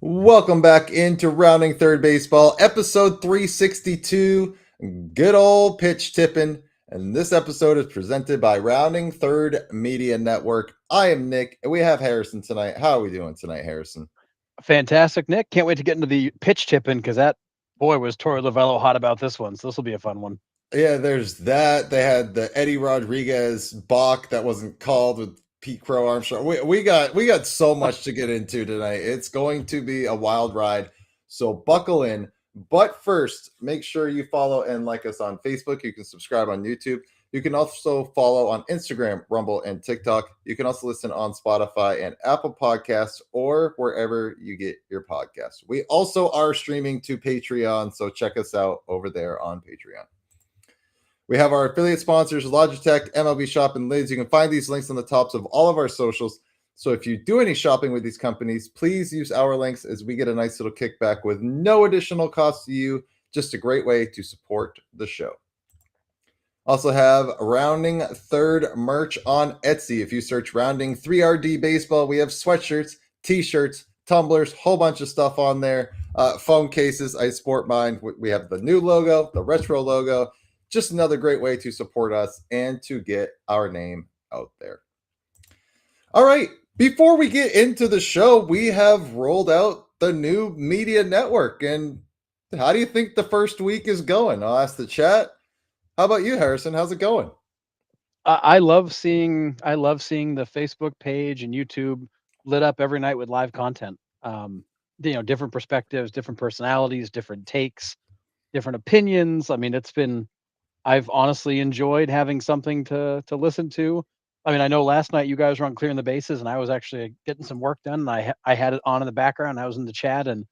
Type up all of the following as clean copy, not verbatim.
Welcome back into Rounding Third Baseball, episode 362. Good old pitch tipping. And this episode is presented by Rounding Third Media Network. I am Nick, and we have Harrison tonight. How are we doing tonight, Harrison? Fantastic, Nick. Can't wait to get into the pitch tipping because that boy was Torey Lovello hot about this one. So this will be a fun one. Yeah, there's that. They had the Eddie Rodriguez balk that wasn't called with Pete Crow Armstrong. We got so much to get into tonight. It's going to be a wild ride. So buckle in. But first, make sure you follow and like us on Facebook. You can subscribe on YouTube. You can also follow on Instagram, Rumble, and TikTok. You can also listen on Spotify and Apple Podcasts or wherever you get your podcasts. We also are streaming to Patreon, so check us out over there on Patreon. We have our affiliate sponsors, Logitech, MLB Shop, and Lids. You can find these links on the tops of all of our socials. So if you do any shopping with these companies, please use our links as we get a nice little kickback with no additional cost to you. Just a great way to support the show. Also have Rounding Third merch on Etsy. If you search Rounding 3RD Baseball, we have sweatshirts, t-shirts, tumblers, whole bunch of stuff on there. Phone cases, I sport mine. We have the new logo, the retro logo. Just another great way to support us and to get our name out there. All right, before we get into the show, we have rolled out the new media network. And how do you think the first week is going? I'll ask the chat. How about you, Harrison? How's it going? I love seeing the Facebook page and YouTube lit up every night with live content. Different perspectives, different personalities, different takes, different opinions. I mean, I've honestly enjoyed having something to listen to. I mean, I know last night you guys were on clearing the bases, and I was actually getting some work done. And I had it on in the background. I was in the chat, and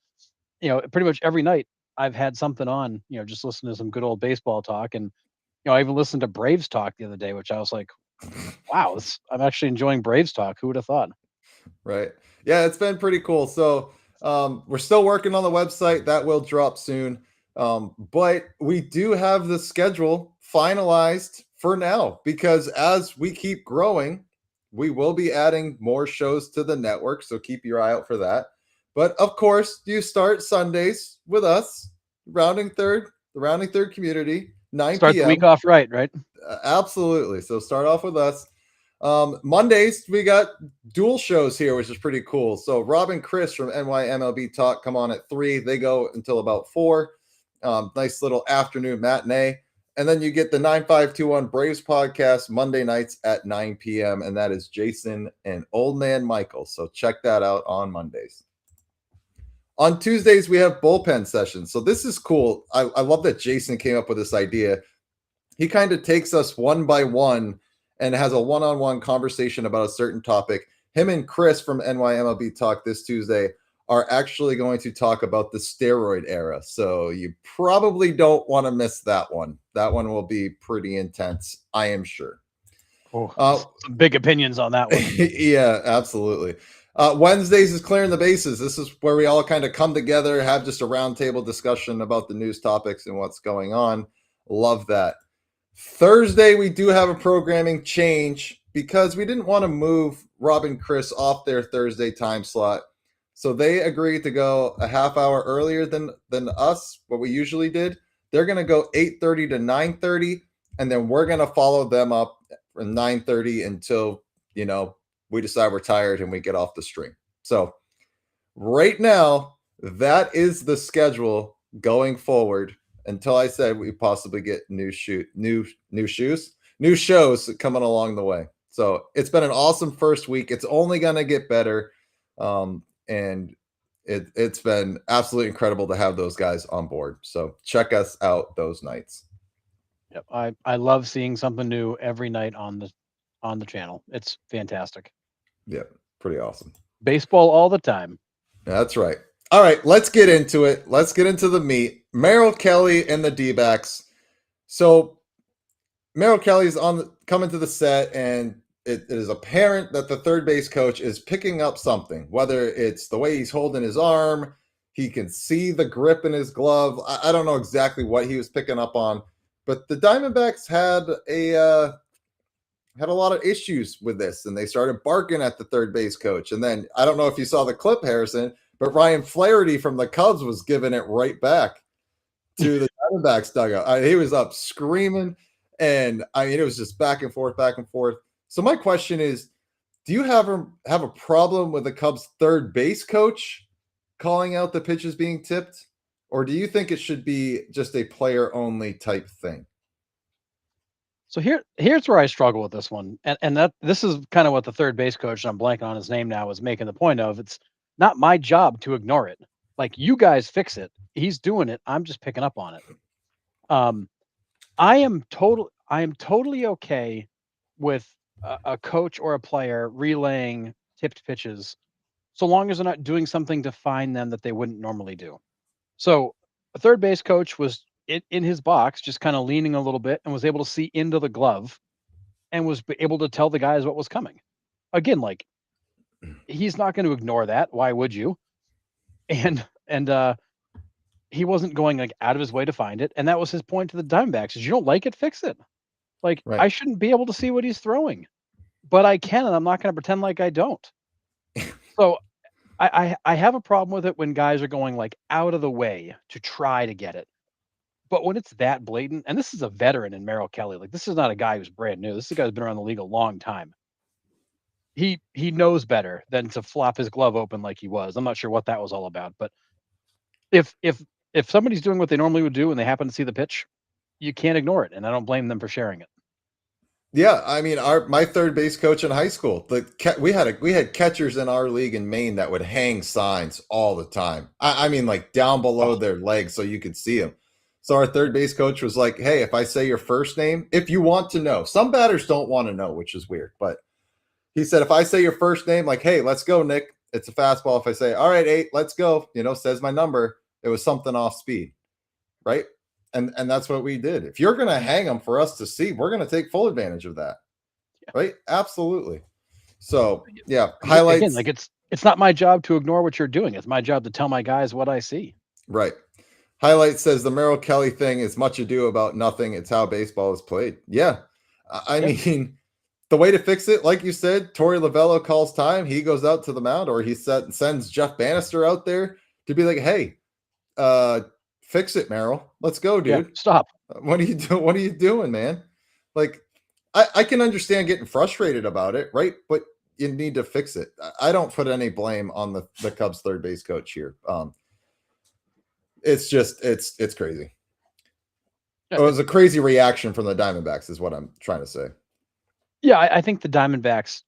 pretty much every night I've had something on. Just listening to some good old baseball talk, and I even listened to Braves talk the other day, which I was like, wow, I'm actually enjoying Braves talk. Who would have thought? Right. Yeah, it's been pretty cool. So we're still working on the website. That will drop soon. But we do have the schedule finalized for now because as we keep growing, we will be adding more shows to the network. So keep your eye out for that. But of course, you start Sundays with us, the Rounding Third community, 9 Start p.m. the week off right? Absolutely. So start off with us. Mondays, we got dual shows here, which is pretty cool. So Rob and Chris from NYMLB Talk come on at 3. They go until about 4. Nice little afternoon matinee. And then you get the 9521 Braves podcast Monday nights at 9 p.m. And that is Jason and Old Man Michael. So check that out on Mondays. On Tuesdays, we have bullpen sessions. So this is cool. I love that Jason came up with this idea. He kind of takes us one by one and has a one-on-one conversation about a certain topic. Him and Chris from NYMLB Talk this Tuesday are actually going to talk about the steroid era. So you probably don't want to miss that one. That one will be pretty intense, I am sure. Some big opinions on that one. Yeah, absolutely. Wednesdays is clearing the bases. This is where we all kind of come together, have just a roundtable discussion about the news topics and what's going on. Love that. Thursday, we do have a programming change because we didn't want to move Rob and Chris off their Thursday time slot. So they agreed to go a half hour earlier than us, what we usually did. They're going to go 8:30 to 9:30, and then we're going to follow them up from 9:30 until, we decide we're tired and we get off the string. So right now, that is the schedule going forward until I said we possibly get new shows coming along the way. So it's been an awesome first week. It's only going to get better. And it's been absolutely incredible to have those guys on board. So check us out those nights. Yep. I love seeing something new every night on the channel. It's fantastic. Yeah, pretty awesome. Baseball all the time. That's right. All right, let's get into it. Let's get into the meat. Merrill Kelly and the D-backs. So Merrill Kelly's coming to the set, and it is apparent that the third base coach is picking up something, whether it's the way he's holding his arm, he can see the grip in his glove. I don't know exactly what he was picking up on, but the Diamondbacks had a lot of issues with this, and they started barking at the third base coach. And then I don't know if you saw the clip, Harrison, But Ryan Flaherty from the Cubs was giving it right back to the Diamondbacks dugout. He was up screaming, and it was just back and forth, back and forth. So my question is, do you have a problem with the Cubs' third base coach calling out the pitches being tipped, or do you think it should be just a player-only type thing? So here's where I struggle with this one, and that this is kind of what the third base coach, and I'm blanking on his name now, was making the point of. It's not my job to ignore it. Like, you guys fix it. He's doing it. I'm just picking up on it. Um, I am totally okay with a coach or a player relaying tipped pitches, so long as they're not doing something to find them that they wouldn't normally do. So a third base coach was in his box, just kind of leaning a little bit, and was able to see into the glove, and was able to tell the guys what was coming. Again, like, he's not going to ignore that. Why would you? And he wasn't going, like, out of his way to find it. And that was his point to the Diamondbacks: is, you don't like it, fix it. Like, Right. I shouldn't be able to see what he's throwing, but I can, and I'm not going to pretend like I don't. So I have a problem with it when guys are going, like, out of the way to try to get it. But when it's that blatant, and this is a veteran in Merrill Kelly, like, this is not a guy who's brand new. This is a guy who's been around the league a long time. He knows better than to flop his glove open like he was. I'm not sure what that was all about, but if if if somebody's doing what they normally would do and they happen to see the pitch, you can't ignore it, and I don't blame them for sharing it. Yeah, my third base coach in high school, we had catchers in our league in Maine that would hang signs all the time. Like, down below Oh, their legs so you could see them. So our third base coach was like, "Hey, if I say your first name, if you want to know." Some batters don't want to know, which is weird, but he said, if I say your first name, like, "Hey, let's go, Nick." It's a fastball. If I say, "All right, 8, let's go," says my number, it was something off speed, right? And that's what we did. If you're going to hang them for us to see, we're going to take full advantage of that. Right? Absolutely. So, yeah, again, highlights. like, it's not my job to ignore what you're doing. It's my job to tell my guys what I see. Right. Highlight says the Merrill Kelly thing is much ado about nothing. It's how baseball is played. Yeah. I Yeah, mean, the way to fix it, like you said, Torey Lovello calls time. He goes out to the mound, or he sends Jeff Bannister out there to be like, "Hey, fix it, Merrill. Let's go, yeah. dude. Stop. What are you doing? What are you doing, man?" Like, I can understand getting frustrated about it, right? But you need to fix it. I don't put any blame on the Cubs third base coach here. It's just it's crazy. Yeah, It was a crazy reaction from the Diamondbacks, is what I'm trying to say. yeah, I think the Diamondbacks,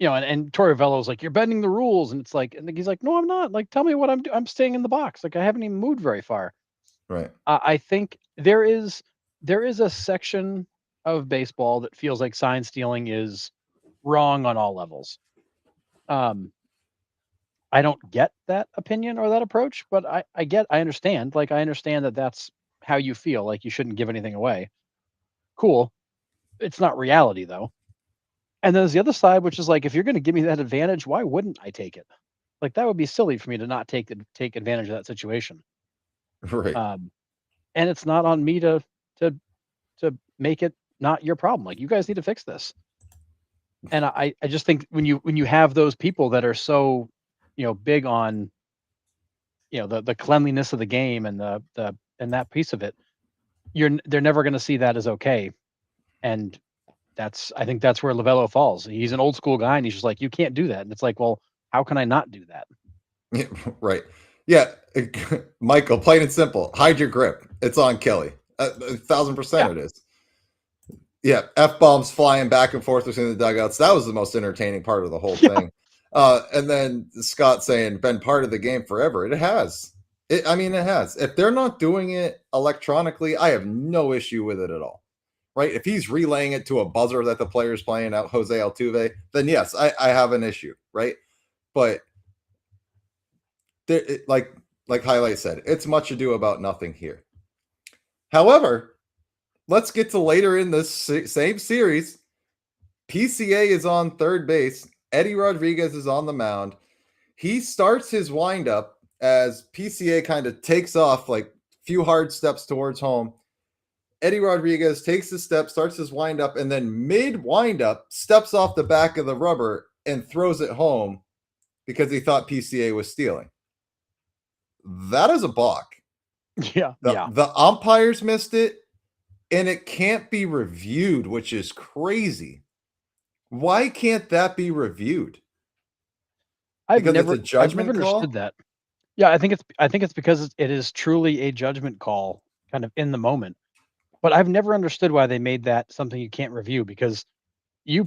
and Torey Vello's like, "You're bending the rules," and it's like, and he's like, "No, I'm not. Like, tell me what I'm doing. I'm staying in the box. Like, I haven't even moved very far." Right. I think there is a section of baseball that feels like sign stealing is wrong on all levels. Um, I don't get that opinion or that approach, but I understand. Like, I understand that that's how you feel. Like, you shouldn't give anything away. Cool. It's not reality, though. And then there's the other side, which is like, if you're going to give me that advantage, why wouldn't I take it? Like, that would be silly for me to not take advantage of that situation. Right. Um, and it's not on me to to make it not your problem. Like, you guys need to fix this. And I just think when you have those people that are so, big on, the cleanliness of the game, and the and that piece of it, they're never going to see that as okay. And I think that's where Lavello falls. He's an old school guy, and he's just like, you can't do that. And it's like, well, how can I not do that? Yeah, right. Yeah. Michael, plain and simple. Hide your grip. It's on Kelly. 1,000% Yeah. it is. Yeah, F bombs flying back and forth between the dugouts. That was the most entertaining part of the whole Yeah. thing. And then Scott saying, "Been part of the game forever." It has. It has. If they're not doing it electronically, I have no issue with it at all. Right? If he's relaying it to a buzzer that the player's playing out, Jose Altuve, then yes, I have an issue. Right? But like Highlight said, it's much ado about nothing here. However, let's get to later in this same series. PCA is on third base. Eddie Rodriguez is on the mound. He starts his windup as PCA kind of takes off, like, few hard steps towards home. Eddie Rodriguez takes his step, starts his windup, and then mid windup steps off the back of the rubber and throws it home because he thought PCA was stealing. that is a balk. Yeah, yeah. The umpires missed it, and it can't be reviewed, which is crazy. Why can't that be reviewed? Because it's a I've never judgment understood call? that. Yeah, I think it's because it is truly a judgment call kind of in the moment. But I've never understood why they made that something you can't review because you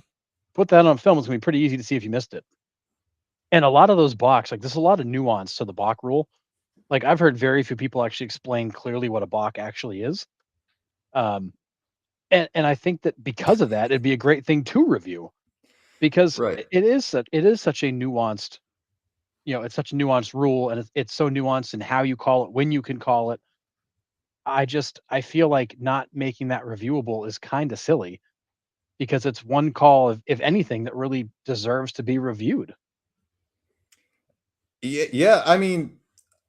put that on film, it's gonna be pretty easy to see if you missed it. And a lot of those balks, like there's a lot of nuance to the balk rule. Like I've heard very few people actually explain clearly what a balk actually is. Um, and I think that because of that, it'd be a great thing to review because Right. it is such a nuanced, it's such a nuanced rule and it's so nuanced in how you call it, when you can call it. I feel like not making that reviewable is kind of silly because it's one call, if anything, that really deserves to be reviewed. Yeah, I mean,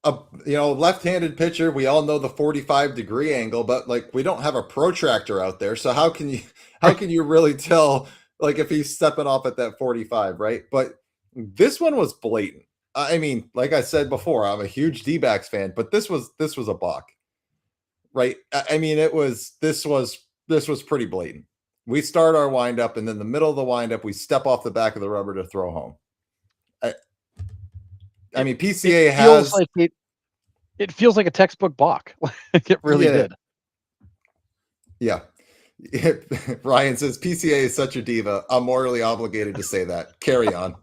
a left-handed pitcher, we all know the 45-degree angle, but like we don't have a protractor out there. So how can you really tell like if he's stepping off at that 45, right? But this one was blatant. I mean, like I said before, I'm a huge D-backs fan, but this was a balk, right? I mean, this was pretty blatant. We start our windup, and then the middle of the windup, we step off the back of the rubber to throw home. I, I It mean, it PCA feels has like it feels like a textbook balk. Like it really yeah, did. yeah. Ryan says PCA is such a diva. I'm morally obligated to say that. Carry on.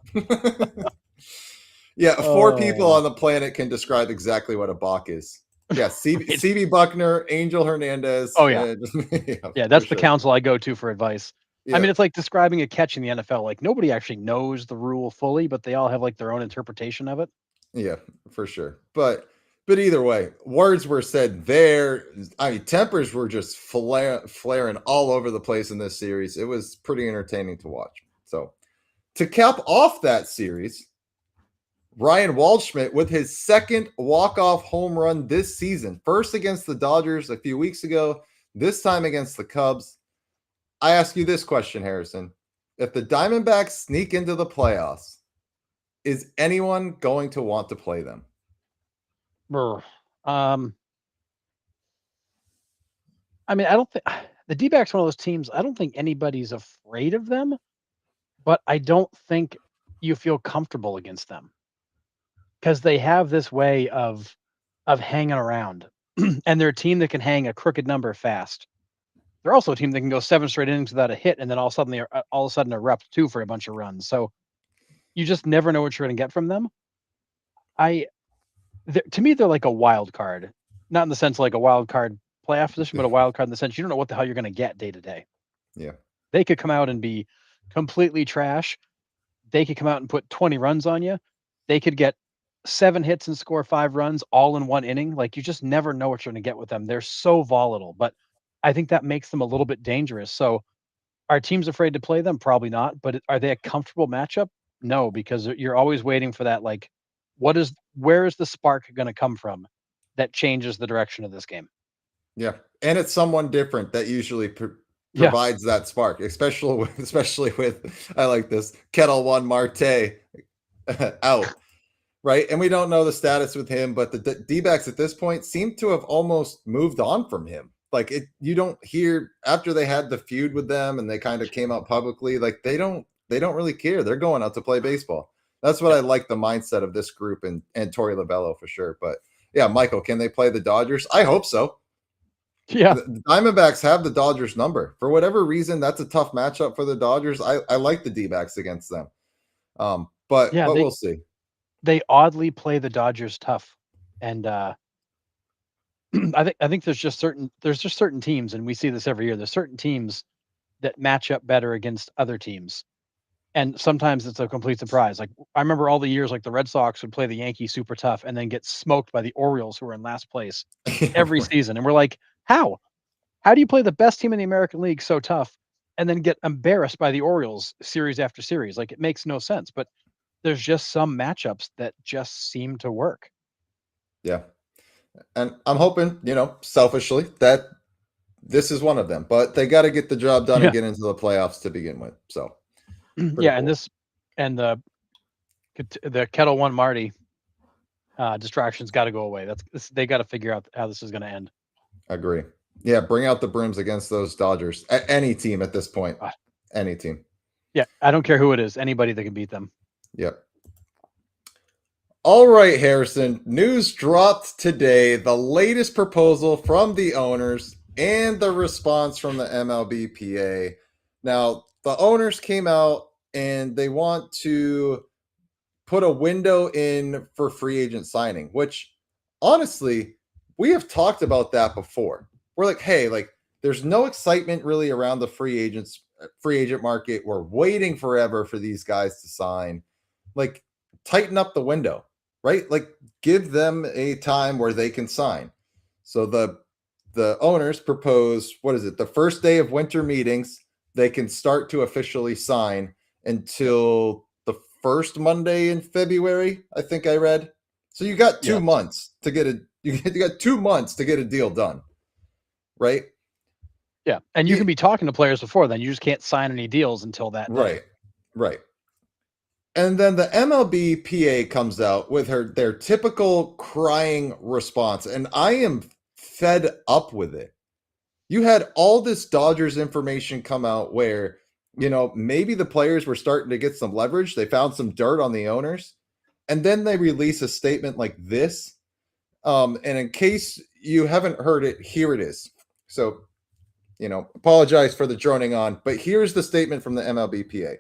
Yeah, four people Oh, on the planet can describe exactly what a balk is. Yeah, right. CB Buckner, Angel Hernandez, Oh, yeah. yeah, Yeah, for that's the sure. counsel I go to for advice. I Yeah, mean, it's like describing a catch in the NFL, like, nobody actually knows the rule fully, but they all have, like, their own interpretation of it. yeah, for sure. But either way, words were said there. I mean, tempers were just flaring all over the place in this series. It was pretty entertaining to watch. So to cap off that series, Ryan Waldschmidt with his second walk-off home run this season. First against the Dodgers a few weeks ago, this time against the Cubs. I ask you this question, Harrison. If the Diamondbacks sneak into the playoffs, is anyone going to want to play them? Brr. Um, I mean, I don't think the D-backs one of those teams, I don't think anybody's afraid of them, but I don't think you feel comfortable against them because they have this way of hanging around, and they're a team that can hang a crooked number fast. They're also a team that can go 7 straight innings without a hit, and then all of a sudden erupt too for a bunch of runs. So you just never know what you're gonna get from them. I to me, they're like a wild card, not in the sense of like a wild card playoff position, but a wild card in the sense you don't know what the hell you're gonna get day to day. Yeah. They could come out and be completely trash. They could come out and put 20 runs on you. They could get 7 hits and score 5 runs all in 1 inning. Like, you just never know what you're gonna get with them. They're so volatile, but I think that makes them a little bit dangerous. So, are teams afraid to play them? Probably not, but are they a comfortable matchup? No, because you're always waiting for that, like, where is the spark gonna come from that changes the direction of this game? Yeah. And it's someone different that usually Yeah. provides that spark, especially with I like this Kettle One Marte out. Right, and we don't know the status with him, but the D-backs at this point seem to have almost moved on from him. Like you don't hear after they had the feud with them, and they kind of came out publicly. Like they don't really care. They're going out to play baseball. That's what Yep. I like the mindset of this group and Torey Lovello for sure. But yeah, Michael, can they play the Dodgers? I hope so. Yeah. The Diamondbacks have the Dodgers number for whatever reason. That's a tough matchup for the Dodgers. I like the D-backs against them, but Yeah, we'll see. they oddly play the Dodgers tough, and, I think there's just certain teams, and we see this every year. There's certain teams that match up better against other teams, and sometimes it's a complete surprise. Like I remember all the years like the Red Sox would play the Yankees super tough and then get smoked by the Orioles who were in last place Yeah, every season, and we're like, how? How do you play the best team in the American League so tough and then get embarrassed by the Orioles series after series? Like it makes no sense. But there's just some matchups that just seem to work. yeah. And I'm hoping, selfishly, that this is one of them. But they got to get the job done and Yeah. get into the playoffs to begin with. So pretty Yeah, and cool. the Kettle One Marty. Distractions got to go away. They got to figure out how this is going to end. Agree. Yeah, bring out the brooms against those Dodgers. Any team at this point. Uh, Any team. yeah, I don't care who it is. Anybody that can beat them. Yep. All right, Harrison. News dropped today. The latest proposal from the owners and the response from the MLBPA. Now, the owners came out and they want to put a window in for free agent signing, which honestly, we have talked about that before. We're like, hey, like there's no excitement really around the free agent market. We're waiting forever for these guys to sign. Like, tighten up the window, right? Like, give them a time where they can sign. So the owners propose, what is it? The first day of winter meetings, they can start to officially sign until the first Monday in February, I think I read. So you got 2 Yeah. months to get you got 2 months to get a deal done, right? Yeah, and you can be talking to players before then. You just can't sign any deals until that day. Right, right. And then the MLBPA comes out with their typical crying response, and I am fed up with it. You had all this Dodgers information come out where, maybe the players were starting to get some leverage. They found some dirt on the owners. And then they release a statement like this. And in case you haven't heard it, here it is. So, apologize for the droning on, but here's the statement from the MLBPA.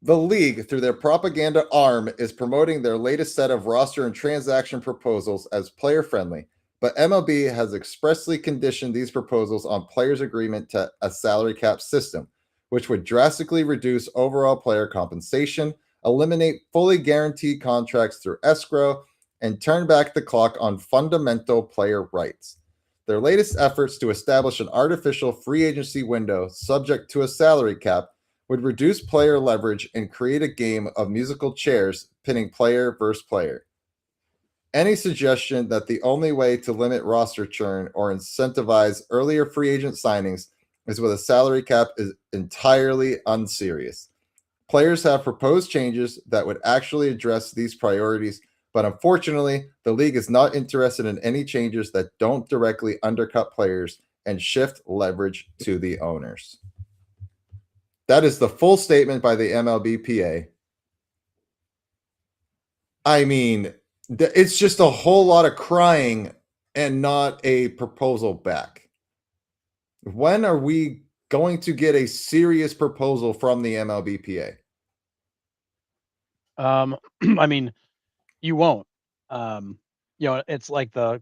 The league, through their propaganda arm, is promoting their latest set of roster and transaction proposals as player-friendly, but MLB has expressly conditioned these proposals on players' agreement to a salary cap system, which would drastically reduce overall player compensation, eliminate fully guaranteed contracts through escrow, and turn back the clock on fundamental player rights. Their latest efforts to establish an artificial free agency window subject to a salary cap would reduce player leverage and create a game of musical chairs pitting player versus player. Any suggestion that the only way to limit roster churn or incentivize earlier free agent signings is with a salary cap is entirely unserious. Players have proposed changes that would actually address these priorities, but unfortunately, the league is not interested in any changes that don't directly undercut players and shift leverage to the owners. That is the full statement by the MLBPA. I mean, it's just a whole lot of crying and not a proposal back. When are we going to get a serious proposal from the MLBPA? I mean, you won't. It's like the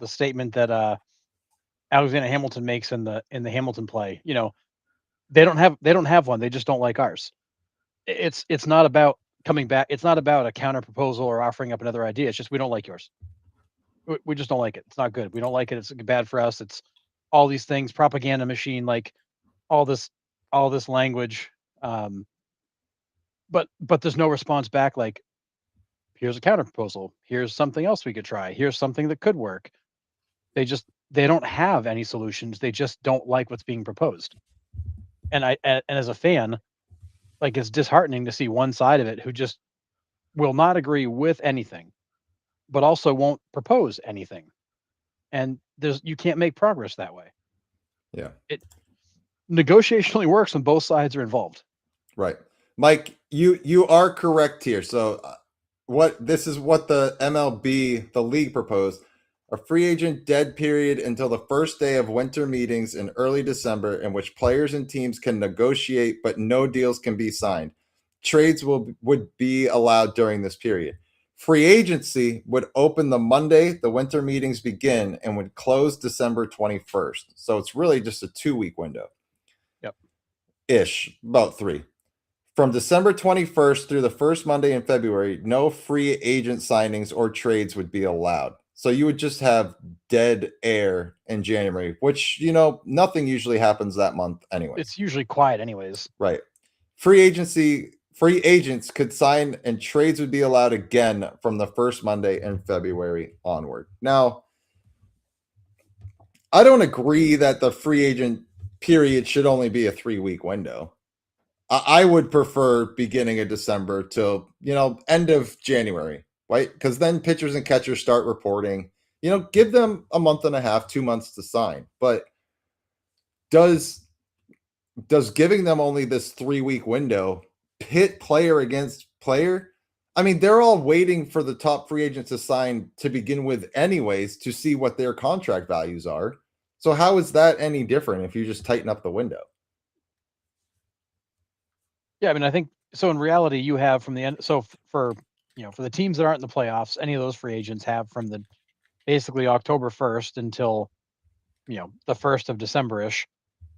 statement that Alexander Hamilton makes in the Hamilton play. They don't have one. They just don't like ours. It's not about coming back. It's not about a counter proposal or offering up another idea. It's just we don't like yours. We just don't like it. It's not good. We don't like it. It's bad for us. It's all these things, propaganda machine, like all this language. But there's no response back. Like, here's a counter proposal. Here's something else we could try. Here's something that could work. They don't have any solutions. They just don't like what's being proposed. And as a fan, like, it's disheartening to see one side of it who just will not agree with anything, but also won't propose anything. And you can't make progress that way. Yeah. Negotiation only works when both sides are involved. Right. Mike, you are correct here. So this is what the MLB, the league, proposed. A free agent dead period until the first day of winter meetings in early December, in which players and teams can negotiate, but no deals can be signed. Trades would be allowed during this period. Free agency would open the Monday the winter meetings begin and would close December 21st. So it's really just a 2-week window. Yep. Ish, about 3. From December 21st through the first Monday in February, no free agent signings or trades would be allowed. So you would just have dead air in January, which, nothing usually happens that month anyway. It's usually quiet anyways. Right. Free agents could sign and trades would be allowed again from the first Monday in February onward. Now, I don't agree that the free agent period should only be a 3-week window. I would prefer beginning of December till, end of January. right? Because then pitchers and catchers start reporting. Give them a month and a half, 2 months to sign. But does giving them only this 3-week window pit player against player? I mean, they're all waiting for the top free agents to sign to begin with, anyways, to see what their contract values are. So how is that any different if you just tighten up the window? Yeah, I mean, I think so. In reality, you have from the end. So for for the teams that aren't in the playoffs, any of those free agents have from the basically October 1st until the 1st of December ish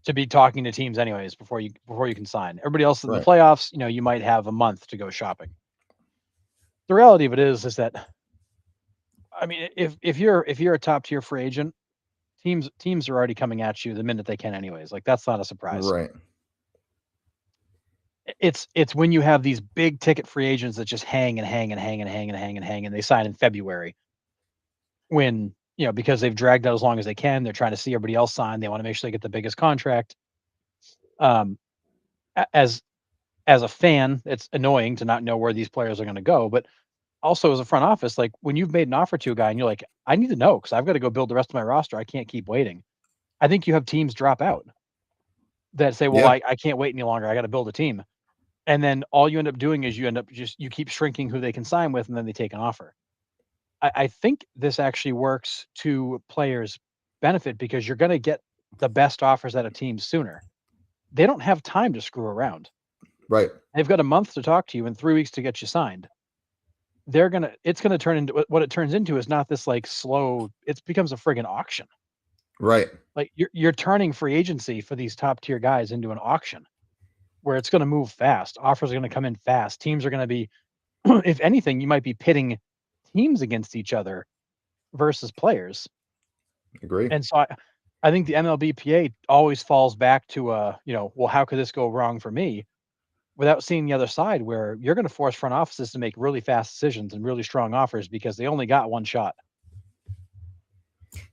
to be talking to teams anyways before you can sign. Everybody else in the Right. playoffs, you might have a month to go shopping. The reality of it is that I mean, if you're a top tier free agent, teams are already coming at you the minute they can anyways. Like that's not a surprise. Right. It's when you have these big ticket free agents that just hang and hang and hang and hang and hang and hang and they sign in February when because they've dragged out as long as they can. They're trying to see everybody else sign. They want to make sure they get the biggest contract. Um, as a fan, it's annoying to not know where these players are going to go. But also as a front office, like when you've made an offer to a guy and you're like, I need to know because I've got to go build the rest of my roster. I can't keep waiting. I think you have teams drop out that say, well, Yeah. I can't wait any longer. I got to build a team. And then all you end up doing is you keep shrinking who they can sign with, and then they take an offer. I think this actually works to players' benefit because you're going to get the best offers out of teams sooner. They don't have time to screw around. Right. They've got a month to talk to you and 3 weeks to get you signed. It's gonna turn into what it turns into is not this like slow. It becomes a friggin' auction. Right. Like you're turning free agency for these top tier guys into an auction where it's going to move fast. Offers are going to come in fast. Teams are going to be, if anything, you might be pitting teams against each other versus players. Agree. And so I think the MLBPA always falls back to well, how could this go wrong for me? Without seeing the other side, where you're going to force front offices to make really fast decisions and really strong offers because they only got one shot.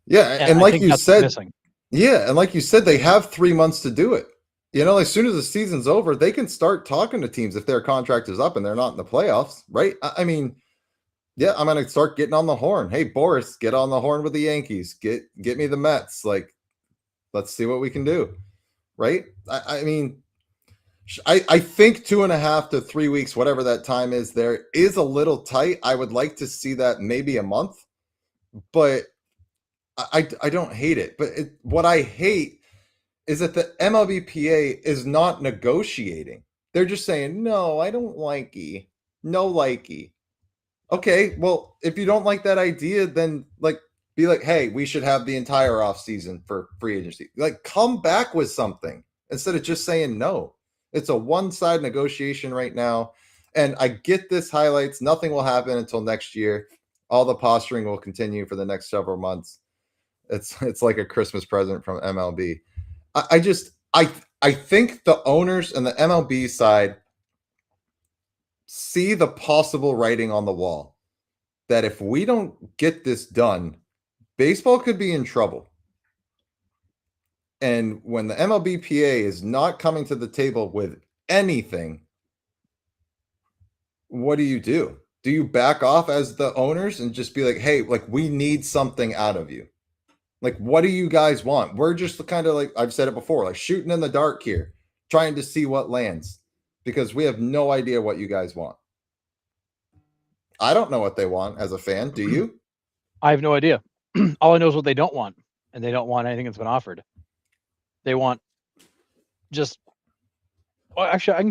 Yeah, And and I like think you that's what's said, missing. they have 3 months to do it. As soon as the season's over, they can start talking to teams if their contract is up and they're not in the playoffs, right? I mean, yeah, I'm gonna start getting on the horn. Hey, Boris, get on the horn with the Yankees. Get me the Mets. Like, let's see what we can do, right? I mean, I think 2.5 to 3 weeks, whatever that time is, there is a little tight. I would like to see that maybe a month, but I don't hate it. But what I hate is that the MLBPA is not negotiating. They're just saying, no, I don't like E. No likey. Okay, well, if you don't like that idea, then be like, hey, we should have the entire off season for free agency. Like, come back with something instead of just saying no. It's a one-side negotiation right now. And I get this highlights. Nothing will happen until next year. All the posturing will continue for the next several months. It's like a Christmas present from MLB. I think the owners and the MLB side see the possible writing on the wall that if we don't get this done, baseball could be in trouble. And when the MLBPA is not coming to the table with anything, what do? Do you back off as the owners and just be like, hey, like, we need something out of you? Like, what do you guys want? We're just kind of like, I've said it before, like shooting in the dark here, trying to see what lands because we have no idea what you guys want. I don't know what they want as a fan. Do you? I have no idea. All I know is what they don't want, and they don't want anything that's been offered. They want just. Well, actually, I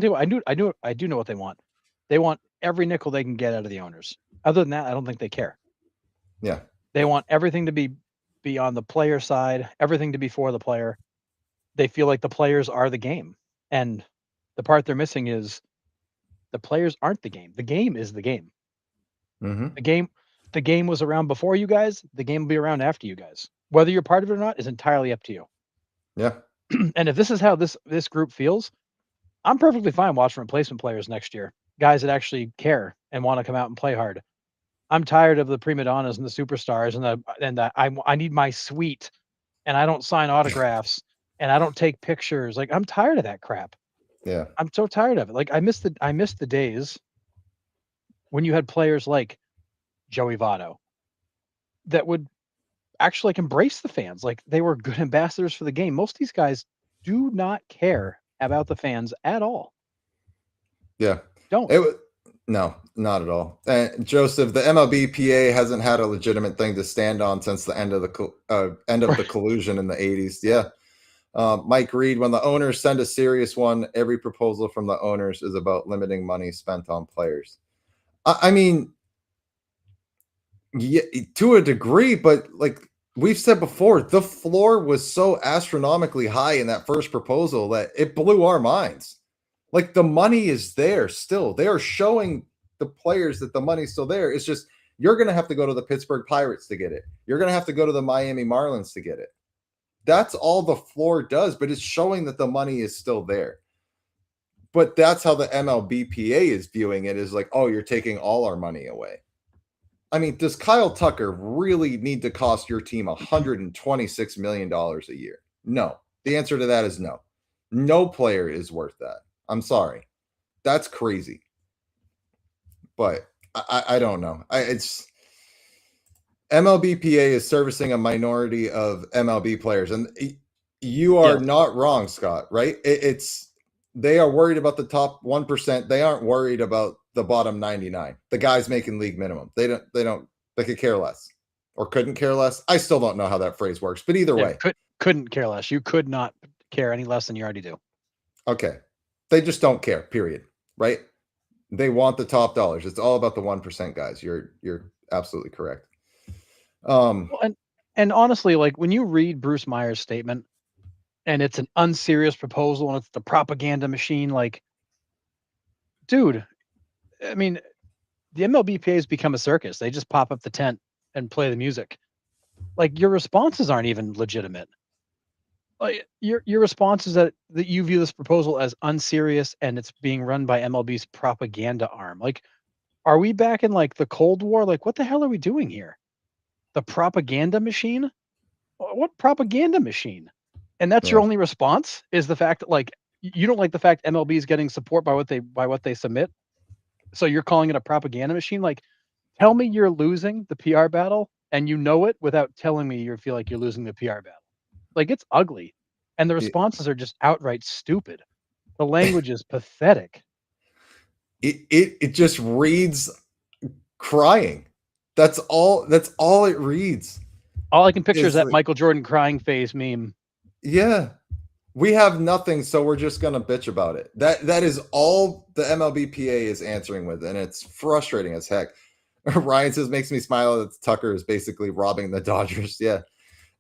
do know what they want. They want every nickel they can get out of the owners. Other than that, I don't think they care. Yeah. They want everything to be on the player side, everything to be for the player. They feel like the players are the game, and the part they're missing is the players aren't the game. The game is the game. Mm-hmm. The game was around before you guys. The game will be around after you guys. Whether you're part of it or not is entirely up to you. Yeah. And if this is how this group feels, I'm perfectly fine watching replacement players next year. Guys that actually care and want to come out and play hard. I'm tired of the prima donnas and the superstars and I need my suite and I don't sign autographs and I don't take pictures. Like I'm tired of that crap. Yeah. I'm so tired of it. Like I miss the days when you had players like Joey Votto, that would actually like embrace the fans. Like they were good ambassadors for the game. Most of these guys do not care about the fans at all. Yeah. Don't. It was no, not at all. Joseph, the MLBPA hasn't had a legitimate thing to stand on since the end of the collusion in the 80s. Yeah. Mike Reed, when the owners send a serious one, every proposal from the owners is about limiting money spent on players. I mean, yeah, to a degree, but like we've said before, the floor was so astronomically high in that first proposal that it blew our minds. Like the money is there still. They are showing the players that the money's still there. It's just you're going to have to go to the Pittsburgh Pirates to get it. You're going to have to go to the Miami Marlins to get it. That's all the floor does, but it's showing that the money is still there. But that's how the MLBPA is viewing it, is like, oh, you're taking all our money away. I mean, does Kyle Tucker really need to cost your team $126 million a year? No. The answer to that is no. No player is worth that. I'm sorry. That's crazy. But I don't know. It's MLBPA is servicing a minority of MLB players. And you are not wrong, Scott, right? They are worried about the top 1%. They aren't worried about the bottom 99. The guys making league minimum. They could care less or couldn't care less. I still don't know how that phrase works, but either way. Couldn't care less. You could not care any less than you already do. Okay. They just don't care, period. Right? They want the top dollars. It's all about the 1% guys. You're absolutely correct. And honestly, like when you read Bruce Meyer's statement and it's an unserious proposal and it's the propaganda machine, like, dude, I mean, the MLBPA has become a circus. They just pop up the tent and play the music. Like your responses aren't even legitimate. Like your response is that you view this proposal as unserious and it's being run by MLB's propaganda arm. Like, are we back in like the Cold War? Like, what the hell are we doing here? The propaganda machine? What propaganda machine? And that's your only response, is the fact that like you don't like the fact MLB is getting support by what they submit. So you're calling it a propaganda machine? Like, tell me you're losing the PR battle and you know it without telling me you feel like you're losing the PR battle. Like, it's ugly. And the responses are just outright stupid. The language is pathetic. It just reads crying. That's all it reads. All I can picture is that Michael Jordan crying face meme. Yeah. We have nothing, so we're just gonna bitch about it. That is all the MLBPA is answering with, and it's frustrating as heck. Ryan says, makes me smile that Tucker is basically robbing the Dodgers. Yeah.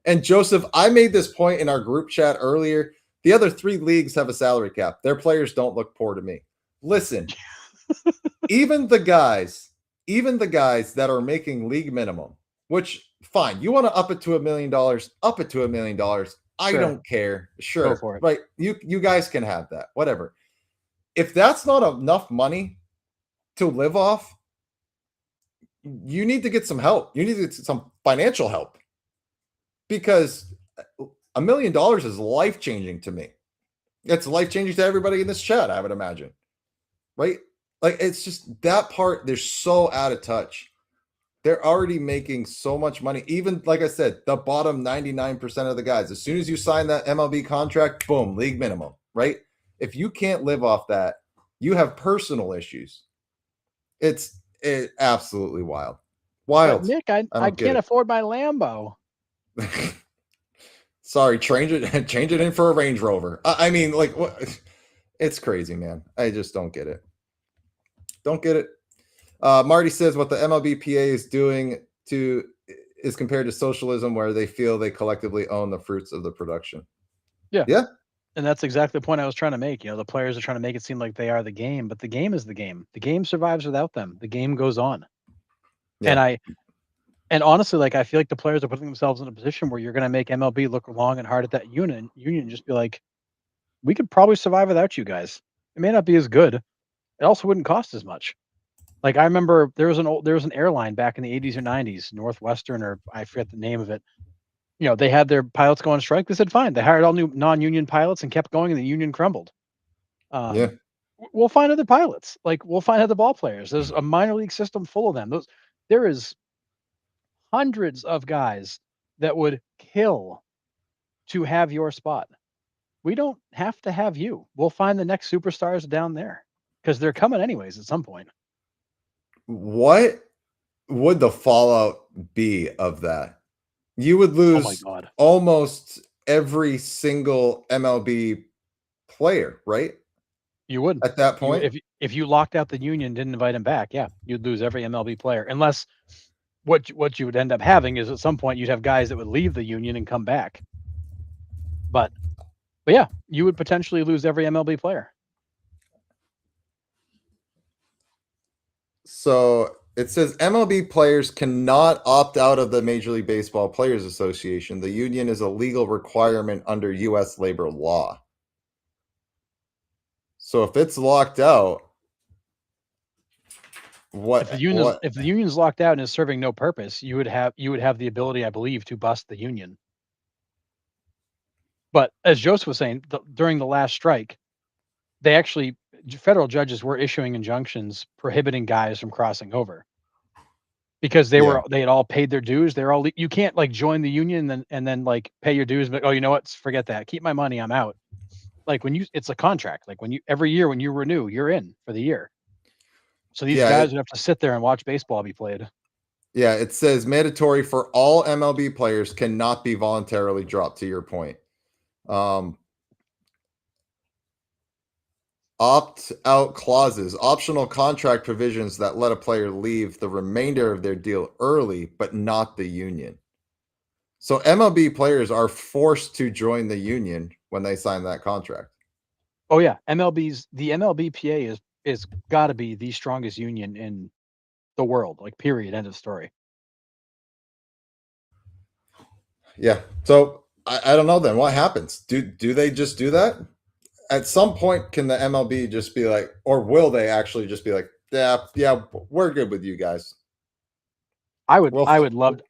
And Joseph, I made this point in our group chat earlier. The other 3 leagues have a salary cap. Their players don't look poor to me. Listen, even the guys that are making league minimum, which fine, you want to up it to $1 million, up it to $1 million. I don't care. Sure. Go for it. Right. You guys can have that. Whatever. If that's not enough money to live off, you need to get some help. You need to get some financial help, because $1 million is life-changing to me. It's life-changing to everybody in this chat, I would imagine. Right? Like, it's just that part, they're so out of touch. They're already making so much money. Even, like I said, the bottom 99% of the guys, as soon as you sign that MLB contract, boom, league minimum, right? If you can't live off that, you have personal issues. It's absolutely wild. Wild. But Nick, I can't afford my Lambo. Sorry, change it in for a Range Rover. I mean, like, what? It's crazy, man. I just don't get it. Don't get it. Marty says what the MLBPA is doing is compared to socialism, where they feel they collectively own the fruits of the production. Yeah. Yeah. And that's exactly the point I was trying to make. You know, the players are trying to make it seem like they are the game, but the game is the game. The game survives without them. The game goes on. Yeah. And honestly, like, I feel like the players are putting themselves in a position where you're going to make MLB look long and hard at that union and just be like, we could probably survive without you guys. It may not be as good. It also wouldn't cost as much. Like, I remember there was an airline back in the 80s or 90s, Northwestern, or I forget the name of it. You know, they had their pilots go on strike. They said, fine. They hired all new non-union pilots and kept going, and the union crumbled. Yeah. We'll find other pilots. Like, we'll find other ball players. There's a minor league system full of them. There is hundreds of guys that would kill to have your spot. We don't have to have you. We'll find the next superstars down there because they're coming anyways at some point. What would the fallout be of that? You would Oh my lose God. almost every single MLB player, right? You would. At that You point? if you locked out the union, didn't invite him back, yeah, you'd lose every MLB player. Unless what you would end up having is at some point you'd have guys that would leave the union and come back. But yeah, you would potentially lose every MLB player. So it says MLB players cannot opt out of the Major League Baseball Players Association. The union is a legal requirement under U.S. labor law. So if it's locked out, If the what union's what if the union's locked out and is serving no purpose, you would have the ability, I believe, to bust the union. But as Joseph was saying, during the last strike, they actually federal judges were issuing injunctions prohibiting guys from crossing over because yeah. they had all paid their dues. They're all you can't like join the union and then like pay your dues. But oh, you know what? Forget that. Keep my money. I'm out. Like when it's a contract. Like when you every year when you renew, you're in for the year. So these Yeah, guys would have to sit there and watch baseball be played. yeah, it says mandatory for all MLB players cannot be voluntarily dropped, to your point. Um, opt-out clauses, optional contract provisions that let a player leave the remainder of their deal early, but not the union. So MLB players are forced to join the union when they sign that contract. Oh yeah, the MLBPA is got to be the strongest union in the world. Like period. End of story. Yeah. So I don't know then what happens. Do they just do that? At some point, can the MLB just be like, or will they actually just be like, yeah, we're good with you guys. Well, I would love.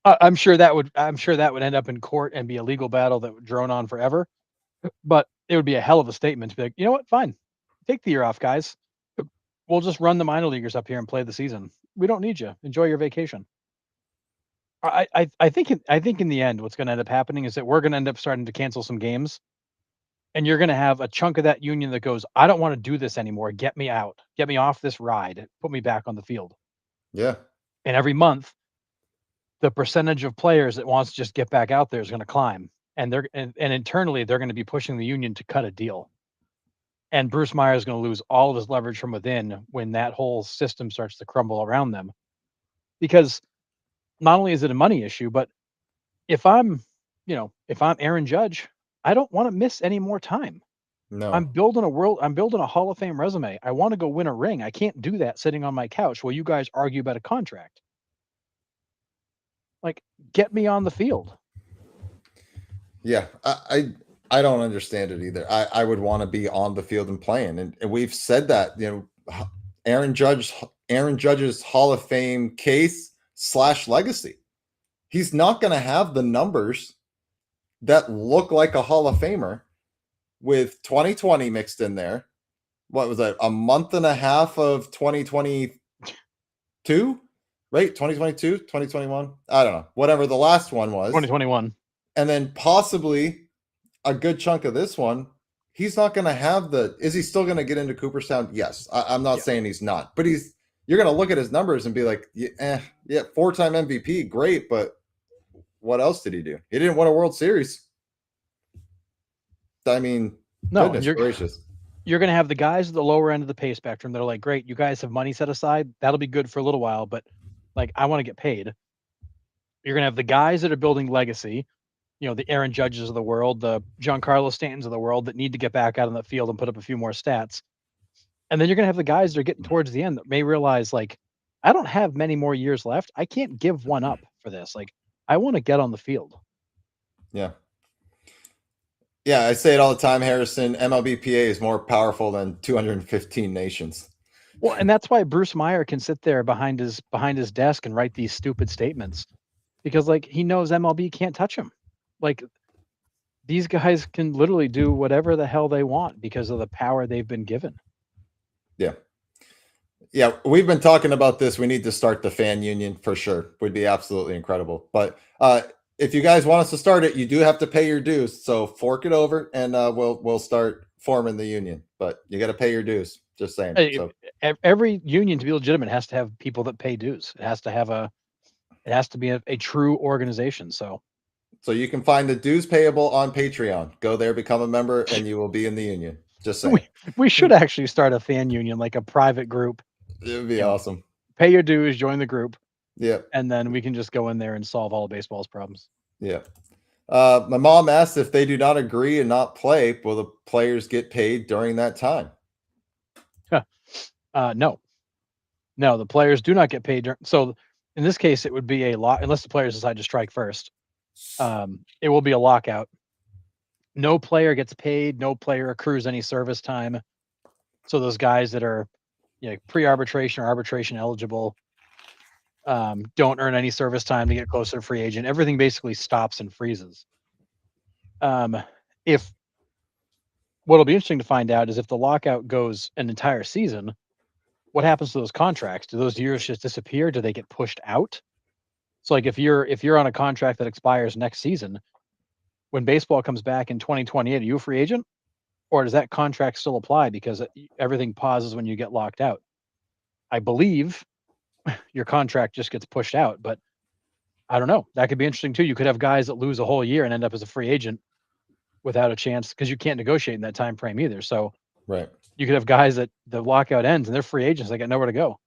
I'm sure that would end up in court and be a legal battle that would drone on forever. But it would be a hell of a statement to be like, you know what? Fine, take the year off, guys. We'll just run the minor leaguers up here and play the season. We don't need you. Enjoy your vacation. I think in the end, what's going to end up happening is that we're going to end up starting to cancel some games, and you're going to have a chunk of that union that goes, I don't want to do this anymore. Get me out. Get me off this ride. Put me back on the field. yeah, And every month, the percentage of players that wants to just get back out there is going to climb, and internally they're going to be pushing the union to cut a deal. And Bruce Meyer is going to lose all of his leverage from within when that whole system starts to crumble around them. Because not only is it a money issue, but if I'm, if I'm Aaron Judge, I don't want to miss any more time. no, I'm building a Hall of Fame resume. I want to go win a ring. I can't do that sitting on my couch while you guys argue about a contract. Like, get me on the field. yeah. I don't understand it either. I would want to be on the field and playing, and we've said that. Aaron Judge's Hall of Fame case / legacy. He's not going to have the numbers that look like a Hall of Famer with 2020 mixed in there. What was that? A month and a half of 2022, right? 2022, 2021. I don't know. Whatever the last one was. 2021. And then possibly a good chunk of this one. He's not going to have the. Is he still going to get into Cooperstown? Yes. I'm not Yeah. saying he's not, but you're going to look at his numbers and be like, yeah, 4-time MVP, great, but what else did he do? He didn't win a World Series. I mean, No, and goodness gracious. you're going to have the guys at the lower end of the pay spectrum that are like, great, you guys have money set aside. That'll be good for a little while, but like, I want to get paid. You're going to have the guys that are building legacy, the Aaron Judges of the world, the Giancarlo Stantons of the world that need to get back out on the field and put up a few more stats. And then you're going to have the guys that are getting towards the end that may realize, like, I don't have many more years left. I can't give one up for this. Like, I want to get on the field. Yeah. Yeah, I say it all the time, Harrison. MLBPA is more powerful than 215 nations. Well, and that's why Bruce Meyer can sit there behind his desk and write these stupid statements because, like, he knows MLB can't touch him. Like, these guys can literally do whatever the hell they want because of the power they've been given. Yeah. Yeah, we've been talking about this. We need to start the fan union for sure. Would be absolutely incredible. But if you guys want us to start it, you do have to pay your dues. So fork it over, and we'll start forming the union. But you got to pay your dues. Just saying. Hey, So every union to be legitimate has to have people that pay dues. It has to be a true organization. So you can find the dues payable on Patreon. Go there, become a member, and you will be in the union. Just saying. we should actually start a fan union, like a private group. It would be You know, awesome. pay your dues, join the group, Yeah, and then we can just go in there and solve all of baseball's problems. yeah. My mom asked if they do not agree and not play, will the players get paid during that time? No, no, the players do not get paid. So in this case, it would be a lock unless the players decide to strike first. It will be a lockout. No player gets paid. No player accrues any service time. So those guys that are, pre-arbitration or arbitration eligible, don't earn any service time to get closer to free agent. Everything basically stops and freezes. If What'll be interesting to find out is if the lockout goes an entire season, what happens to those contracts? Do those years just disappear? Do they get pushed out? So like if you're on a contract that expires next season, when baseball comes back in 2028, are you a free agent? Or does that contract still apply because everything pauses when you get locked out? I believe your contract just gets pushed out, but I don't know. That could be interesting too. You could have guys that lose a whole year and end up as a free agent without a chance because you can't negotiate in that time frame either. So Right. you could have guys that the lockout ends and they're free agents. They got nowhere to go.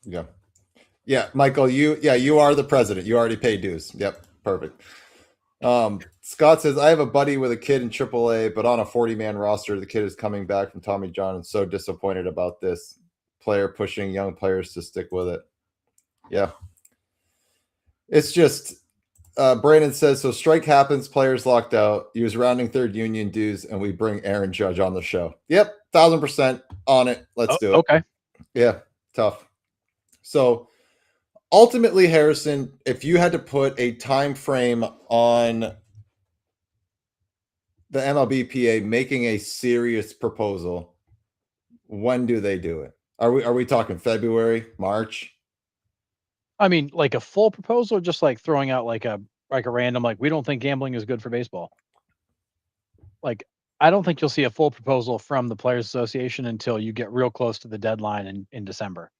Yeah. Yeah, Michael, you are the president. You already paid dues. Yep, perfect. Scott says, I have a buddy with a kid in AAA, but on a 40-man roster. The kid is coming back from Tommy John and so disappointed about this. Player pushing young players to stick with it. Yeah. It's just Brandon says, so strike happens, players locked out. Use rounding third union dues, and we bring Aaron Judge on the show. Yep, 1,000% on it. Let's do it. Okay. Yeah, tough. So ultimately, Harrison, if you had to put a time frame on the MLBPA making a serious proposal, when do they do it? Are we talking February, March? I mean, like a full proposal, or just like throwing out like a random like we don't think gambling is good for baseball. Like I don't think you'll see a full proposal from the Players Association until you get real close to the deadline in December.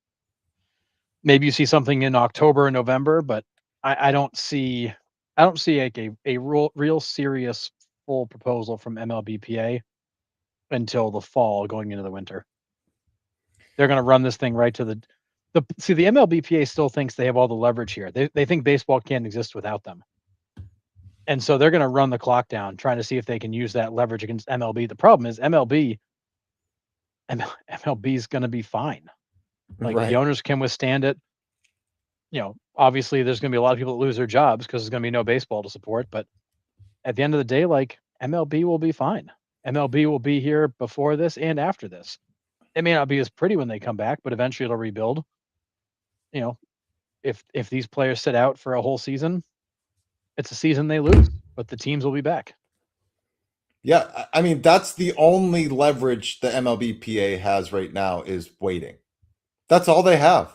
Maybe you see something in October and November, but I don't see like a real serious full proposal from MLBPA until the fall going into the winter. They're going to run this thing right to the MLBPA still thinks they have all the leverage here. They think baseball can't exist without them. And so they're going to run the clock down trying to see if they can use that leverage against MLB. The problem is MLB is going to be fine. Like Right. the owners can withstand it. Obviously there's going to be a lot of people that lose their jobs because there's going to be no baseball to support, but at the end of the day, like MLB will be fine. MLB will be here before this and after this. It may not be as pretty when they come back, but eventually it'll rebuild. If these players sit out for a whole season, it's a season they lose, but the teams will be back. Yeah, I mean that's the only leverage the MLBPA has right now is waiting. That's all they have.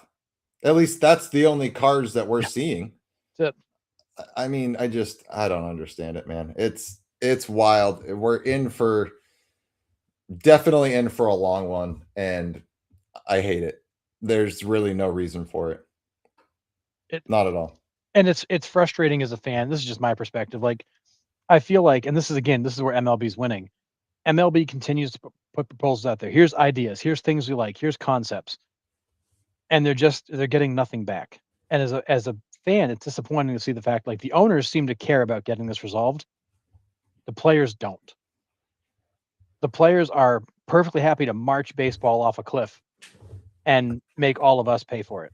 At least that's the only cards that we're seeing. That's it. I mean, I don't understand it, man. It's wild. We're definitely in for a long one, and I hate it. There's really no reason for it. Not at all. And it's frustrating as a fan. This is just my perspective. Like I feel like, and this is where MLB's winning. MLB continues to put proposals out there. Here's ideas. Here's things we like. Here's concepts, and they're getting nothing back. And as a fan, it's disappointing to see the fact like the owners seem to care about getting this resolved. The players don't. The players are perfectly happy to march baseball off a cliff and make all of us pay for it.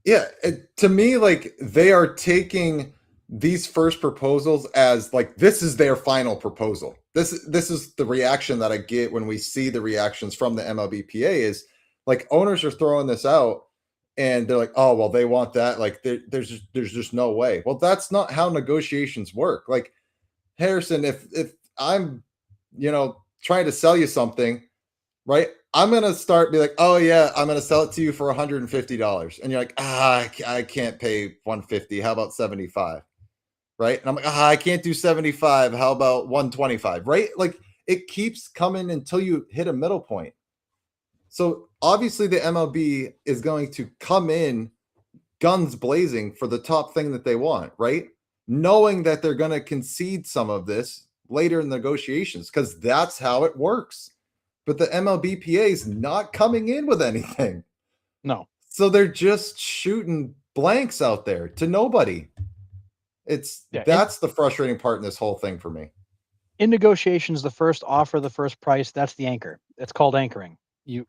Yeah, to me, like they are taking these first proposals as like this is their final proposal. This is the reaction that I get when we see the reactions from the MLBPA is like owners are throwing this out and they're like, oh well, they want that. Like there's just no way. Well, that's not how negotiations work. Like Harrison, if I'm trying to sell you something, right? I'm gonna start be like, oh yeah, I'm gonna sell it to you for $150, and you're like, I can't pay 150. How about 75? Right? And I'm like, I can't do 75. How about 125? Right? Like it keeps coming until you hit a middle point. So obviously the MLB is going to come in guns blazing for the top thing that they want, right? Knowing that they're going to concede some of this later in negotiations because that's how it works. But the MLBPA is not coming in with anything. No. So they're just shooting blanks out there to nobody. Yeah. That's the frustrating part in this whole thing for me. In negotiations, the first offer, the first price, that's the anchor. It's called anchoring. You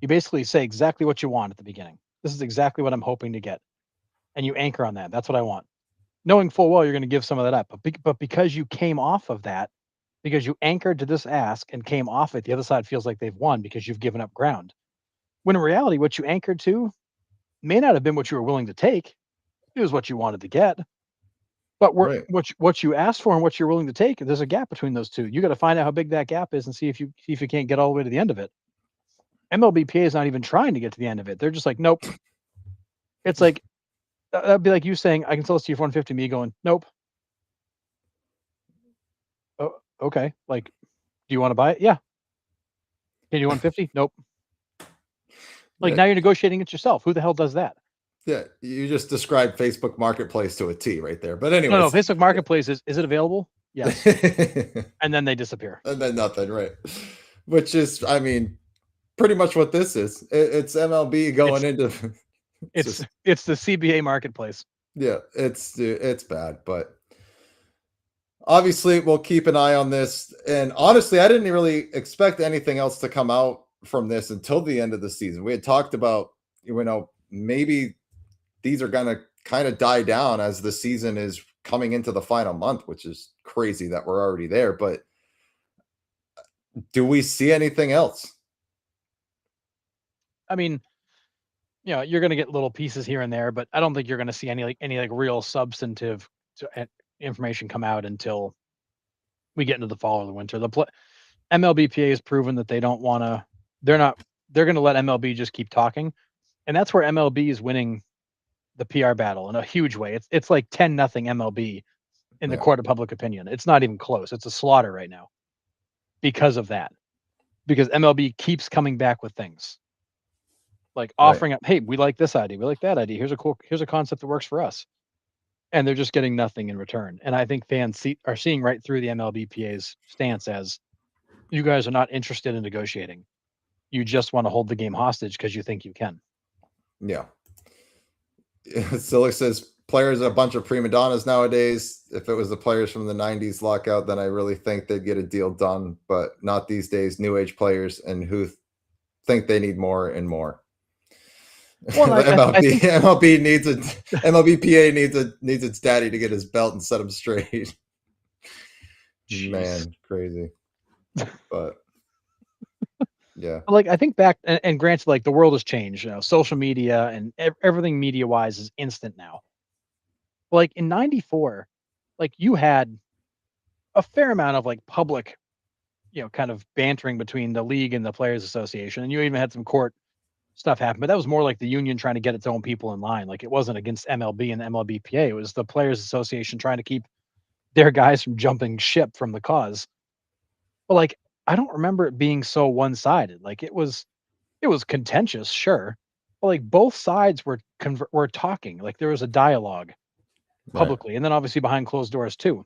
basically say exactly what you want at the beginning. This is exactly what I'm hoping to get. And you anchor on that. That's what I want. Knowing full well you're going to give some of that up. But because you came off of that, because you anchored to this ask and came off it, the other side feels like they've won because you've given up ground. When in reality, what you anchored to may not have been what you were willing to take. It was what you wanted to get. But Right. what you asked for and what you're willing to take, there's a gap between those two. You got to find out how big that gap is and see if you can't get all the way to the end of it. MLBPA is not even trying to get to the end of it. They're just like, nope. It's like that'd be like you saying, I can sell this to you for 150. Me going, nope. Oh, okay. Like, do you want to buy it? Yeah. Can you 150? Nope. Like Yeah. now you're negotiating it yourself. Who the hell does that? Yeah, you just described Facebook Marketplace to a T right there. But No. anyways, Facebook Marketplace is it available? Yes. and And then they disappear. then nothing, right? Which is, I mean, pretty much what this is. It's MLB going into it's It's just it's the CBA Marketplace. yeah, it's bad, but obviously we'll keep an eye on this. And honestly, I didn't really expect anything else to come out from this until the end of the season. We had talked about, maybe these are going to kind of die down as the season is coming into the final month, which is crazy that we're already there. But do we see anything else? I mean, you're going to get little pieces here and there, but I don't think you're going to see any real substantive information come out until we get into the fall or the winter. MLBPA has proven that they don't want to. They're going to let MLB just keep talking, and that's where MLB is winning the PR battle in a huge way. It's like 10-0 MLB in the Yeah. court of public opinion. It's not even close. It's a slaughter right now because of that. Because MLB keeps coming back with things like offering up, hey, we like this idea, we like that idea. Here's a concept that works for us, and they're just getting nothing in return. And I think fans are seeing right through the MLBPA's stance as you guys are not interested in negotiating. You just want to hold the game hostage because you think you can. Yeah. Sillick says players are a bunch of prima donnas nowadays. If it was the players from the 90s lockout, then I really think they'd get a deal done, but not these days. New age players and who think they need more and more. Well, I think MLB needs MLBPA needs its daddy to get his belt and set him straight. Jeez. Man, crazy. But yeah. Like I think back and granted, like the world has changed. Social media and everything media wise is instant now. Like in '94, like you had a fair amount of like public, kind of bantering between the league and the Players Association, and you even had some court stuff happen. But that was more like the union trying to get its own people in line. Like it wasn't against MLB and the MLBPA. It was the Players Association trying to keep their guys from jumping ship from the cause. But like I don't remember it being so one-sided. Like it was contentious, sure. But like both sides were talking. Like there was a dialogue publicly, and then obviously behind closed doors too.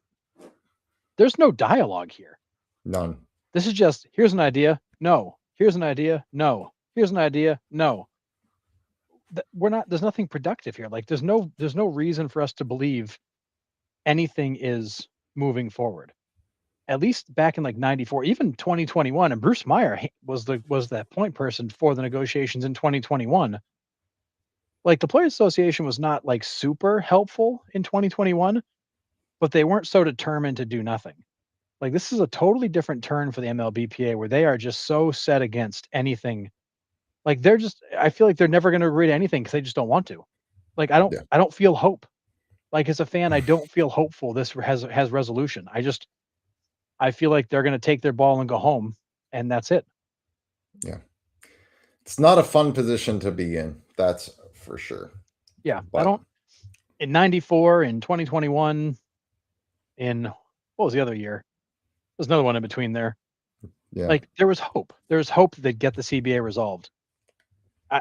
There's no dialogue here. None. This is just here's an idea, no. Here's an idea, no. Here's an idea, no. There's nothing productive here. Like there's no reason for us to believe anything is moving forward. At least back in like '94, even 2021, and Bruce Meyer was that point person for the negotiations in 2021. Like the Players Association was not like super helpful in 2021, but they weren't so determined to do nothing. Like this is a totally different turn for the MLBPA where they are just so set against anything. Like I feel like they're never going to agree to anything because they just don't want to. Like I don't feel hope. Like as a fan, I don't feel hopeful this has resolution. I feel like they're going to take their ball and go home, and that's it. Yeah. It's not a fun position to be in. That's for sure. Yeah, I But don't in 94, in 2021, in what was the other year? There's another one in between there. yeah, Like there was hope. There's hope that get the CBA resolved.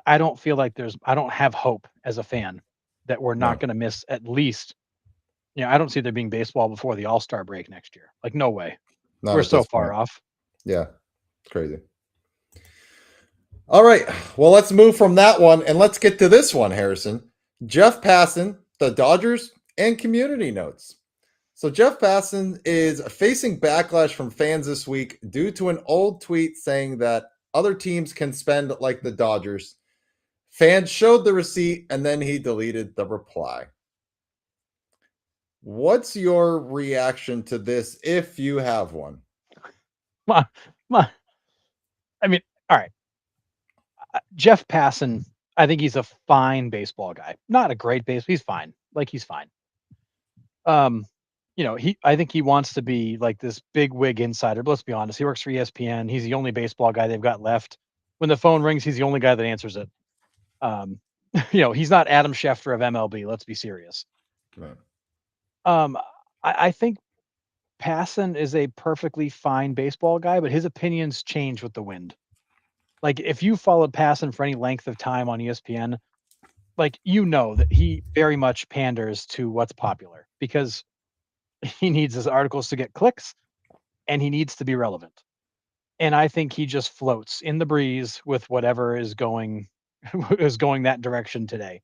I don't feel like I don't have hope as a fan that we're not no, going to miss at least. I don't see there being baseball before the All-Star break next year. Like no way. not We're at so this far point. off. Yeah, it's crazy. All right. Well, let's move from that one and let's get to this one, Harrison. Jeff Passan, the Dodgers, and community notes. So Jeff Passan is facing backlash from fans this week due to an old tweet saying that other teams can spend like the Dodgers. Fans showed the receipt and then he deleted the reply. What's your reaction to this if you have one? My, my, I mean, all right. Jeff Passan, I think he's a fine baseball guy. Not a great base. He's fine. Like he's fine. Um, I think he wants to be like this big wig insider. But let's be honest. He works for ESPN. He's the only baseball guy they've got left. When the phone rings, he's the only guy that answers it. Um, he's not Adam Schefter of MLB. Let's be serious. Right. Um, I think Passan is a perfectly fine baseball guy, but his opinions change with the wind. Like if you followed Passan for any length of time on ESPN, like that he very much panders to what's popular because he needs his articles to get clicks and he needs to be relevant. And I think he just floats in the breeze with whatever is going is going that direction today.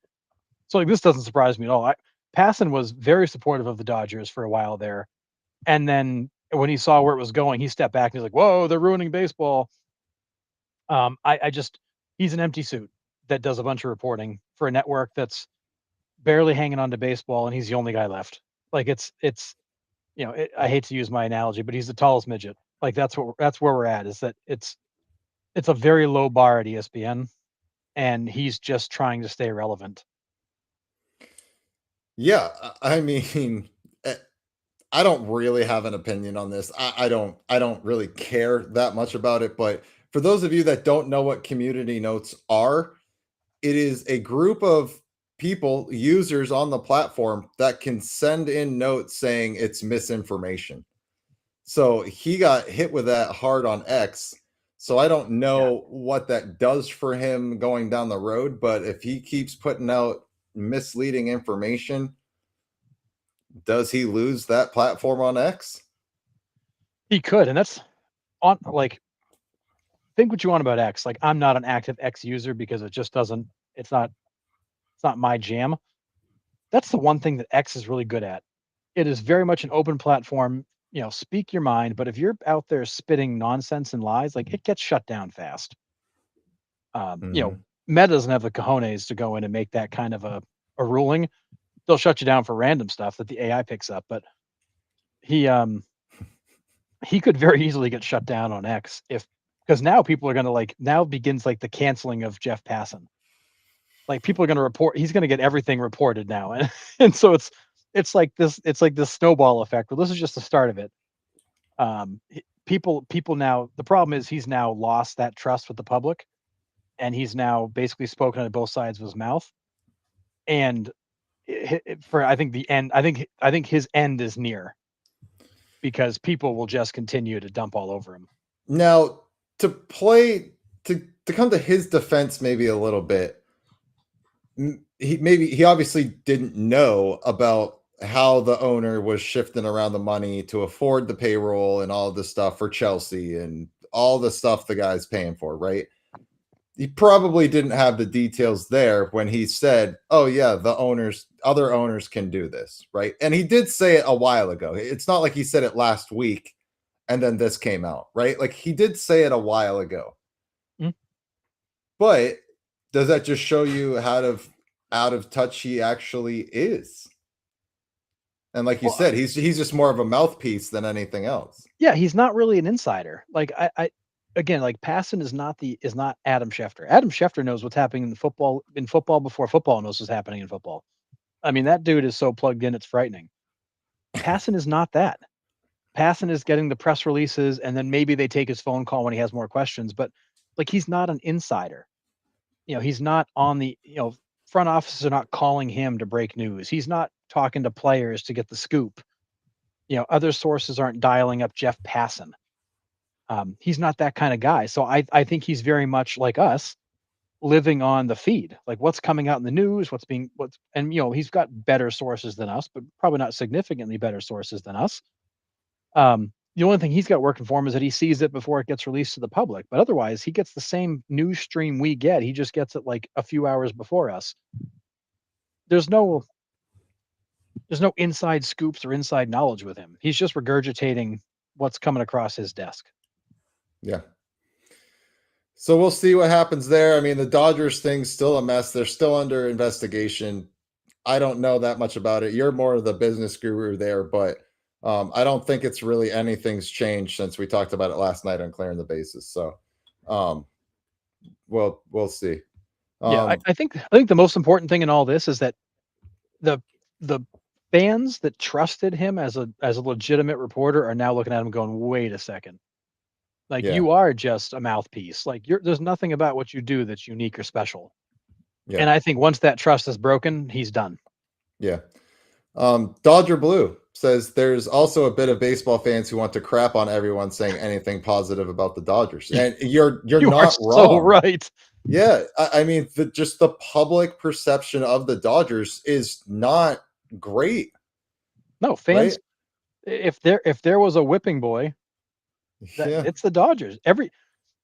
So like this doesn't surprise me at all. Passan was very supportive of the Dodgers for a while there, and then when he saw where it was going, he stepped back and he's like, "Whoa, they're ruining baseball." I just he's an empty suit that does a bunch of reporting for a network that's barely hanging on to baseball, and he's the only guy left. Like I hate to use my analogy, but he's the tallest midget. Like that's where we're at. Is that it's a very low bar at ESPN, and he's just trying to stay relevant. Yeah, I mean, eh, I don't really have an opinion on this. I don't really care that much about it, but for those of you that don't know what community notes are, it is a group of people, users on the platform that can send in notes saying it's misinformation. So he got hit with that hard on X. So I don't Yeah, know what that does for him going down the road, but if he keeps putting out misleading information, does he lose that platform on X? he could, and that's on like think what you want about X. Like I'm not an active X user because it just doesn't. It's not my jam. That's the one thing that X is really good at. It is very much an open platform. Speak your mind. But if you're out there spitting nonsense and lies, like it gets shut down fast. Um, you know, Mhm. Meta doesn't have the cojones to go in and make that kind of a ruling. They'll shut you down for random stuff that the AI picks up. But he um he could very easily get shut down on X if because now people are gonna like now begins like the canceling of Jeff Passan. Like people are gonna report he's gonna get everything reported now. And so it's like this snowball effect. Well, this is just the start of it. People now the problem is he's now lost that trust with the public and he's now basically spoken on both sides of his mouth. And for I think the end I think his end is near because people will just continue to dump all over him. Now, to play to come to his defense maybe a little bit, he obviously didn't know about how the owner was shifting around the money to afford the payroll and all this stuff for Chelsea and all the stuff the guy's paying for, right? He probably didn't have the details there when he said, "Oh yeah, other owners can do this," right? And he did say it a while ago. It's not like he said it last week and then this came out, right? Like he did say it a while ago. Mm. But does that just show you how out of touch he actually is? And like you Well, said, he's just more of a mouthpiece than anything else. yeah, he's not really an insider. Like I again, like Passan is not Adam Schefter. Adam Schefter knows what's happening in football before football knows what's happening in football. I mean, that dude is so plugged in, it's frightening. Passan is not that. Passan is getting the press releases, and then maybe they take his phone call when he has more questions. But like he's not an insider. He's not on the, front offices are not calling him to break news. He's not talking to players to get the scoop. Other sources aren't dialing up Jeff Passan. He's not that kind of guy. So I think he's very much like us, living on the feed, like what's coming out in the news, and he's got better sources than us, but probably not significantly better sources than us. The only thing he's got working for him is that he sees it before it gets released to the public. But otherwise, he gets the same news stream we get. He just gets it like a few hours before us. There's no inside scoops or inside knowledge with him. He's just regurgitating what's coming across his desk. Yeah. So we'll see what happens there. I mean, the Dodgers thing's still a mess. They're still under investigation. I don't know that much about it. You're more of the business guru there, but I don't think it's really anything's changed since we talked about it last night on Clearing the Bases. So we'll see. I think the most important thing in all this is that the fans that trusted him as a legitimate reporter are now looking at him going, wait a second. Like, you are just a mouthpiece. Like, there's nothing about what you do that's unique or special. Yeah. And I think once that trust is broken, he's done. Yeah. Dodger Blue says there's also a bit of baseball fans who want to crap on everyone saying anything positive about the Dodgers. And you're not wrong. So right. Yeah. I mean, just the public perception of the Dodgers is not great. No, fans, right? If there was a whipping boy, it's the Dodgers.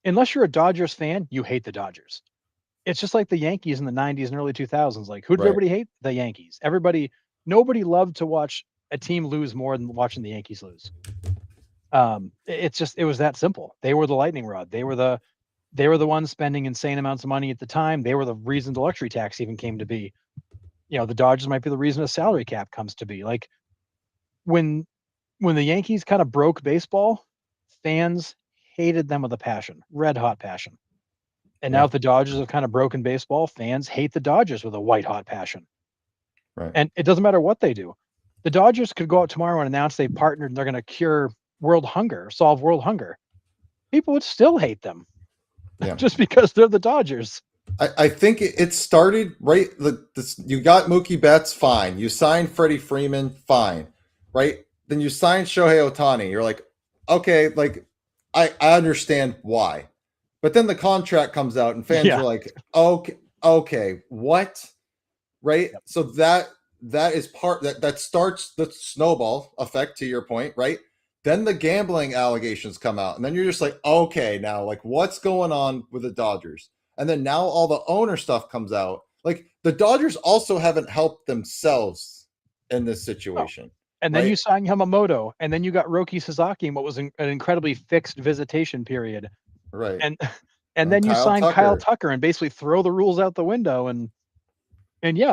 Unless you're a Dodgers fan, you hate the Dodgers. It's just like the Yankees in the 90s and early 2000s. Like, who did everybody hate? The Yankees. Nobody loved to watch a team lose more than watching the Yankees lose. It was that simple. They were the lightning rod. They were the ones spending insane amounts of money at the time. They were the reason the luxury tax even came to be. The Dodgers might be the reason a salary cap comes to be. Like, when the Yankees kind of broke baseball, fans hated them with a passion, red hot passion. And now if the Dodgers have kind of broken baseball, fans hate the Dodgers with a white hot passion. Right. And it doesn't matter what they do. The Dodgers could go out tomorrow and announce they've partnered and they're going to cure solve world hunger. People would still hate them just because they're the Dodgers. I think it started right. You got Mookie Betts, fine. You signed Freddie Freeman, fine. Right. Then you signed Shohei Ohtani. You're like, okay, like I understand why. But then the contract comes out and fans are like, okay, what? Right. Yep. So that is that starts the snowball effect, to your point, right? Then the gambling allegations come out, and then you're just like, okay, now like what's going on with the Dodgers? And then now all the owner stuff comes out. Like, the Dodgers also haven't helped themselves in this situation. Oh. And then you signed Yamamoto, and then you got Roki Sasaki in what was an incredibly fixed visitation period. Right. And then you sign Kyle Tucker and basically throw the rules out the window. And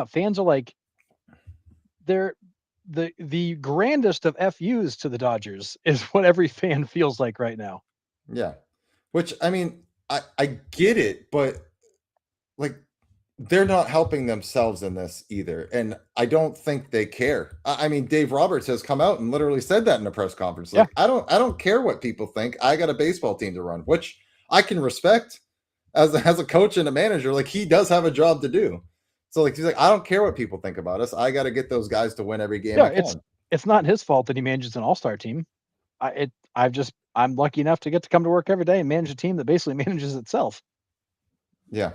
fans are like, they're the grandest of FUs to the Dodgers is what every fan feels like right now. Yeah. Which, I mean, I get it, but like, they're not helping themselves in this either. And I don't think they care. I mean, Dave Roberts has come out and literally said that in a press conference. Like, I don't care what people think. I got a baseball team to run, which I can respect as a coach and a manager. Like, he does have a job to do. So like, he's like, I don't care what people think about us. I got to get those guys to win every game. It's not his fault that he manages an all-star team. I'm lucky enough to get to come to work every day and manage a team that basically manages itself. Yeah.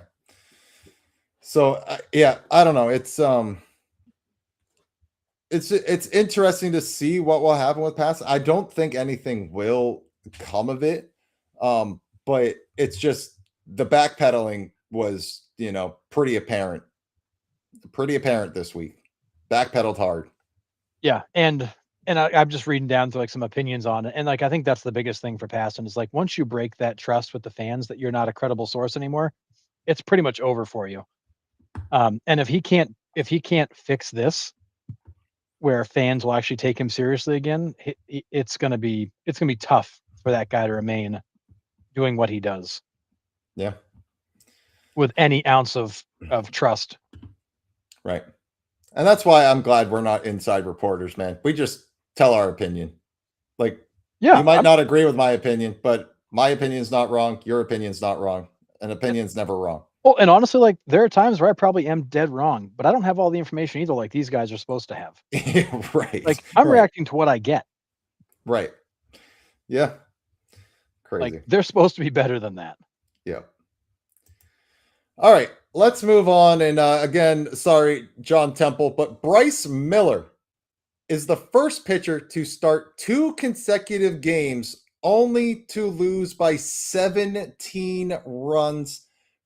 So I don't know. It's interesting to see what will happen with Pass. I don't think anything will come of it. But it's just the backpedaling was, pretty apparent this week. Backpedaled hard. Yeah. And I'm just reading down through like some opinions on it. And like, I think that's the biggest thing for Passan is like, once you break that trust with the fans that you're not a credible source anymore, it's pretty much over for you. And if he can't fix this, where fans will actually take him seriously again, it's gonna be tough for that guy to remain doing what he does. Yeah. With any ounce of trust. Right. And that's why I'm glad we're not inside reporters, man. We just tell our opinion. Like, you might not agree with my opinion, but my opinion is not wrong. Your opinion is not wrong. An opinion's never wrong. Well, and honestly, like there are times where I probably am dead wrong, but I don't have all the information either like these guys are supposed to have. Right. Like I'm Right. reacting to what I get. Right. Yeah. Like Crazy. they're supposed to be better than that. Yeah. All right. Let's move on. And again, sorry, John Temple, but Bryce Miller is the first pitcher to start 2 consecutive games only to lose by 17 runs.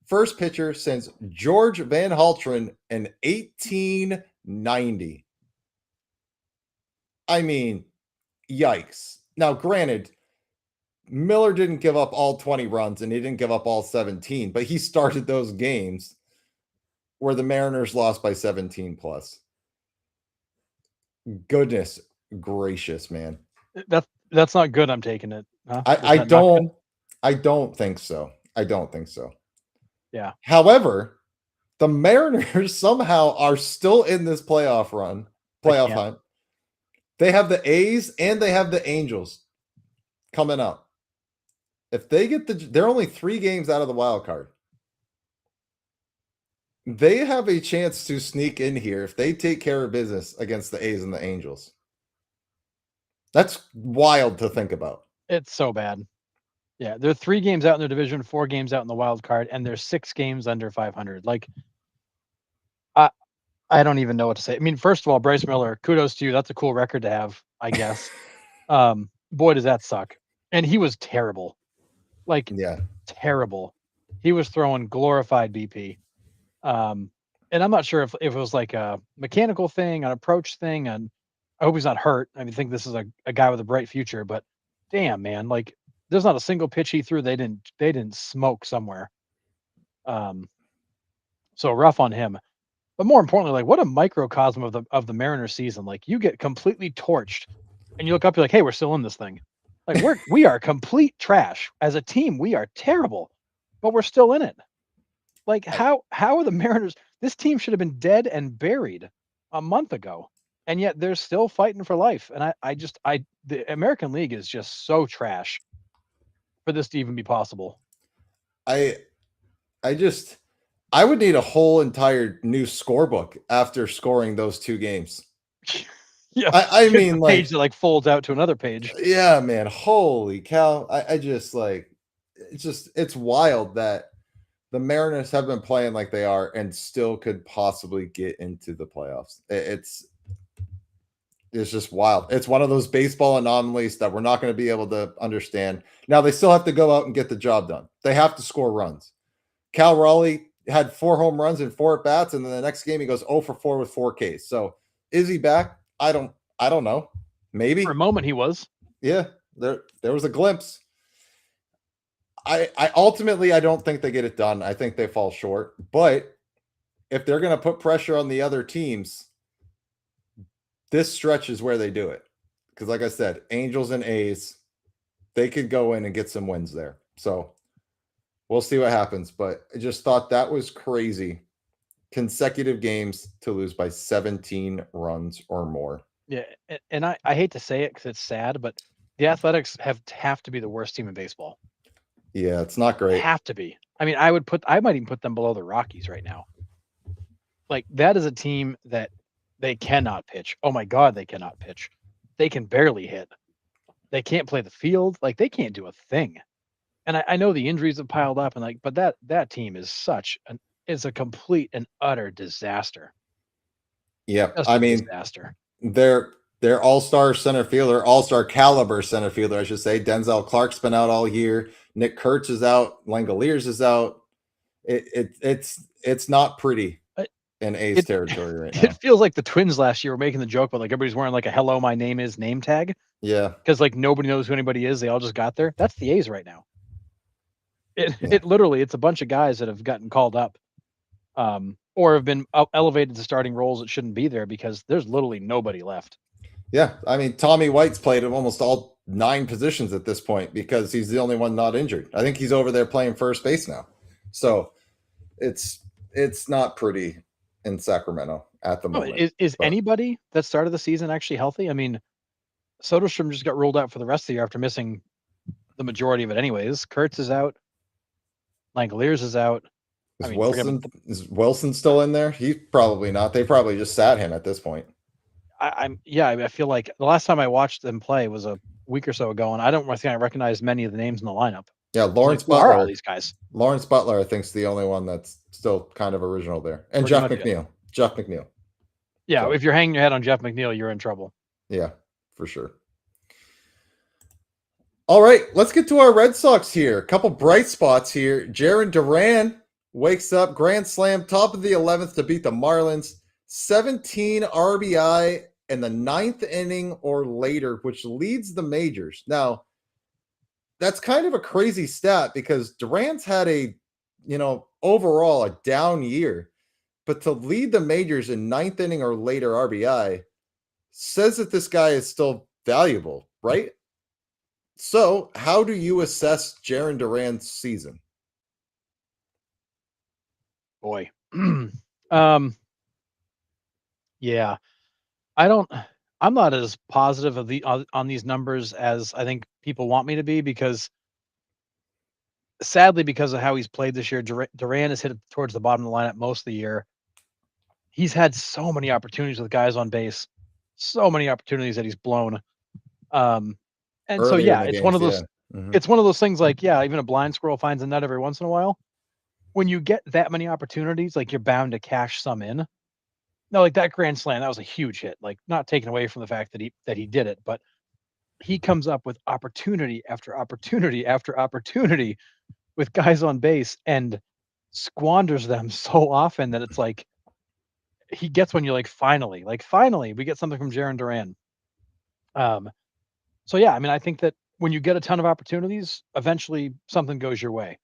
First pitcher since George Van Haltren in 1890. I mean, yikes. Now, granted, Miller didn't give up all 20 runs and he didn't give up all 17, but he started those games where the Mariners lost by 17 plus. Goodness gracious, man. That's not good. I'm taking it. Huh? I, Is I that not good? don't I don't think so. I don't think so. Yeah, However, the Mariners somehow are still in this I playoff can't. hunt. They have the A's and they have the Angels coming up. If they get they're only 3 games out of the wild card. They have a chance to sneak in here if they take care of business against the A's and the Angels. That's wild to think about. It's so bad. Yeah, they're 3 games out in their division, 4 games out in the wild card, and they're 6 games under 500. Like, I I don't even know what to say. I mean, first of all, Bryce Miller, kudos to you. That's a cool record to have, I guess. Boy, does that suck. And he was terrible, like Yeah. terrible. He was throwing glorified BP. Um, and I'm not sure if it was like a mechanical thing, an approach thing, and I hope he's not hurt. I mean, I think this is a guy with a bright future, but damn, man, like there's not a single pitch he threw they didn't smoke somewhere. Um, so rough on him. But more importantly, like what a microcosm of the Mariners season. Like you get completely torched and you look up, you're like, hey, we're still in this thing. Like we are complete trash. As a team, we are terrible, but we're still in it. Like I, how are the Mariners? This team should have been dead and buried a month ago, and yet they're still fighting for life. And I the American League is just so trash for this to even be possible. I I just I would need a whole entire new scorebook after scoring those 2 games. Yeah, I just a mean, page like, that like folds out to another page. yeah, man, holy cow. I just like it's wild that the Mariners have been playing like they are and still could possibly get into the playoffs. It's just wild. It's one of those baseball anomalies that we're not going to be able to understand. Now they still have to go out and get the job done. They have to score runs. Cal Raleigh had 4 home runs and 4 at-bats, and then the next game he goes 0 for 4 with 4 Ks. So is he back? I don't know. For a Maybe. moment, he was. Yeah. There was a glimpse. I ultimately I don't think they get it done. I think they fall short. But if they're going to put pressure on the other teams, this stretch is where they do it. Because like I said, Angels and A's, they could go in and get some wins there. So we'll see what happens. But I just thought that was crazy. Consecutive games to lose by 17 runs or more. Yeah, and I hate to say it because it's sad, but the Athletics have to be the worst team in baseball. Yeah, it's not great. Have to be. I mean, I might even put them below the Rockies right now. Like that is a team that they cannot pitch. Oh my God, they cannot pitch. They can barely hit. They can't play the field. Like they can't do a thing. And I know the injuries have piled up and like, but that team is is a complete and utter disaster. Yeah, Just I a mean, disaster. they're all-star center fielder, all-star caliber center fielder, I should say. Denzel Clark's been out all year. Nick Kurtz is out. Langoliers is out. It's not pretty Uh, in A's It territory right it now. feels like the Twins last year were making the joke, but like everybody's wearing like a "Hello, my name is" name tag Yeah, because like nobody knows who anybody is. They all just got there. That's the A's right now. It yeah, it literally it's a bunch of guys that have gotten called up, or have been elevated to starting roles that shouldn't be there because there's literally nobody left. yeah. I mean, Tommy White's played at almost all 9 positions at this point because he's the only one not injured. I think he's over there playing first base now. So it's not pretty in Sacramento at the Oh, moment. is But anybody that started the season actually healthy? I mean, Soderstrom just got ruled out for the rest of the year after missing the majority of it anyways. Kurtz is out. Langoliers is out. I mean, forget about Is Wilson still in there? He's probably not. They probably just sat him at this point. I feel like the last time I watched them play was a week or so ago, and I don't think I recognized many of the names in the lineup. Yeah, Like, who are all these guys? Lawrence Butler, I think, is the only one that's still kind of original there. And Pretty Jeff much it. McNeil. Jeff McNeil. Yeah, So, if you're hanging your head on Jeff McNeil, you're in trouble. yeah, for sure. All right, let's get to our Red Sox here. A couple bright spots here. Jarren Duran wakes up, grand slam, top of the 11th to beat the Marlins. 17 RBI in the 9th inning or later, which leads the majors. Now, that's kind of a crazy stat because Duran's had overall a down year. But to lead the majors in 9th inning or later RBI says that this guy is still valuable, right? So, how do you assess Jarren Duran's season? Boy. Yeah. I'm not as positive on these numbers as I think people want me to be, because sadly, because of how he's played this year, Duran has hit towards the bottom of the lineup most of the year. He's had so many opportunities with guys on base, so many opportunities that he's blown. And so, Earlier in yeah, the it's one games, of those, yeah. Mhm. it's one of those things like, yeah, even a blind squirrel finds a nut every once in a while. When you get that many opportunities, like, you're bound to cash some in. No, like that grand slam, that was a huge hit. Like, not taken away from the fact that he did it, but he comes up with opportunity after opportunity after opportunity with guys on base and squanders them so often that it's like he gets when you're like, finally, we get something from Jarren Duran. Um, so yeah, I mean, I think that when you get a ton of opportunities, eventually something goes your way.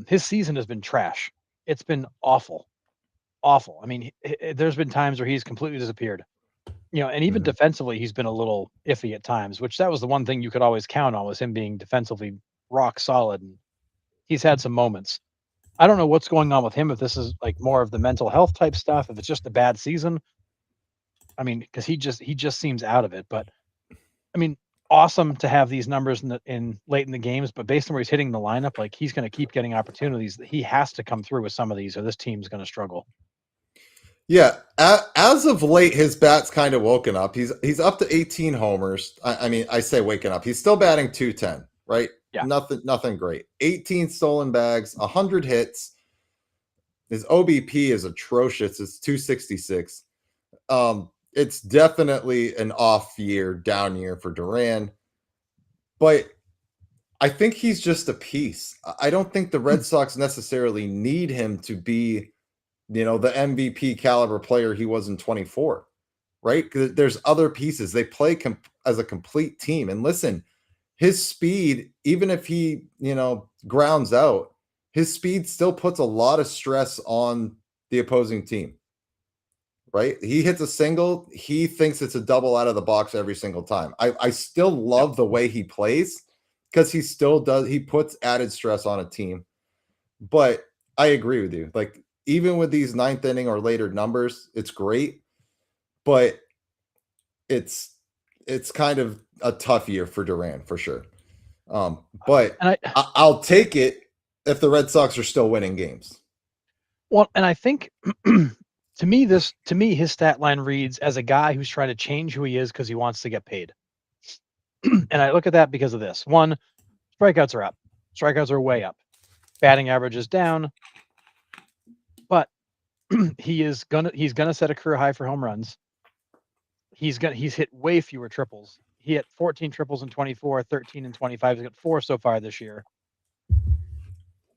His season has been trash. It's been awful, awful. I mean, there's been times where he's completely disappeared. And even Mhm. defensively, he's been a little iffy at times, which that was the one thing you could always count on, was him being defensively rock solid. And he's had some moments. I don't know what's going on with him, if this is like more of the mental health type stuff, if it's just a bad season. I mean, because he just seems out of it. But I mean, awesome to have these numbers in late in the games, but based on where he's hitting the lineup, like, he's going to keep getting opportunities. That he has to come through with some of these, or this team's going to struggle. Yeah, as of late, his bat's kind of woken up. He's up to 18 homers. I mean, I say waking up. He's still batting 210, right? Yeah. Nothing great. 18 stolen bags, 100 hits. His OBP is atrocious. It's 266. It's definitely an off year, down year for Duran. But I think he's just a piece. I don't think the Red Sox necessarily need him to be, the MVP caliber player he was in 24, right? Because there's other pieces. They play as a complete team. And listen, his speed, even if he, grounds out, his speed still puts a lot of stress on the opposing team, right? He hits a single, he thinks it's a double out of the box every single time. I still Yep. love the way he plays because he puts added stress on a team. But I agree with you. Like, even with these 9th inning or later numbers, it's great, but it's kind of a tough year for Duran for sure. But And I'll take it if the Red Sox are still winning games. well, and I think to me, his stat line reads as a guy who's trying to change who he is because he wants to get paid. And I look at that because of this. One, strikeouts are up. Strikeouts are way up. Batting average is down, but he's gonna set a career high for home runs. He's hit way fewer triples. He hit 14 triples in 24, 13 and 25. He's got 4 so far this year.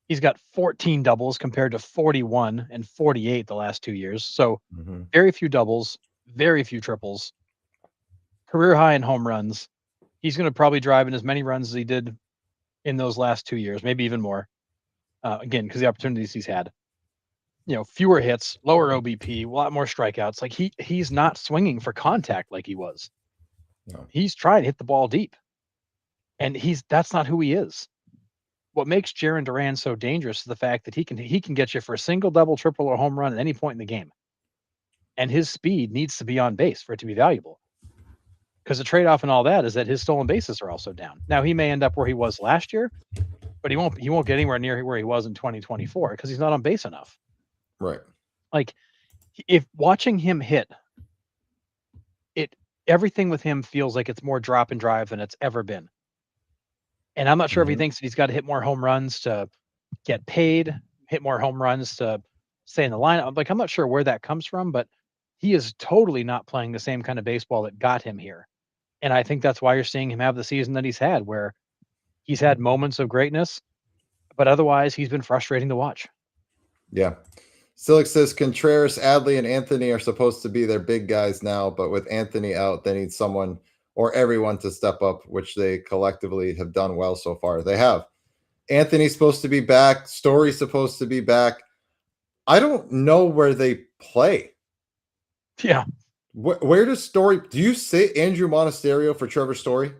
He's got 14 doubles compared to 41 and 48 the last 2 years. So very few doubles, very few triples. Career high in home runs. He's going to probably drive in as many runs as he did in those last 2 years, maybe even more. Again, because the opportunities he's had. Fewer hits, lower OBP, a lot more strikeouts. Like, he's not swinging for contact like he was. No. He's trying to hit the ball deep, and that's not who he is. What makes Jarren Duran so dangerous is the fact that he can get you for a single, double, triple, or home run at any point in the game, and his speed needs to be on base for it to be valuable. Because the trade-off in all that is that his stolen bases are also down. Now, he may end up where he was last year, but he won't get anywhere near where he was in 2024 because he's not on base enough. Right. Like if watching him hit, it everything with him feels like it's more drop and drive than it's ever been. And I'm not sure if he Mhm. thinks that he's got to hit more home runs to get paid, hit more home runs to stay in the lineup. Like I'm not sure where that comes from, but he is totally not playing the same kind of baseball that got him here. And I think that's why you're seeing him have the season that he's had, where he's had moments of greatness, but otherwise he's been frustrating to watch. Yeah. Silic says Contreras, Adley, and Anthony are supposed to be their big guys now, but with Anthony out, they need someone or everyone to step up, which they collectively have done well so far. They have. Anthony's supposed to be back. Story's supposed to be back. I don't know where they play. Yeah. Where does Story? Do you say Andrew Monasterio for Trevor Story?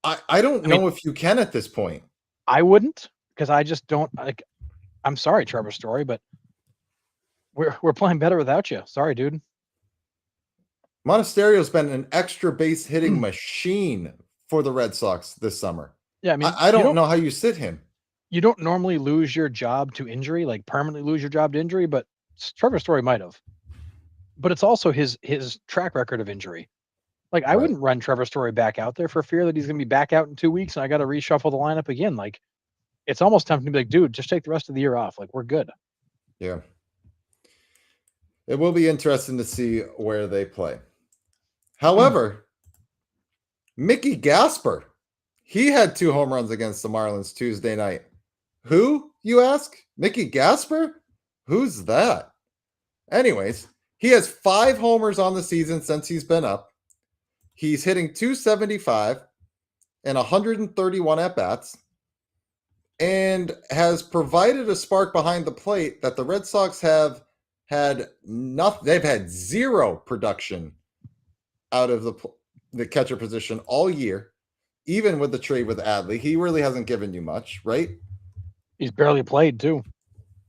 I don't I mean, know if you can at this point. I wouldn't because I just don't like. I'm sorry, Trevor Story, but we're playing better without you. Sorry, dude. Monasterio's been an extra base hitting machine for the Red Sox this summer. Yeah, I mean, I don't know how you sit him. you don't normally lose your job to injury, like permanently lose your job to injury, but Trevor Story might have. But it's also his track record of injury. Like I Right. wouldn't run Trevor Story back out there for fear that he's going to be back out in 2 weeks and I got to reshuffle the lineup again. Like it's almost tempting to be like, dude, just take the rest of the year off. Like we're good. Yeah. It will be interesting to see where they play. However, Mickey Gasper, he had 2 home runs against the Marlins Tuesday night. Who, you ask? Mickey Gasper? Who's that? Anyways, he has 5 homers on the season since he's been up. He's hitting 275 and 131 at bats and has provided a spark behind the plate that the Red Sox have had nothing. They've had zero production out of the catcher position all year, even with the trade with Adley. He really hasn't given you much, right? He's barely played too.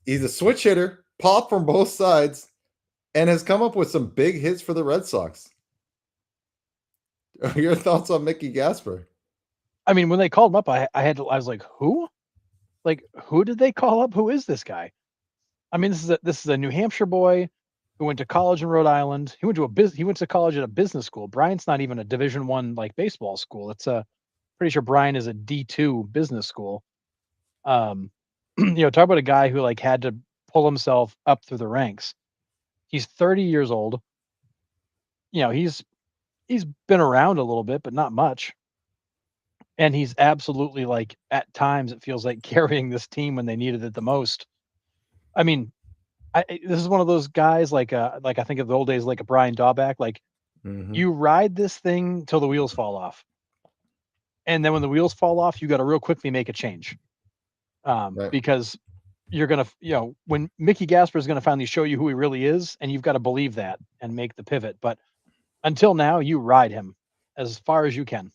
He's a switch hitter, pop from both sides, and has come up with some big hits for the Red Sox. Your thoughts on Mickey Gasper? I mean, when they called him up, I was like, who? Like, who did they call up? Who is this guy? I mean, this is a New Hampshire boy who went to college in Rhode Island. He went to college at a business school. Bryant's not even a Division I like baseball school. It's a pretty sure Bryant is a D2 business school. Talk about a guy who like had to pull himself up through the ranks. He's 30 years old. He's been around a little bit, but not much. And he's absolutely like at times it feels like carrying this team when they needed it the most. I mean, this is one of those guys like I think of the old days like a Brian Dawback. Like you ride this thing till the wheels fall off, and then when the wheels fall off, you got to real quickly make a change, Right. because you're gonna when Mickey Gasper is gonna finally show you who he really is, and you've got to believe that and make the pivot. But until now, you ride him as far as you can.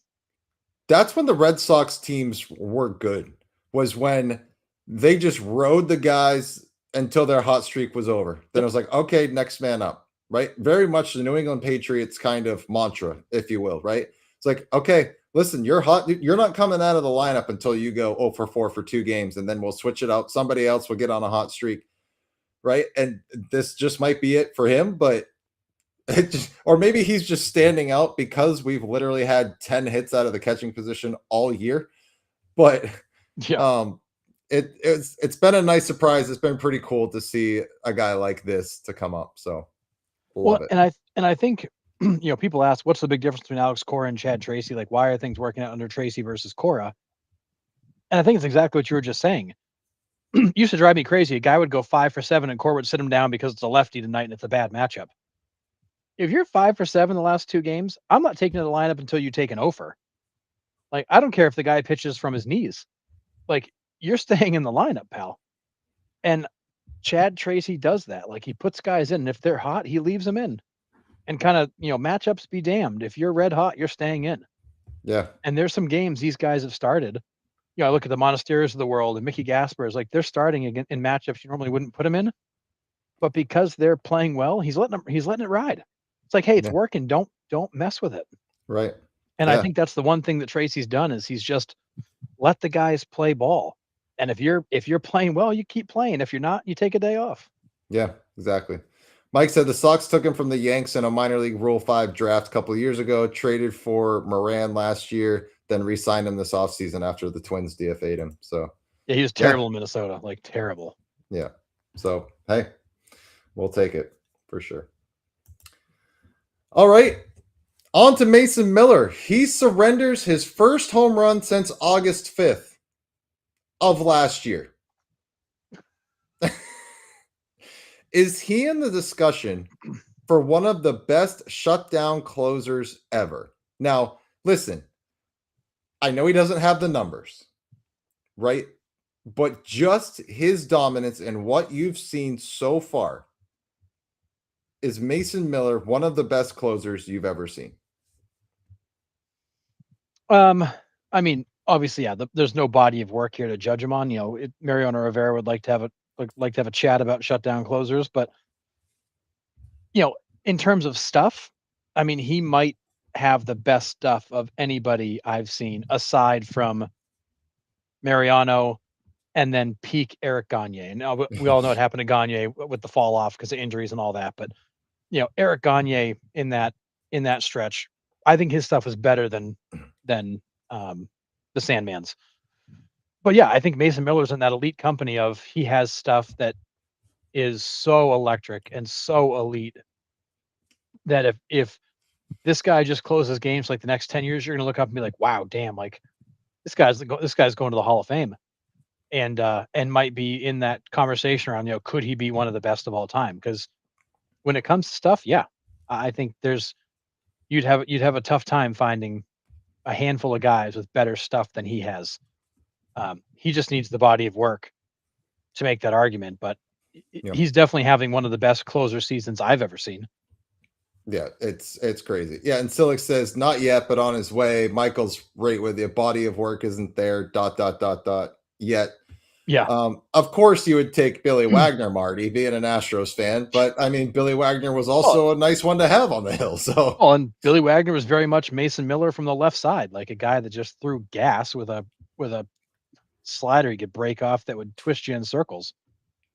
That's when the Red Sox teams were good, was when they just rode the guys until their hot streak was over. Then it was like, okay, next man up, right? Very much the New England Patriots kind of mantra, if you will, right? It's like, okay, listen, you're hot. You're not coming out of the lineup until you go 0 for 4 for 2 games, and then we'll switch it out. Somebody else will get on a hot streak, right? And this just might be it for him, but or maybe he's just standing out because we've literally had 10 hits out of the catching position all year. But Yeah. it's been a nice surprise. It's been pretty cool to see a guy like this to come up. So love it. And I think people ask what's the big difference between Alex Cora and Chad Tracy? Like why are things working out under Tracy versus Cora? And I think it's exactly what you were just saying. Used to drive me crazy. A guy would go 5 for 7 and Cora would sit him down because it's a lefty tonight and it's a bad matchup. If you're 5 for 7 the last 2 games, I'm not taking to the lineup until you take an offer. Like I don't care if the guy pitches from his knees. Like you're staying in the lineup, pal. And Chad Tracy does that. Like he puts guys in, and if they're hot, he leaves them in. And kind of, matchups be damned. If you're red hot, you're staying in. Yeah. And there's some games these guys have started. I look at the Monasterios of the world and Mickey Gasper is like they're starting again in matchups you normally wouldn't put them in. But because they're playing well, he's letting it ride. It's like, hey, it's Yeah. working. Don't mess with it. Right. And I Yeah. think that's the one thing that Tracy's done is he's just let the guys play ball. And if you're playing well, you keep playing. If you're not, you take a day off. Yeah, exactly. Mike said the Sox took him from the Yanks in a minor league Rule 5 draft a couple of years ago, traded for Moran last year, then re-signed him this offseason after the Twins DFA'd him. So Yeah, he was terrible in Minnesota, like terrible. yeah. So hey, we'll take it for sure. All right. On to Mason Miller. He surrenders his first home run since August 5th of last year. Is he in the discussion for one of the best shutdown closers ever? Now, listen, I know he doesn't have the numbers, right? But just his dominance and what you've seen so far, is Mason Miller one of the best closers you've ever seen? I mean, obviously, yeah, there's no body of work here to judge him on. Mariano Rivera would like to have a chat about shutdown closers, but in terms of stuff, I mean, he might have the best stuff of anybody I've seen aside from Mariano and then peak Eric Gagne. And we all know what happened to Gagne with the fall off because of injuries and all that. But Eric Gagne in that stretch, I think his stuff is better than the Sandman's. But yeah, I think Mason Miller's in that elite company of he has stuff that is so electric and so elite that if this guy just closes games like the next 10 years, you're gonna look up and be like, wow, damn, like this guy's going to the Hall of Fame. And might be in that conversation around, could he be one of the best of all time? Because when it comes to stuff, yeah, I think you'd have a tough time finding a handful of guys with better stuff than he has. He just needs the body of work to make that argument, but he's definitely having one of the best closer seasons I've ever seen. Yeah, it's crazy. Yeah, and Silik says not yet, but on his way. Michael's right with you. Body of work isn't there. ... Yet. Yeah. Of course, you would take Billy Wagner, Marty, being an Astros fan, but I mean, Billy Wagner was also a nice one to have on the hill. So, and Billy Wagner was very much Mason Miller from the left side, like a guy that just threw gas with a slider he could break off that would twist you in circles.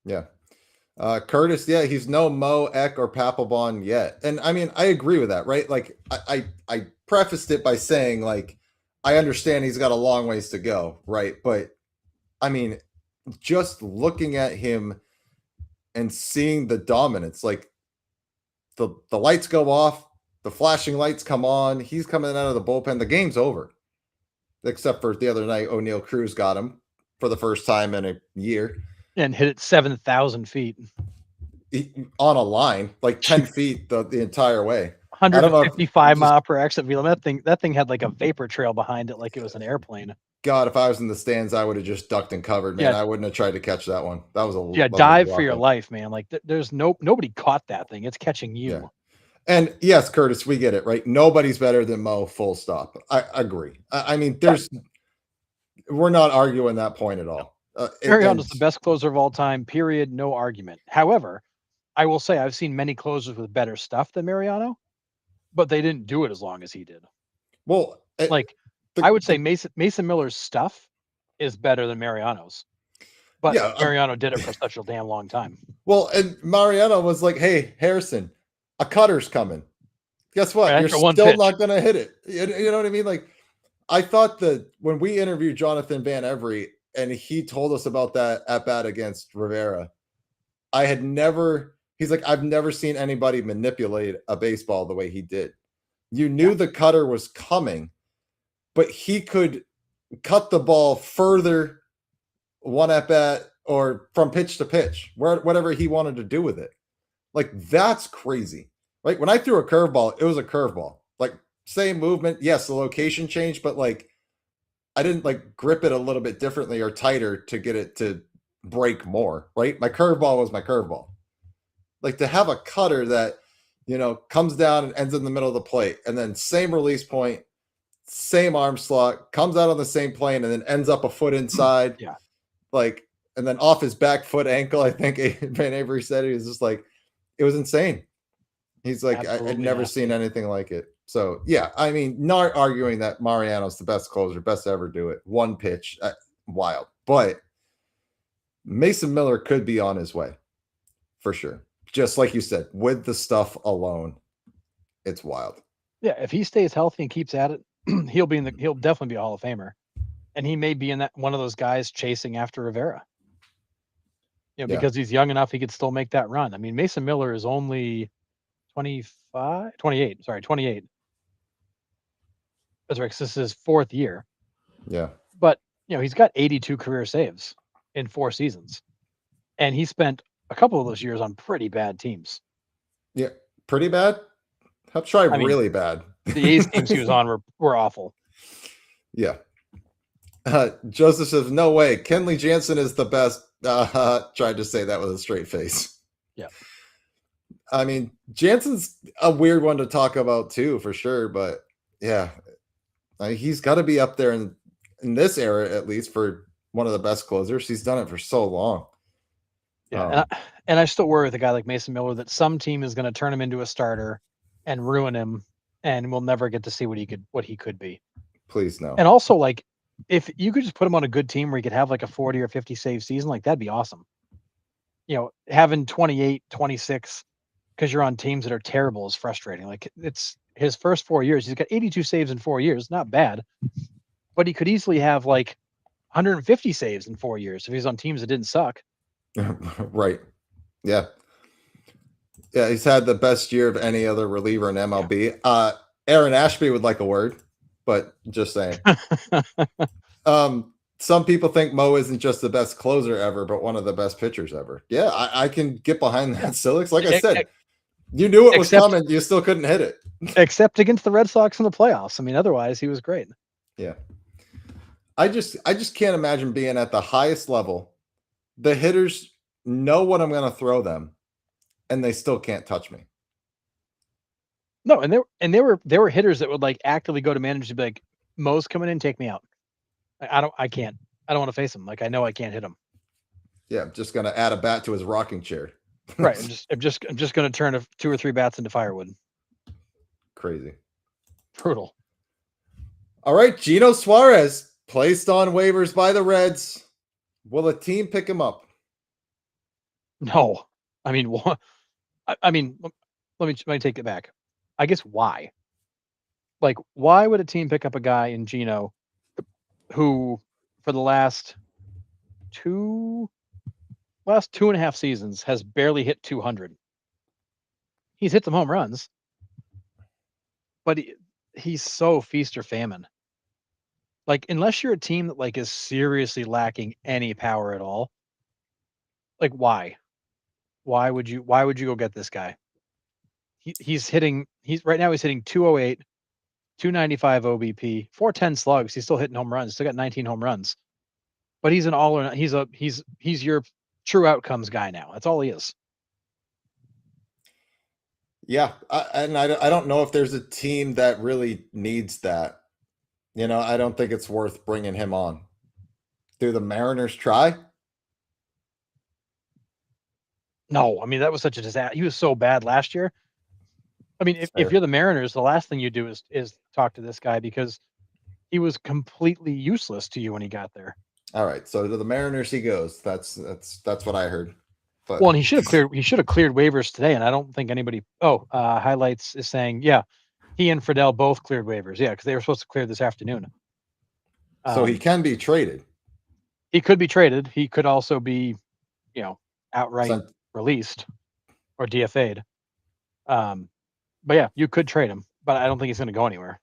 Yeah. Curtis, yeah, he's no Mo, Eck, or Papelbon yet. And I mean, I agree with that, right? Like, I prefaced it by saying, like, I understand he's got a long ways to go, right? But I mean, just looking at him and seeing the dominance, like the lights go off, the flashing lights come on, he's coming out of the bullpen, the game's over. Except for the other night, O'Neill Cruz got him for the first time in a year. And hit it 7,000 feet. On a line, like 10 feet the entire way. 155 mile per exit velo. That thing had like a vapor trail behind it, like it was an airplane. God, if I was in the stands, I would have just ducked and covered, man. I wouldn't have tried to catch that one. That was dive for your life, man. Like there's nobody caught that thing. It's catching you. Yeah. And yes, Curtis, we get it, right? Nobody's better than Mo, full stop. I agree. I mean, we're not arguing that point at all. Mariano's the best closer of all time, period. No argument. However, I will say I've seen many closers with better stuff than Mariano, but they didn't do it as long as he did. Well, I would say Mason Miller's stuff is better than Mariano's, but Mariano did it for such a damn long time. Well, and Mariano was like, "Hey, Harrison, a cutter's coming. Guess what? You're still not going to hit it." You know what I mean? Like, I thought that when we interviewed Jonathan Van Every and he told us about that at bat against Rivera, he's like, I've never seen anybody manipulate a baseball the way he did. You knew the cutter was coming, but he could cut the ball further one at bat or from pitch to pitch, whatever he wanted to do with it. Like, that's crazy. Right? When I threw a curveball, it was a curveball. Like, same movement. Yes, the location changed, but like, I didn't like grip it a little bit differently or tighter to get it to break more, right? My curveball was my curveball. Like, to have a cutter that, comes down and ends in the middle of the plate, and then same release point, same arm slot, comes out on the same plane, and then ends up a foot inside. Yeah. Like, and then off his back foot ankle, I think Van Avery said, he was just like, it was insane. He's like, I'd never seen anything like it. So, yeah, I mean, not arguing that Mariano's the best closer, best to ever do it. One pitch, wild. But Mason Miller could be on his way for sure. Just like you said, with the stuff alone, it's wild. Yeah, if he stays healthy and keeps at it, he'll definitely be a Hall of Famer, and he may be in that one of those guys chasing after Rivera. Yeah. Because he's young enough, he could still make that run. I mean, Mason Miller is only 28. Sorry, 28. That's right. 'Cause this is his fourth year, Yeah. but he's got 82 career saves in 4 seasons, and he spent a couple of those years on pretty bad teams. Yeah. Pretty bad. I'll try I mean, really bad. the A's teams he was on were awful. Yeah. Joseph says, no way. Kenley Jansen is the best. Tried to say that with a straight face. Yeah. I mean, Jansen's a weird one to talk about too, for sure. But yeah, he's got to be up there in this era, at least, for one of the best closers. He's done it for so long. Yeah. And I still worry with a guy like Mason Miller that some team is going to turn him into a starter and ruin him, and we'll never get to see what he could be. Please no. And also, like, if you could just put him on a good team where he could have like a 40 or 50 save season, like that'd be awesome. Having 28, 26 because you're on teams that are terrible is frustrating. Like, it's his first 4 years. He's got 82 saves in 4 years. Not bad. But he could easily have like 150 saves in 4 years if he's on teams that didn't suck. Right. Yeah. Yeah, he's had the best year of any other reliever in MLB. Yeah. Aaron Ashby would like a word, but just saying. Some people think Mo isn't just the best closer ever, but one of the best pitchers ever. Yeah, I can get behind that, Silix. Like I said, you knew it was coming. You still couldn't hit it. Except against the Red Sox in the playoffs. I mean, otherwise, he was great. Yeah. I just can't imagine being at the highest level. The hitters know what I'm going to throw them, and they still can't touch me. No, and there were hitters that would like actively go to managers and be like, Mo's coming in, take me out. I don't want to face him. Like, I know I can't hit him. Yeah, I'm just going to add a bat to his rocking chair. Right. I'm just going to turn 2 or 3 bats into firewood. Crazy. Brutal. All right, Gino Suarez placed on waivers by the Reds. Will a team pick him up? No. I mean, what? I mean, let me take it back. I guess why? Like, why would a team pick up a guy in Gino who, for the last 2.5 seasons, has barely hit 200? He's hit some home runs, but he's so feast or famine. Like, unless you're a team that like is seriously lacking any power at all, like, why? Why would you go get this guy? He's right now he's hitting 208, 295 OBP, 410 slugs. He's still hitting home runs. Still got 19 home runs. But he's an all he's your true outcomes guy now. That's all he is. Yeah, and I don't know if there's a team that really needs that. I don't think it's worth bringing him on. Do the Mariners try? No, I mean, that was such a disaster. He was so bad last year. I mean, if you're the Mariners, the last thing you do is talk to this guy because he was completely useless to you when he got there. All right, so to the Mariners he goes. That's what I heard. But well, and he should have cleared waivers today, and I don't think anybody. Highlights is saying, yeah, he and Friedel both cleared waivers. Yeah, because they were supposed to clear this afternoon. So he can be traded. He could be traded. He could also be, outright released or DFA'd. But yeah, you could trade him, but I don't think he's going to go anywhere.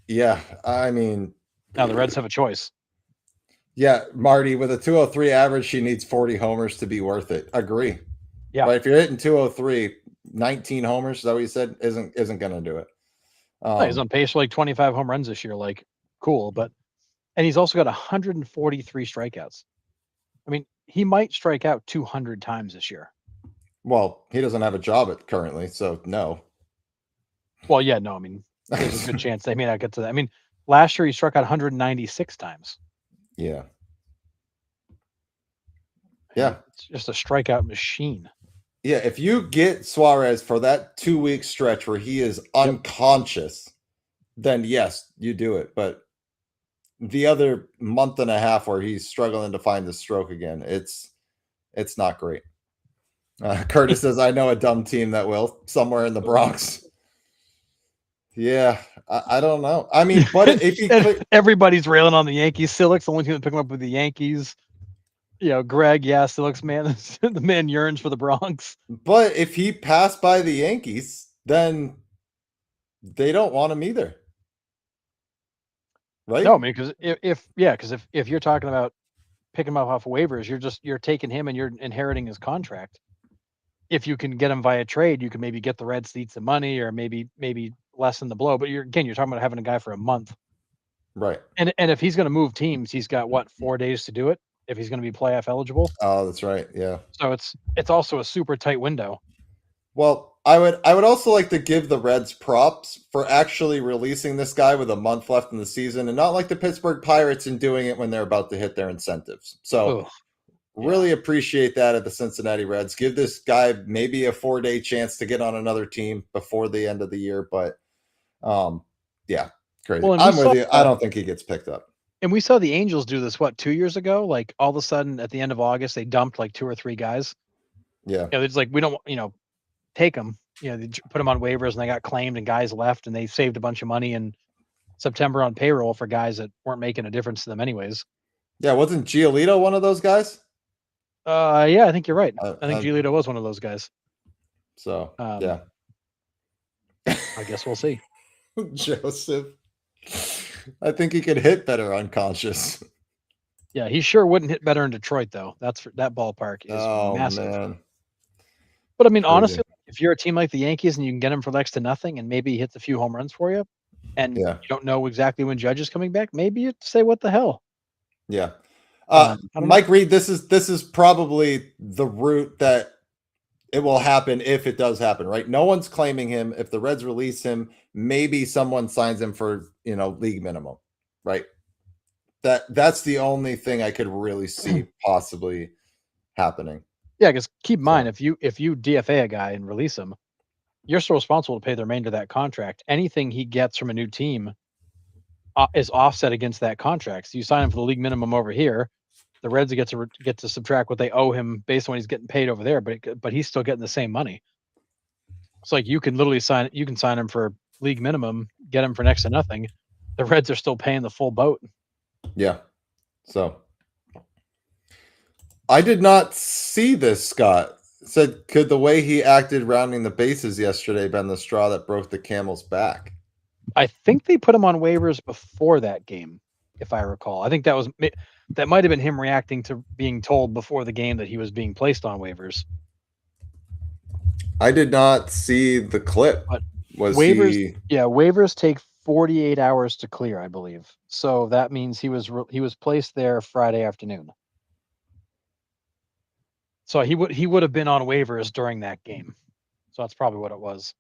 Yeah, I mean, now the Reds have a choice. Yeah, Marty, with a 203 average, she needs 40 homers to be worth it. Agree. Yeah. But if you're hitting 203, 19 homers, is that what you said? Isn't going to do it. No, he's on pace for like 25 home runs this year. Like, cool. And he's also got 143 strikeouts. I mean, he might strike out 200 times this year. Well, he doesn't have a job currently, so no. Well, yeah, no. I mean, there's a good chance they may not get to that. I mean, last year he struck out 196 times. Yeah. Yeah. It's just a strikeout machine. Yeah, if you get Suarez for that 2-week stretch where he is unconscious, then yes, you do it. But the other month and a half where he's struggling to find the stroke again. It's not great. Curtis says, "I know a dumb team that will somewhere in the Bronx." Yeah, I don't know. I mean, but if he Everybody's railing on the Yankees. Sillick's the only team that pick him up with the Yankees. Greg, yeah, Sillick's man, the man yearns for the Bronx. But if he passed by the Yankees, then they don't want him either, right? No, I mean, because if you're talking about picking him up off of waivers, you're taking him and you're inheriting his contract. If you can get him via trade, you can maybe get the Reds to eat some money or maybe lessen the blow. But you're talking about having a guy for a month. Right. And if he's going to move teams, he's got what, 4 days to do it if he's going to be playoff eligible. Oh, that's right. Yeah. So it's also a super tight window. Well, I would also like to give the Reds props for actually releasing this guy with a month left in the season, and not like the Pittsburgh Pirates and doing it when they're about to hit their incentives. So Ugh. really appreciate that at the Cincinnati Reds. Give this guy maybe a 4-day chance to get on another team before the end of the year. But yeah, crazy. Well, I'm with you. I don't think he gets picked up. And we saw the Angels do this, 2 years ago? Like, all of a sudden, at the end of August, they dumped, 2 or 3 guys. Yeah. It's like, we don't, take them. They put them on waivers, and they got claimed, and guys left, and they saved a bunch of money in September on payroll for guys that weren't making a difference to them anyways. Yeah, wasn't Giolito one of those guys? Yeah, I think you're right. I think Giolito was one of those guys. So, yeah. I guess we'll see. Joseph. I think he could hit better unconscious. Yeah, he sure wouldn't hit better in Detroit, though. That ballpark is massive. Man. But I mean, honestly, if you're a team like the Yankees and you can get him for next to nothing, and maybe he hits a few home runs for you, and you don't know exactly when Judge is coming back, maybe you say, "What the hell?" Yeah. Mike Reed, this is probably the route that it will happen if it does happen, right? No one's claiming him. If the Reds release him, maybe someone signs him for, league minimum, right? That's the only thing I could really see possibly happening. Yeah, because keep in mind, if you DFA a guy and release him, you're still responsible to pay the remainder of that contract. Anything he gets from a new team is offset against that contract. So you sign him for the league minimum over here, the Reds get to subtract what they owe him based on what he's getting paid over there, but he's still getting the same money. It's like you can literally sign him for league minimum, get him for next to nothing. The Reds are still paying the full boat. Yeah. So I did not see this, Scott. Said, could the way he acted rounding the bases yesterday been the straw that broke the camel's back? I think they put him on waivers before that game, if I recall. I think that might have been him reacting to being told before the game that he was being placed on waivers. I did not see the clip. But waivers take 48 hours to clear, I believe. So that means he was placed there Friday afternoon. So he would have been on waivers during that game. So that's probably what it was.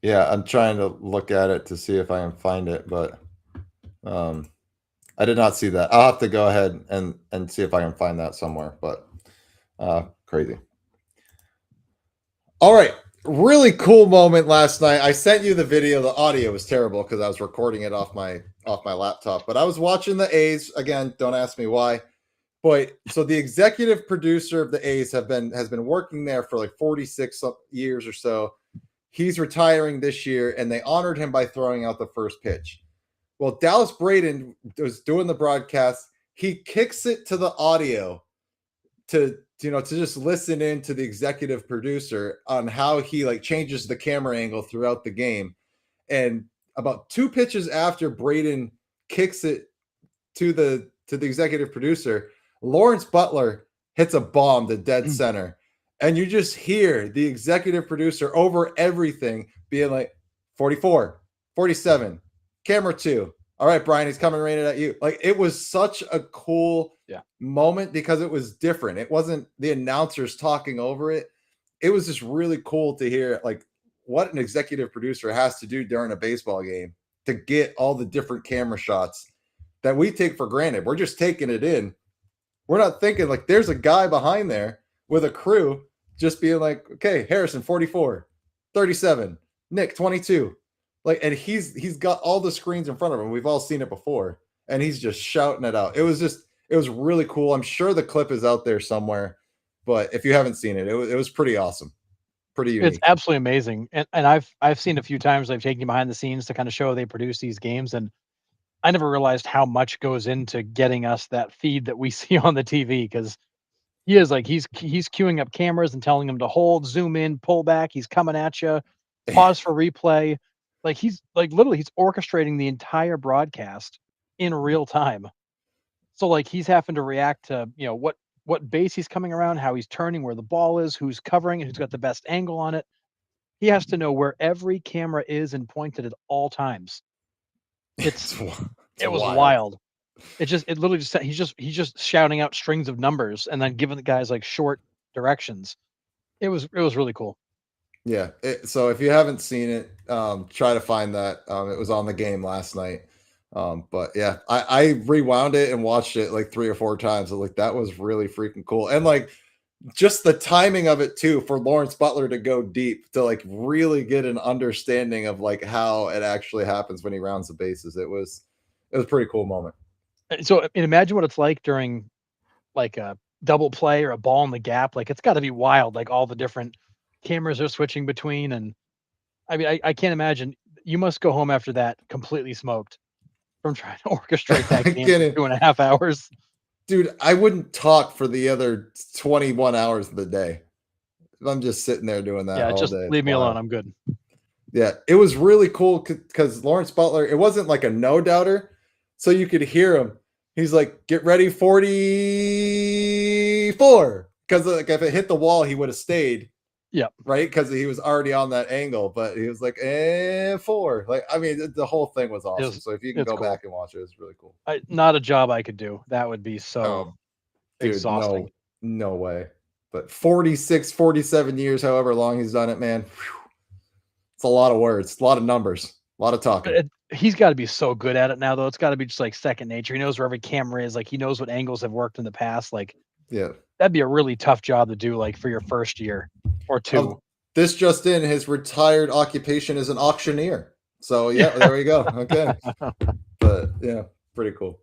Yeah, I'm trying to look at it to see if I can find it, but I did not see that. I'll have to go ahead and see if I can find that somewhere, but crazy. All right. Really cool moment last night. I sent you the video. The audio was terrible because I was recording it off my laptop, but I was watching the A's again. Don't ask me why. But so the executive producer of the A's has been working there for like 46 years or so. He's retiring this year, and they honored him by throwing out the first pitch. Well, Dallas Braden was doing the broadcast. He kicks it to the audio to just listen in to the executive producer on how he changes the camera angle throughout the game. And about 2 pitches after Braden kicks it to the executive producer, Lawrence Butler hits a bomb to dead center. And you just hear the executive producer over everything being like, 44, 47, camera 2. All right, Brian, he's coming right at you. It was such a cool moment because it was different. It wasn't the announcers talking over it. It was just really cool to hear what an executive producer has to do during a baseball game to get all the different camera shots that we take for granted. We're just taking it in. We're not thinking there's a guy behind there with a crew just being like, okay, Harrison, 44, 37, Nick, 22. Like, and he's got all the screens in front of him. We've all seen it before, and he's just shouting it out. It was really cool. I'm sure the clip is out there somewhere, but if you haven't seen it, it was pretty awesome, pretty It's unique. absolutely amazing, and I've seen a few times. I've taken you behind the scenes to kind of show how they produce these games, and I never realized how much goes into getting us that feed that we see on the TV. Because he is like he's queuing up cameras and telling them to hold, zoom in, pull back. He's coming at you, pause for replay. Like he's like literally he's orchestrating the entire broadcast in real time. So like he's having to react to what base he's coming around, how he's turning, where the ball is, who's covering it, who's got the best angle on it. He has to know where every camera is and pointed at all times. It's It's it was wild. wild. It literally just he's just shouting out strings of numbers and then giving the guys like short directions. It was really cool. Yeah. So if you haven't seen it, try to find that. It was on the game last night. But yeah, I rewound it and watched it like 3 or 4 times. I was like, that was really freaking cool. And like just the timing of it too, for Lawrence Butler to go deep to like really get an understanding of like how it actually happens when he rounds the bases. It was a pretty cool moment. So and imagine what it's like during like a double play or a ball in the gap. Like it's got to be wild. Like all the different cameras are switching between, and I mean I can't imagine. You must go home after that completely smoked from trying to orchestrate that I game get for it. 2.5 hours. Dude, I wouldn't talk for the other 21 hours of the day. I'm just sitting there doing that Yeah, all just day. It's leave me alone. wild. I'm good. Yeah, it was really cool because Lawrence Butler, it wasn't like a no doubter. So you could hear him. He's like, get ready, 44. Because like if it hit the wall, he would have stayed, Yeah, right? Because he was already on that angle. But he was like, and four. Like, I mean, the whole thing was awesome. it's So if you can it's go cool. back and watch it, it's really cool. Not a job I could do. That would be so Oh, dude, exhausting. no way. But 46, 47 years, however long he's done it, man. Whew, it's a lot of words, a lot of numbers, a lot of talking. He's got to be so good at it now, though. It's got to be just like second nature. He knows where every camera is. Like he knows what angles have worked in the past. Like Yeah. that'd be a really tough job to do, like for your first year or two. This just in, his retired occupation is an auctioneer. So yeah, Yeah. there we go. Okay. But yeah, pretty cool.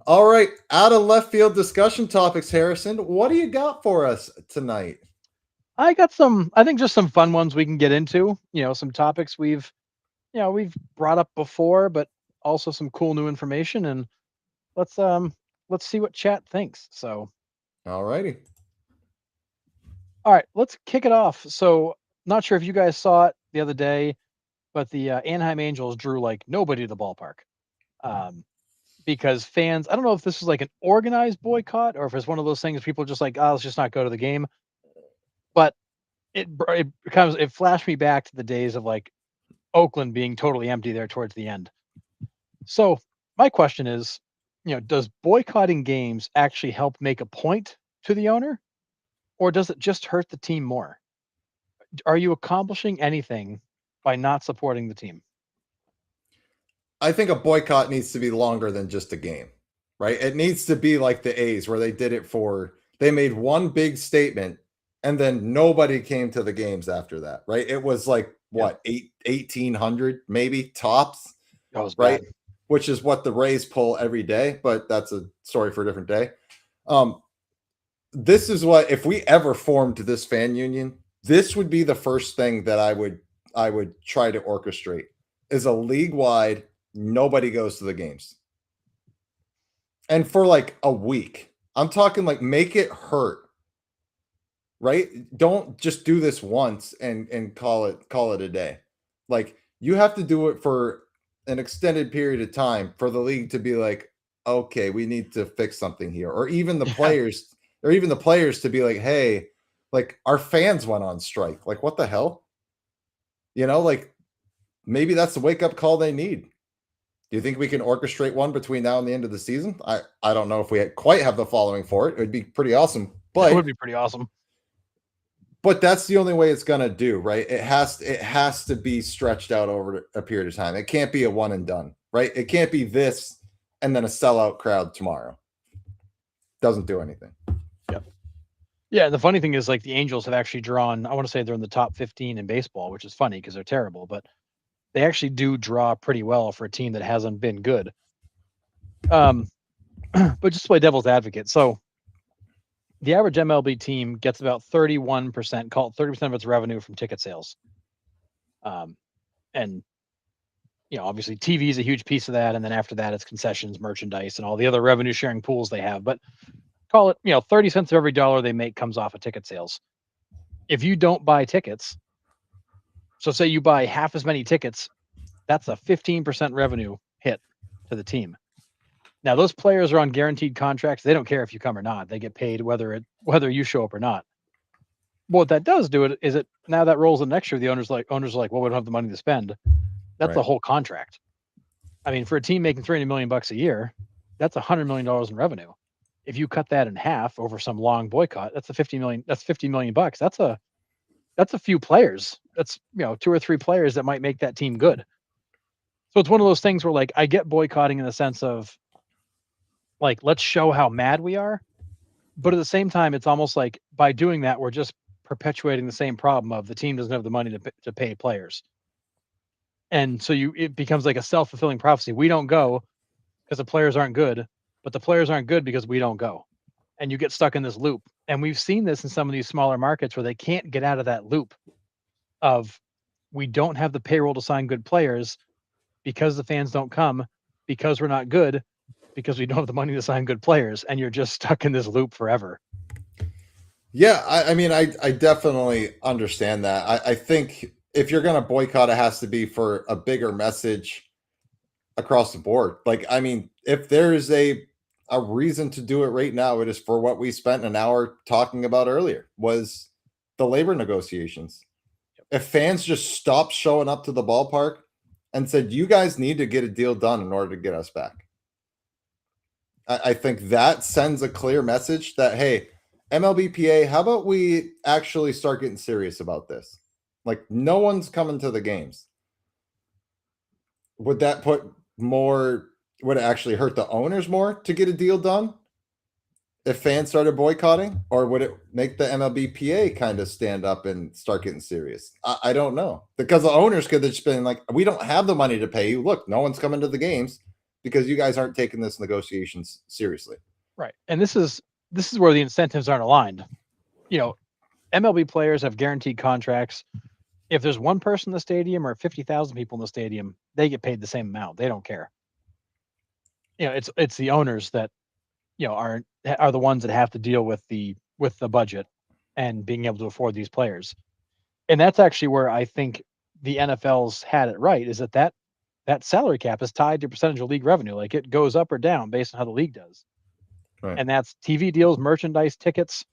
All right, out of left field discussion topics, Harrison. What do you got for us tonight? I got some. I think just some fun ones we can get into. Some topics we've brought up before, but also some cool new information. And let's see what chat thinks. So, All righty. all right, let's kick it off. So, not sure if you guys saw it the other day, but the Anaheim Angels drew like nobody to the ballpark. Because fans, I don't know if this is like an organized boycott or if it's one of those things people are just like, oh, let's just not go to the game. But it flashed me back to the days of like Oakland being totally empty there towards the end. So my question is, does boycotting games actually help make a point to the owner, or does it just hurt the team more? Are you accomplishing anything by not supporting the team? I think a boycott needs to be longer than just a game, right? It needs to be like the A's where they made one big statement and then nobody came to the games after that, right? It was like Yeah, what, 1800 maybe tops, that was right? bad. Which is what the Rays pull every day, but that's a story for a different day. Um, this is what, if we ever formed this fan union, this would be the first thing that I would try to orchestrate is a league wide, nobody goes to the games. And for like a week. I'm talking like make it hurt. Right? Don't just do this once and call it a day. Like you have to do it for an extended period of time for the league to be like, okay, we need to fix something here. Yeah, Or even the players to be like, hey, like our fans went on strike. Like, what the hell? Like maybe that's the wake up call they need. Do you think we can orchestrate one between now and the end of the season? I don't know if we quite have the following for it. It would be pretty awesome, that would but be pretty awesome. that's the only way it's gonna do, right? It has to be stretched out over a period of time. It can't be a one and done, right? It can't be this and then a sellout crowd tomorrow. Doesn't do anything. Yeah, the funny thing is, like, the Angels have actually drawn, I wanna say they're in the top 15 in baseball, which is funny because 'cause they're terrible, but they actually do draw pretty well for a team that hasn't been good. Um, but just to play devil's advocate, so the average MLB team gets about 31%, call it 30% of its revenue from ticket sales. Um, and, obviously TV is a huge piece of that, and then after that, it's concessions, merchandise, and all the other revenue sharing pools they have, but call it, 30 cents of every dollar they make comes off of ticket sales. If you don't buy tickets, so say you buy half as many tickets, that's a 15% revenue hit to the team. Now those players are on guaranteed contracts. They don't care if you come or not. They get paid whether you show up or not. What that does do it is it now that rolls in next year. The owners are like, well, we don't have the money to spend. That's the Right. whole contract. I mean, for a team making 300 million bucks a year, that's $100 million in revenue. If you cut that in half over some long boycott, that's a 50 million. That's 50 million bucks. That's a few players. That's two or three players that might make that team good. So it's one of those things where, like, I get boycotting in the sense of, like, let's show how mad we are, but at the same time, it's almost like by doing that, we're just perpetuating the same problem of the team doesn't have the money to pay players, and so it becomes like a self fulfilling prophecy. We don't go because the players aren't good, but the players aren't good because we don't go, and you get stuck in this loop. And we've seen this in some of these smaller markets where they can't get out of that loop of we don't have the payroll to sign good players because the fans don't come, because we're not good, because we don't have the money to sign good players, and you're just stuck in this loop forever. Yeah, I mean, I definitely understand that. I think if you're going to boycott, it has to be for a bigger message across the board. Like, I mean, if there is a reason to do it right now, it is for what we spent an hour talking about earlier, was the labor negotiations. If fans just stopped showing up to the ballpark and said, "You guys need to get a deal done in order to get us back," I think that sends a clear message that, hey, MLBPA, how about we actually start getting serious about this? Like, no one's coming to the games. Would that put more, would it actually hurt the owners more to get a deal done if fans started boycotting? Or would it make the MLBPA kind of stand up and start getting serious? I don't know. Because the owners could have just been like, we don't have the money to pay you. Look, no one's coming to the games because you guys aren't taking this negotiations seriously. Right. And this is where the incentives aren't aligned. You know, MLB players have guaranteed contracts. If there's one person in the stadium or 50,000 people in the stadium, they get paid the same amount. They don't care. It's the owners that, are the ones that have to deal with the budget and being able to afford these players. And that's actually where I think the NFL's had it right, is that salary cap is tied to percentage of league revenue. Like, it goes up or down based on how the league does. Right. And that's TV deals, merchandise, tickets.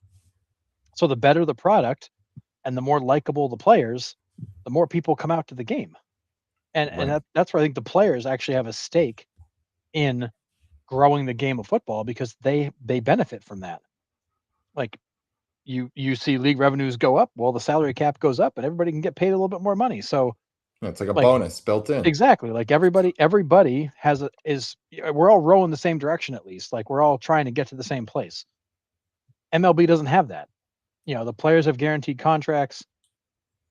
So the better the product and the more likable the players, the more people come out to the game. And Right. that's where I think the players actually have a stake in growing the game of football, because they benefit from that. Like, you see league revenues go up, well, the salary cap goes up, and everybody can get paid a little bit more money. So, Yeah, it's like a like, bonus built in. exactly, like, everybody has a is we're all rowing the same direction, at least. Like, we're all trying to get to the same place. MLB doesn't have that. The players have guaranteed contracts.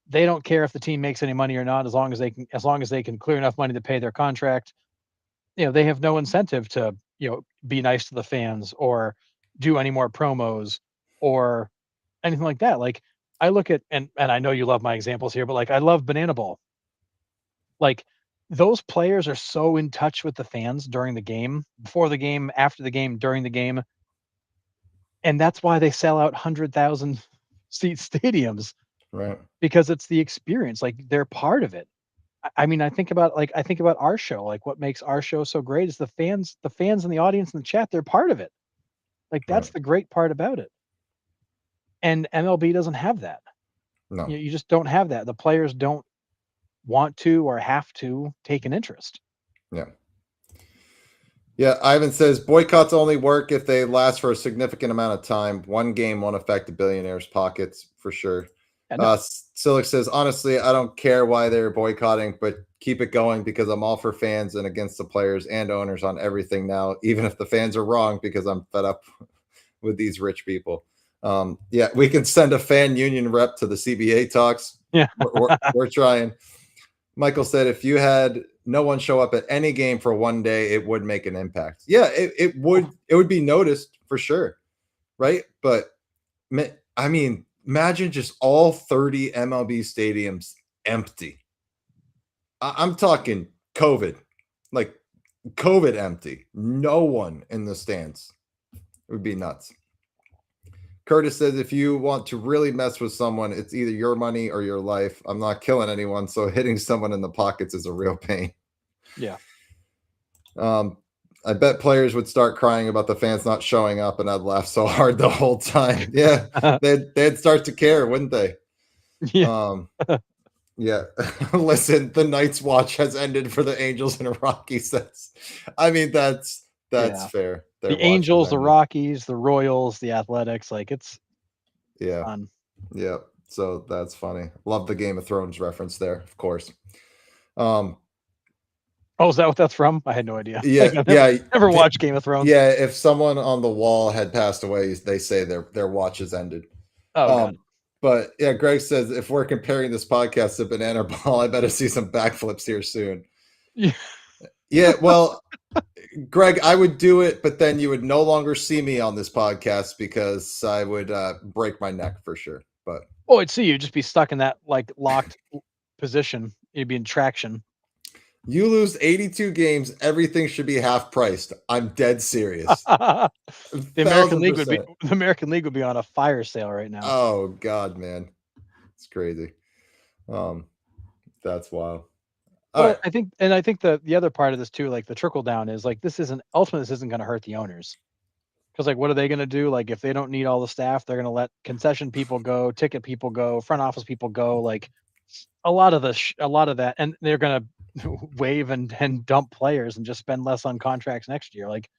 They don't care if the team makes any money or not, as long as they can clear enough money to pay their contract. They have no incentive to, be nice to the fans or do any more promos or anything like that. Like, I look at, and I know you love my examples here, but, like, I love Banana Ball. Like, those players are so in touch with the fans during the game, before the game, after the game, during the game, and that's why they sell out 100,000 seat stadiums, Right. because it's the experience. Like, they're part of it. I mean, I think about our show. Like, what makes our show so great is the fans in the audience in the chat. They're part of it. Like, that's Right. the great part about it. And MLB doesn't have that. No. You just don't have that. The players don't want to or have to take an interest. Yeah. Yeah, Ivan says boycotts only work if they last for a significant amount of time. One game won't affect the billionaires' pockets for sure. Yeah, no, Silic says, honestly, I don't care why they're boycotting, but keep it going because I'm all for fans and against the players and owners on everything now, even if the fans are wrong because I'm fed up with these rich people. Yeah, we can send a fan union rep to the CBA talks. Yeah. We're trying. Michael said if you had no one show up at any game for one day, it would make an impact. Yeah, it would be noticed for sure, right? But I mean, imagine just all 30 MLB stadiums empty. I'm talking COVID, like COVID empty. No one in the stands. It would be nuts. Curtis says if you want to really mess with someone, it's either your money or your life. I'm not killing anyone, so hitting someone in the pockets is a real pain. Yeah. I bet players would start crying about the fans not showing up, and I'd laugh so hard the whole time. Yeah, they'd start to care, wouldn't they? Yeah. Yeah. Listen, the Night's watch has ended for the Angels and Rockies. I mean, that's Yeah. fair. The Angels, the Rockies, the Royals, the Athletics, like it's fun. Yeah. So that's funny. Love the Game of Thrones reference there, of course. Oh, is that what that's from? I had no idea. Yeah, like, never watched Game of Thrones. Yeah, if someone on the wall had passed away, they say their watch has ended. Oh, but yeah, Greg says if we're comparing this podcast to Banana Ball, I better see some backflips here soon. Yeah, well, Greg, I would do it, but then you would no longer see me on this podcast because I would break my neck for sure. But I'd see you just be stuck in that like locked position. You'd be in traction. You lose 82 games, everything should be half priced. I'm dead serious. The American League would be on a fire sale right now. Oh God, man. It's crazy. That's wild. But I think the other part of this too, like the trickle down is like this isn't going to hurt the owners. Because like what are they going to do? Like if they don't need all the staff, they're going to let concession people go, ticket people go, front office people go, like a lot of that, and they're going to waive and dump players and just spend less on contracts next year. Like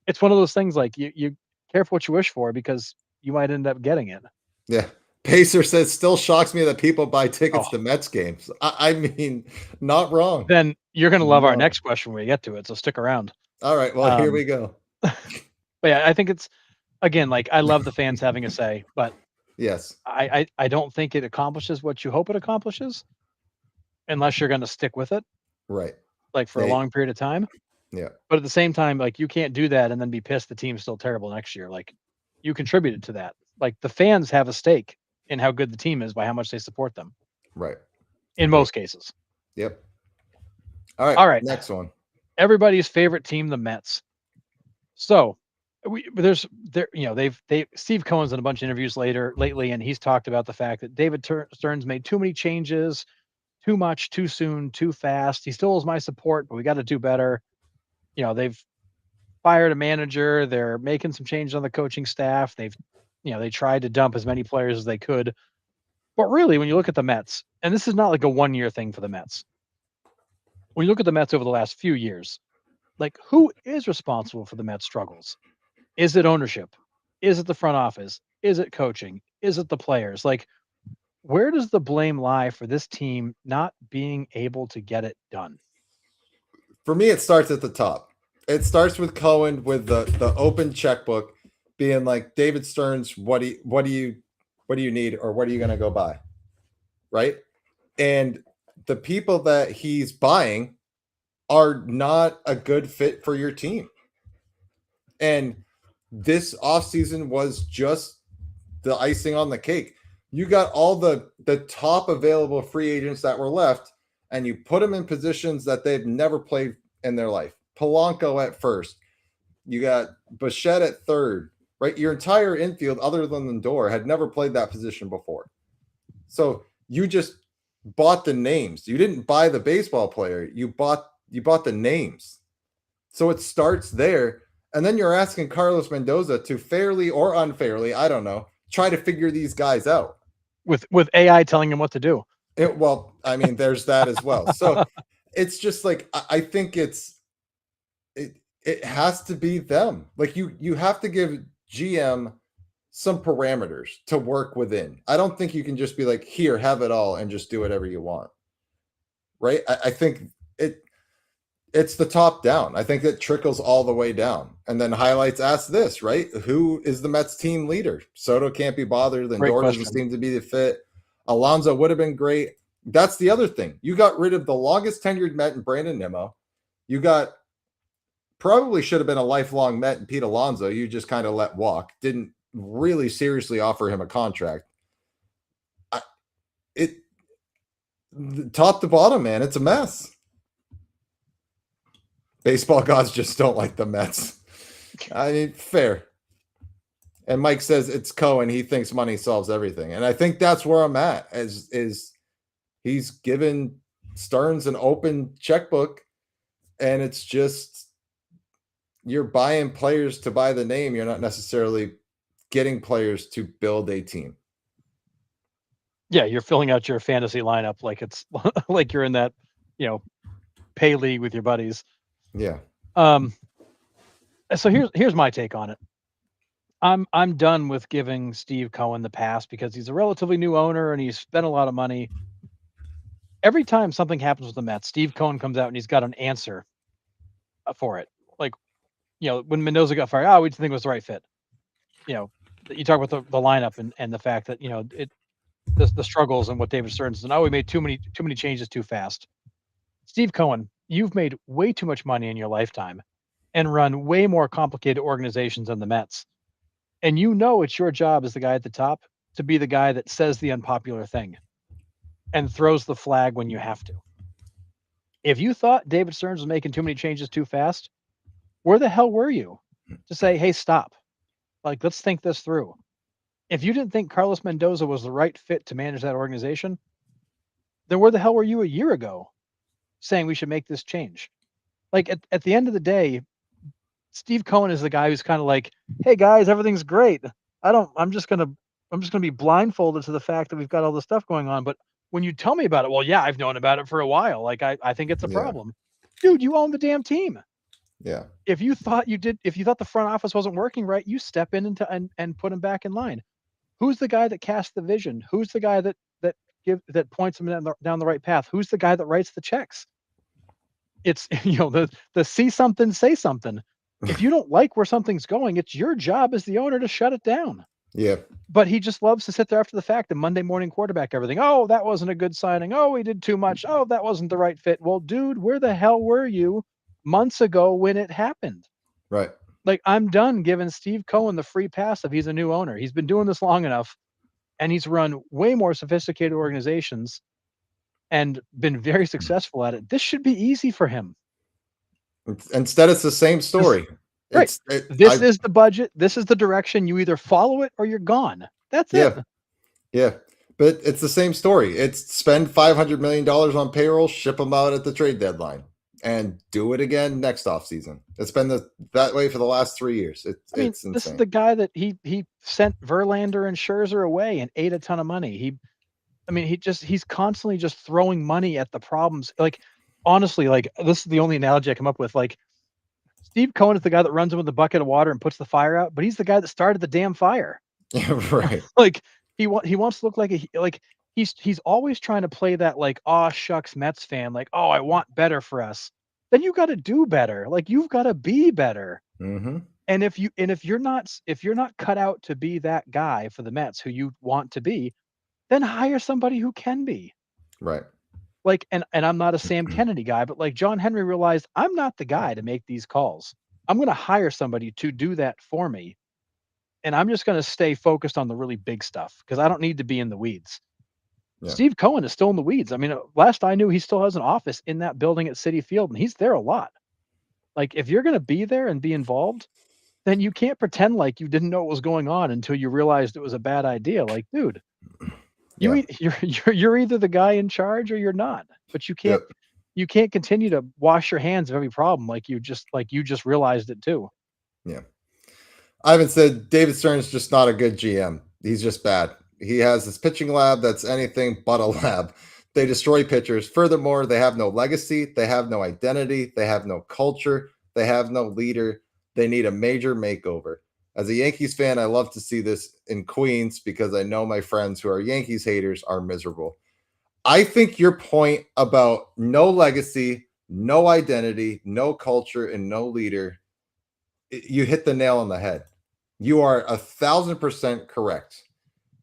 it's one of those things like you careful what you wish for because you might end up getting it. Yeah. Pacer says still shocks me that people buy tickets to Mets games. I mean, not wrong. Then you're going to love our next question when we get to it. So stick around. All right. Well, here we go. But yeah, I think it's again, like I love the fans having a say, but yes, I don't think it accomplishes what you hope it accomplishes unless you're going to stick with it. Right. Like for a long period of time. Yeah. But at the same time, like you can't do that and then be pissed the team's still terrible next year. Like you contributed to that. Like the fans have a stake in how good the team is by how much they support them. Right. In most cases. Yep. All right. Next one. Everybody's favorite team, the Mets. So Steve Cohen's in a bunch of interviews lately, and he's talked about the fact that David Stearns made too many changes, too much, too soon, too fast. He still has my support, but we got to do better. They've fired a manager. They're making some changes on the coaching staff. They tried to dump as many players as they could. But really, when you look at the Mets, and this is not like a one-year thing for the Mets. When you look at the Mets over the last few years, like who is responsible for the Mets struggles? Is it ownership? Is it the front office? Is it coaching? Is it the players? Like, where does the blame lie for this team not being able to get it done? For me, it starts at the top. It starts with Cohen with the open checkbook being like, David Stearns, what do you need, or what are you going to go buy? Right. And the people that he's buying are not a good fit for your team. And this offseason was just the icing on the cake. You got all the top available free agents that were left, and you put them in positions that they've never played in their life. Polanco at first. You got Bichette at third, right? Your entire infield, other than Lindor, had never played that position before. So you just bought the names. You didn't buy the baseball player. You bought the names. So it starts there. And then you're asking Carlos Mendoza to fairly or unfairly, I don't know, try to figure these guys out. With AI telling him what to do. Well, I mean, there's that as well. So it's just like, I think it has to be them. Like you have to give GM some parameters to work within. I don't think you can just be like, here, have it all and just do whatever you want. Right. I think It's the top down. I think it trickles all the way down. And then highlights ask this, right? Who is the Mets team leader? Soto can't be bothered. Great Lindor doesn't question. seem to be the fit. Alonso would have been great. That's the other thing. You got rid of the longest tenured Met in Brandon Nimmo. You got probably should have been a lifelong Met in Pete Alonso. You just kind of let walk. Didn't really seriously offer him a contract. It top to bottom, man, it's a mess. Baseball gods just don't like the Mets. I mean, fair. And Mike says it's Cohen. He thinks money solves everything. And I think that's where I'm at, is he's given Stearns an open checkbook, and it's just you're buying players to buy the name. You're not necessarily getting players to build a team. Yeah, you're filling out your fantasy lineup like it's like you're in that, pay league with your buddies. Yeah. So here's my take on it. I'm done with giving Steve Cohen the pass because he's a relatively new owner and he's spent a lot of money. Every time something happens with the Mets, Steve Cohen comes out and he's got an answer for it. Like, when Mendoza got fired, we didn't think it was the right fit. You talk about the lineup and the fact that the struggles and what David Stearns and we made too many changes too fast. Steve Cohen, you've made way too much money in your lifetime and run way more complicated organizations than the Mets. And it's your job as the guy at the top to be the guy that says the unpopular thing and throws the flag when you have to. If you thought David Stearns was making too many changes too fast, where the hell were you to say, hey, stop? Like, let's think this through. If you didn't think Carlos Mendoza was the right fit to manage that organization, then where the hell were you a year ago saying we should make this change? Like, at the end of the day, Steve Cohen is the guy who's kind of like, hey guys, everything's great. I'm just gonna be blindfolded to the fact that we've got all this stuff going on. But when you tell me about it, well, yeah, I've known about it for a while. Like, I think it's a problem. Dude, you own the damn team. Yeah. If you thought the front office wasn't working right, you step in and put him back in line. Who's the guy that casts the vision? Who's the guy that points them down the right path? Who's the guy that writes the checks? It's the see something, say something. If you don't like where something's going, it's your job as the owner to shut it down. Yeah. But he just loves to sit there after the fact and Monday morning quarterback everything. Oh, that wasn't a good signing. Oh, we did too much. Oh, that wasn't the right fit. Well, dude, where the hell were you months ago when it happened? Right. Like, I'm done giving Steve Cohen the free pass if he's a new owner. He's been doing this long enough, and he's run way more sophisticated organizations and been very successful at it. This should be easy for him. Instead, it's the same story. This is the budget. This is the direction. You either follow it or you're gone. That's it. Yeah. But it's the same story. It's spend $500 million on payroll, ship them out at the trade deadline, and do it again next offseason. It's been that way for the last 3 years. It's insane. This is the guy that he sent Verlander and Scherzer away and ate a ton of money. He's constantly just throwing money at the problems. Like, honestly, like, this is the only analogy I come up with. Like, Steve Cohen is the guy that runs in with a bucket of water and puts the fire out, but he's the guy that started the damn fire. Right. Like, he wants to look like he's always trying to play that, like, aw shucks Mets fan, like, oh, I want better for us. Then you got to do better. Like, you've got to be better. Mm-hmm. And if you're not cut out to be that guy for the Mets who you want to be, then hire somebody who can be. Right. Like, and I'm not a Sam Kennedy guy, but like John Henry realized, I'm not the guy to make these calls. I'm going to hire somebody to do that for me. And I'm just going to stay focused on the really big stuff because I don't need to be in the weeds. Yeah. Steve Cohen is still in the weeds. I mean, last I knew, he still has an office in that building at Citi Field, and he's there a lot. Like, if you're going to be there and be involved, then you can't pretend like you didn't know what was going on until you realized it was a bad idea. Like, dude, you're either the guy in charge or you're not. But you can't continue to wash your hands of every problem like you just realized it too. Yeah. Ivan said David Stern's just not a good GM. He's just bad. He has this pitching lab that's anything but a lab. They destroy pitchers. Furthermore, they have no legacy. They have no identity. They have no culture. They have no leader. They need a major makeover. As a Yankees fan, I love to see this in Queens because I know my friends who are Yankees haters are miserable. I think your point about no legacy, no identity, no culture, and no leader. You hit the nail on the head. You are 1,000% correct.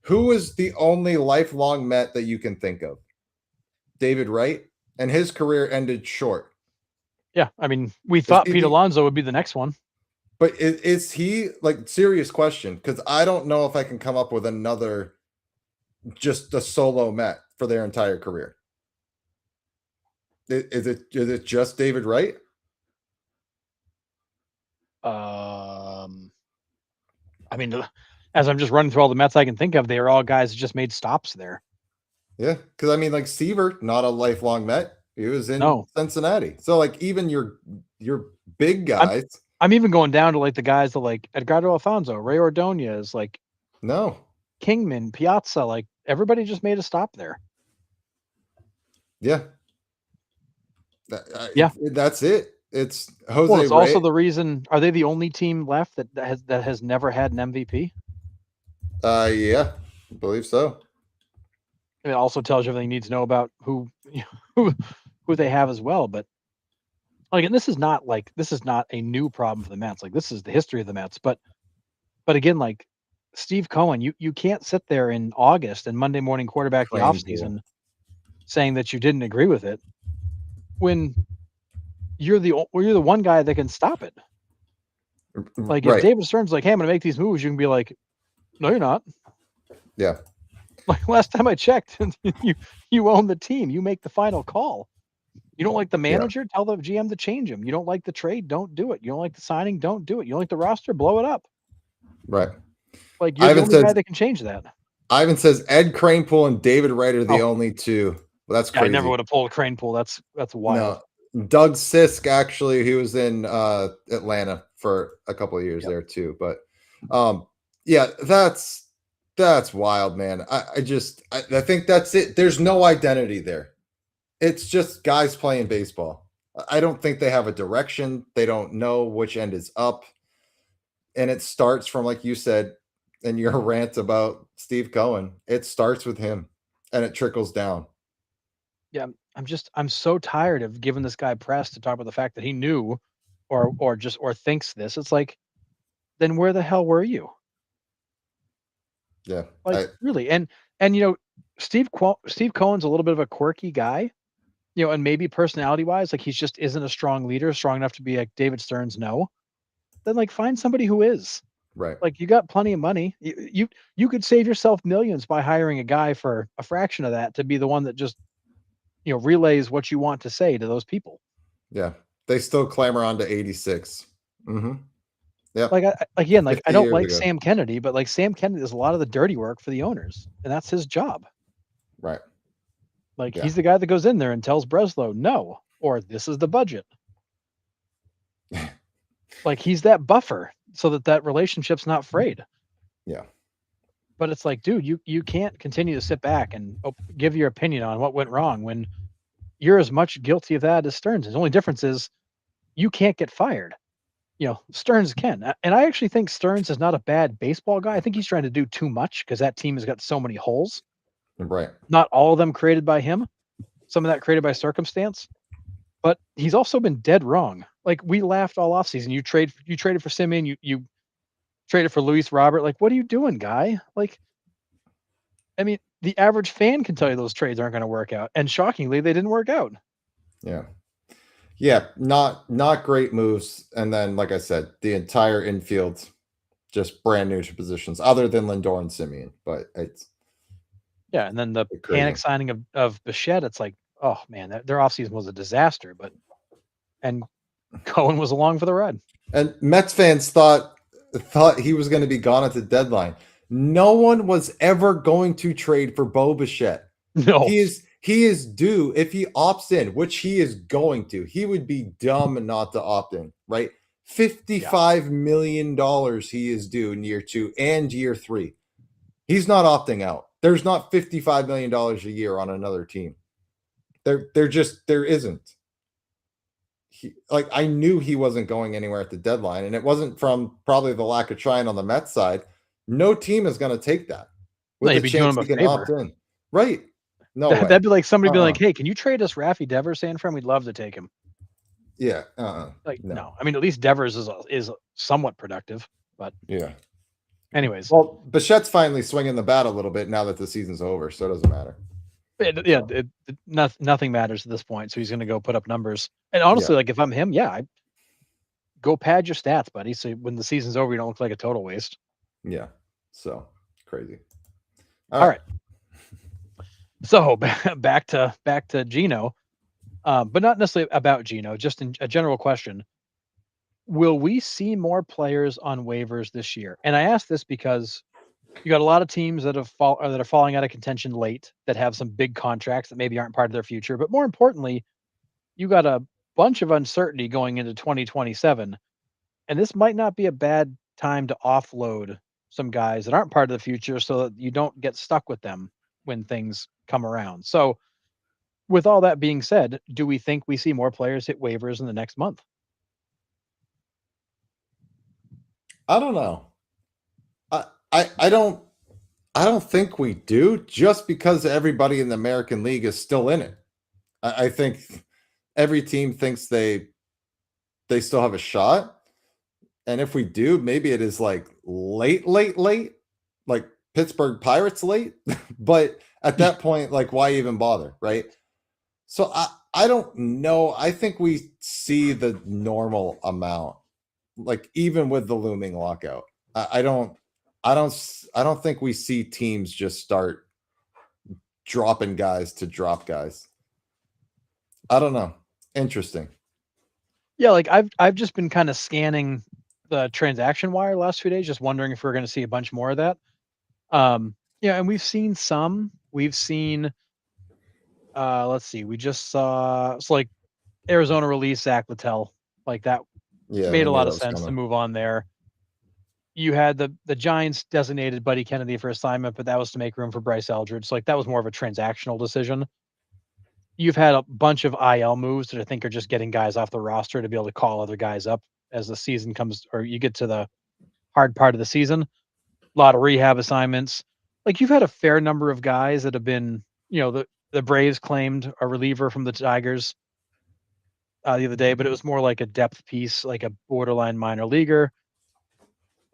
Who is the only lifelong Met that you can think of? David Wright, and his career ended short. Yeah, I mean, we Is thought he Pete the, Alonso would be the next one. but is he like serious question? Because I don't know if I can come up with another just a solo Met for their entire career. Is it just David Wright? I mean, as I'm just running through all the Mets I can think of, they are all guys that just made stops there. Yeah, because I mean, like Seaver, not a lifelong Met. He was in No. Cincinnati. So like even your big I'm guys, I'm even going down to like the guys that like Edgardo Alfonso, Ray Ordonez, like no. Kingman, Piazza, like everybody just made a stop there. Yeah. Yeah. That's it. It's Well, Jose it's also Ray. the reason. Are they the only team left that has never had an MVP? Yeah, I believe so. It also tells you everything you need to know about who who who they have as well. But like, and this is not a new problem for the Mets. Like, this is the history of the Mets. But again, like Steve Cohen, you can't sit there in August and Monday morning quarterback the Cranepool. offseason saying that you didn't agree with it when you're the one guy that can stop it. Like if Right. David Stern's like, "Hey, I'm going to make these moves," you can be like, "No, you're not." Yeah. Like last time I checked, you own the team. You make the final call. You don't like the Yeah. manager? Tell the GM to change him. You don't like the trade? Don't do it. You don't like the signing? Don't do it. You don't like the roster? Blow it up. Right. Like you're the Ivan only guy says that can change that. Ed Cranepool and David Wright are the Oh, only two. Well, that's yeah, I never crazy. would have pulled a crane pull. That's wild. No. Doug Sisk, actually, he was in Atlanta for a couple of years Yep. there too. But yeah, that's wild, man. I think that's it. There's no identity there. It's just guys playing baseball. I don't think they have a direction. They don't know which end is up. And it starts from, like you said, in your rant about Steve Cohen, it starts with him and it trickles down. Yeah, I'm so tired of giving this guy press to talk about the fact that he knew or thinks this. It's like, then where the hell were you? Yeah. Like really. And Steve Cohen's a little bit of a quirky guy, and maybe personality wise, like he just isn't a strong leader, strong enough to be like David Stearns, no. Then like find somebody who is. Right. Like you got plenty of money. You could save yourself millions by hiring a guy for a fraction of that to be the one that just relays what you want to say to those people. Yeah. They still clamor on to 86. Mm-hmm. Yep. Like again, like I 50 don't years like ago. Sam Kennedy, but like Sam Kennedy does a lot of the dirty work for the owners, and that's his job. Right. Like Yeah. he's the guy that goes in there and tells Breslow no, or this is the budget. Like he's that buffer so that relationship's not frayed. Yeah. But it's like, dude, you can't continue to sit back and give your opinion on what went wrong when you're as much guilty of that as Stearns is. The only difference is you can't get fired. Stearns can. And I actually think Stearns is not a bad baseball guy. I think he's trying to do too much because that team has got so many holes. Right. Not all of them created by him. Some of that created by circumstance. But he's also been dead wrong. Like we laughed all offseason. You traded for Simeon. You traded for Luis Robert. Like, what are you doing, guy? Like, I mean, the average fan can tell you those trades aren't going to work out. And shockingly, they didn't work out. Yeah. Yeah. Not great moves. And then, like I said, the entire infield just brand new to positions other than Lindor and Simeon. But it's Yeah. And then the crazy. panic signing of Bichette, it's like, oh man, their offseason was a disaster. And Cohen was along for the ride. And Mets fans thought he was going to be gone at the deadline. No one was ever going to trade for Bo Bichette. No. He is due if he opts in, which he is going to. He would be dumb not to opt in, right? $55 million he is due in year 2 and year 3. He's not opting out. There's not $55 million a year on another team. There isn't. I knew he wasn't going anywhere at the deadline, and it wasn't from probably the lack of trying on the Mets side. No team is going to take that with No, the you'd be doing chance him a he can favor. opt in. Right. No way. That'd be like somebody being Uh-uh. like, hey, can you trade us Raffy Devers, San Fran? We'd love to take him. Yeah. Like, No. no. I mean, at least Devers is somewhat productive. But Yeah. anyways, Well, Bichette's finally swinging the bat a little bit now that the season's over, so it doesn't matter. yeah, So nothing matters at this point. So he's going to go put up numbers. And yeah, honestly, like if I'm him, yeah, I go pad your stats, buddy. So when the season's over, you don't look like a total waste. yeah. So crazy. All All right. right. So back to Gino, but not necessarily about Gino. Just in a general question: will we see more players on waivers this year? And I ask this because you got a lot of teams that are falling out of contention late that have some big contracts that maybe aren't part of their future. But more importantly, you got a bunch of uncertainty going into 2027, and this might not be a bad time to offload some guys that aren't part of the future so that you don't get stuck with them when things come around. So, with all that being said, do we think we see more players hit waivers in the next month? I don't know. I don't think we do just because everybody in the American League is still in it. I think every team thinks they still have a shot. And if we do, maybe it is like late, like Pittsburgh Pirates late. But at that point, like, why even bother, right? So I don't know. I think we see the normal amount, like even with the looming lockout. I don't think we see teams just start dropping guys to drop guys. I don't know. Interesting. Yeah, like I've just been kind of scanning the transaction wire last few days, just wondering if we're going to see a bunch more of that. Yeah, and we've seen some. We've seen let's see, we just saw it's like Arizona release Zach Littell. Like that Yeah, made we a knew lot that of was sense to coming. move on there. You had the Giants designated Buddy Kennedy for assignment, but that was to make room for Bryce Eldridge. So like that was more of a transactional decision. You've had a bunch of IL moves that I think are just getting guys off the roster to be able to call other guys up as the season comes or you get to the hard part of the season. A lot of rehab assignments. Like you've had a fair number of guys that have been, the Braves claimed a reliever from the Tigers the other day, but it was more like a depth piece, like a borderline minor leaguer.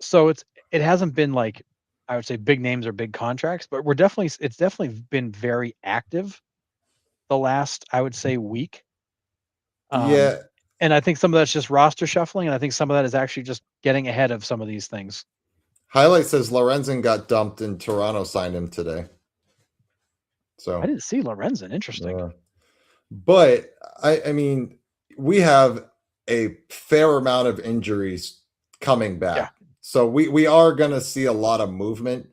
So it hasn't been like I would say big names or big contracts, but it's definitely been very active the last I would say week. Um, Yeah. and I think some of that's just roster shuffling, and I think some of that is actually just getting ahead of some of these things. Highlight says Lorenzen got dumped and Toronto signed him today. I So didn't see Lorenzen. Interesting. yeah. But I mean, we have a fair amount of injuries coming Yeah. back. So we are gonna see a lot of movement.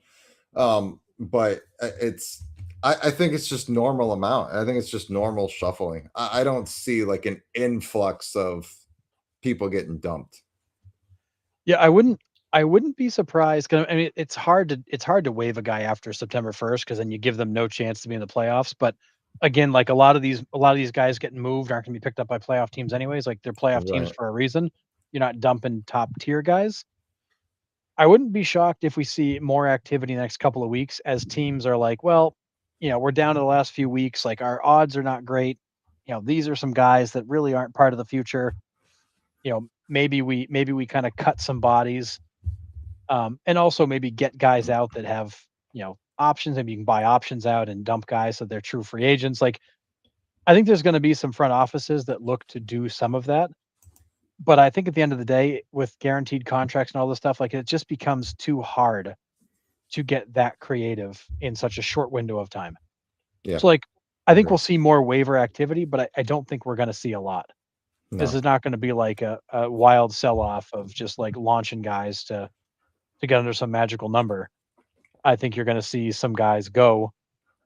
But I think it's just normal amount. I think it's just normal shuffling. I don't see like an influx of people getting dumped. Yeah, I wouldn't be surprised. 'Cause I mean, it's hard to waive a guy after September 1st because then you give them no chance to be in the playoffs. But again, like a lot of these guys getting moved aren't going to be picked up by playoff teams anyways. Like they're playoff teams Right. for a reason. You're not dumping top tier guys. I wouldn't be shocked if we see more activity in the next couple of weeks as teams are like, well, we're down to the last few weeks. Like our odds are not great. These are some guys that really aren't part of the future. Maybe we kind of cut some bodies, and also maybe get guys out that have options. Maybe you can buy options out and dump guys so they're true free agents. Like I think there's going to be some front offices that look to do some of that. But I think at the end of the day, with guaranteed contracts and all this stuff, like it just becomes too hard to get that creative in such a short window of time. Yeah. So like I think Agree. we'll see more waiver activity, but I don't think we're going to see a lot. This No. is not going to be like a wild sell off of just like launching guys to get under some magical number. I think you're going to see some guys go,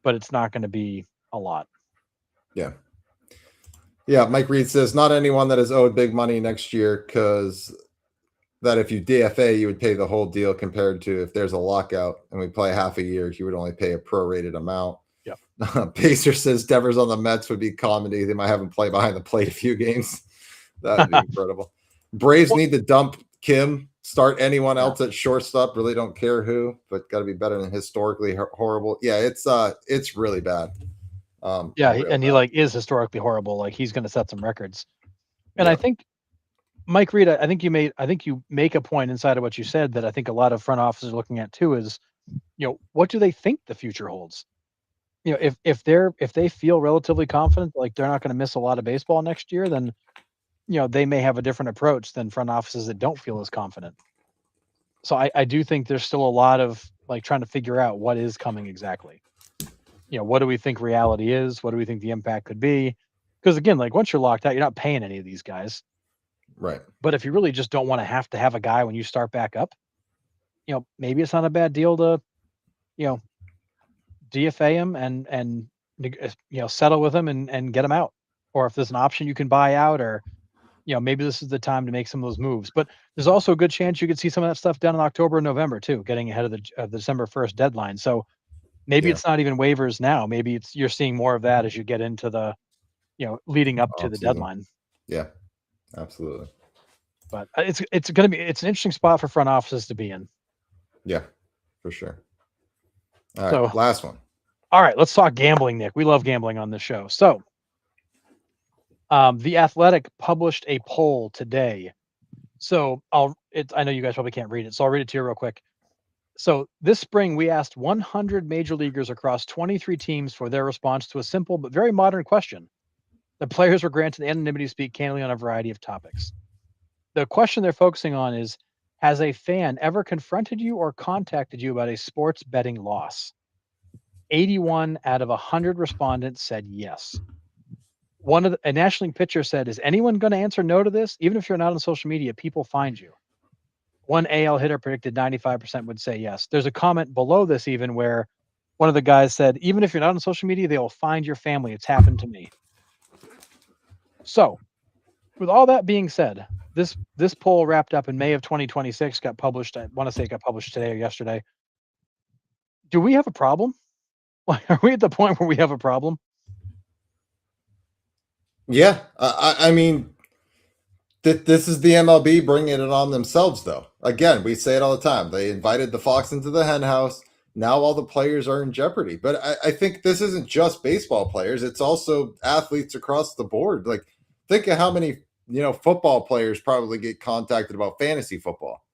but it's not going to be a lot. Yeah. Yeah. Mike Reed says not anyone that is owed big money next year because that if you DFA, you would pay the whole deal compared to if there's a lockout and we play half a year, you would only pay a prorated amount. Yeah. Pacer says Devers on the Mets would be comedy. They might have him play behind the plate a few games. That would be incredible. Braves Well, need to dump Kim, start anyone yeah. else at shortstop. Really don't care who, but got to be better than historically horrible. Yeah, it's really bad. Yeah, Real and he bad. like is historically horrible. Like he's going to set some records. And I Yeah. think Mike Reed, I think you make a point inside of what you said that I think a lot of front offices are looking at too is, what do they think the future holds? If they feel relatively confident, like they're not going to miss a lot of baseball next year, then they may have a different approach than front offices that don't feel as confident. So I do think there's still a lot of like trying to figure out what is coming exactly. What do we think reality is? What do we think the impact could be? Because again, like once you're locked out, you're not paying any of these guys. Right. But if you really just don't want to have a guy when you start back up, maybe it's not a bad deal to, you know, DFA him and settle with him and get him out. Or if there's an option you can buy out, or maybe this is the time to make some of those moves. But there's also a good chance you could see some of that stuff done in October and November too, getting ahead of the December 1st deadline. So maybe Yeah. it's not even waivers now. Maybe you're seeing more of that as you get into the leading up to Off the season. deadline. Yeah. Absolutely. But it's an interesting spot for front offices to be in. Yeah. For sure. All right. So Last one. all right, let's talk gambling, Nick. We love gambling on this show. So The Athletic published a poll today. So I know you guys probably can't read it, so I'll read it to you real quick. So this spring, we asked 100 major leaguers across 23 teams for their response to a simple but very modern question. The players were granted anonymity to speak candidly on a variety of topics. The question they're focusing on is, has a fan ever confronted you or contacted you about a sports betting loss? 81 out of 100 respondents said yes. A National League pitcher said, "Is anyone going to answer no to this? Even if you're not on social media, people find you." One AL hitter predicted 95% would say yes. There's a comment below this even where one of the guys said, "Even if you're not on social media, they will find your family. It's happened to me." So, with all that being said, this poll wrapped up in May of 2026, got published. I want to say it got published today or yesterday. Do we have a problem? Like, are we at the point where we have a problem? Yeah. I mean, this is the MLB bringing it on themselves, though. Again, we say it all the time. They invited the fox into the hen house. Now all the players are in jeopardy. But I think this isn't just baseball players. It's also athletes across the board. Like, think of how many, football players probably get contacted about fantasy football.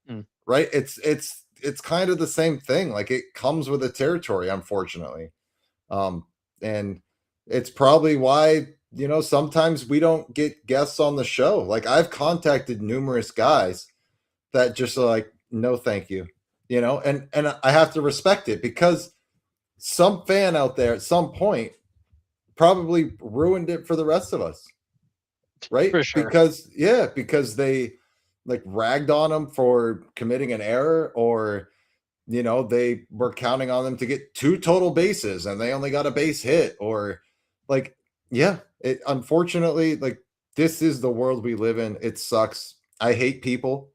Mm. Right? It's kind of the same thing. Like, it comes with the territory, unfortunately. And it's probably why, sometimes we don't get guests on the show. Like, I've contacted numerous guys that just are like, no, thank you, and I have to respect it, because some fan out there at some point probably ruined it for the rest of us. Right. For sure. Because they like ragged on them for committing an error, or they were counting on them to get 2 total bases and they only got a base hit, or like, yeah, it unfortunately, like, this is the world we live in. It sucks. I hate people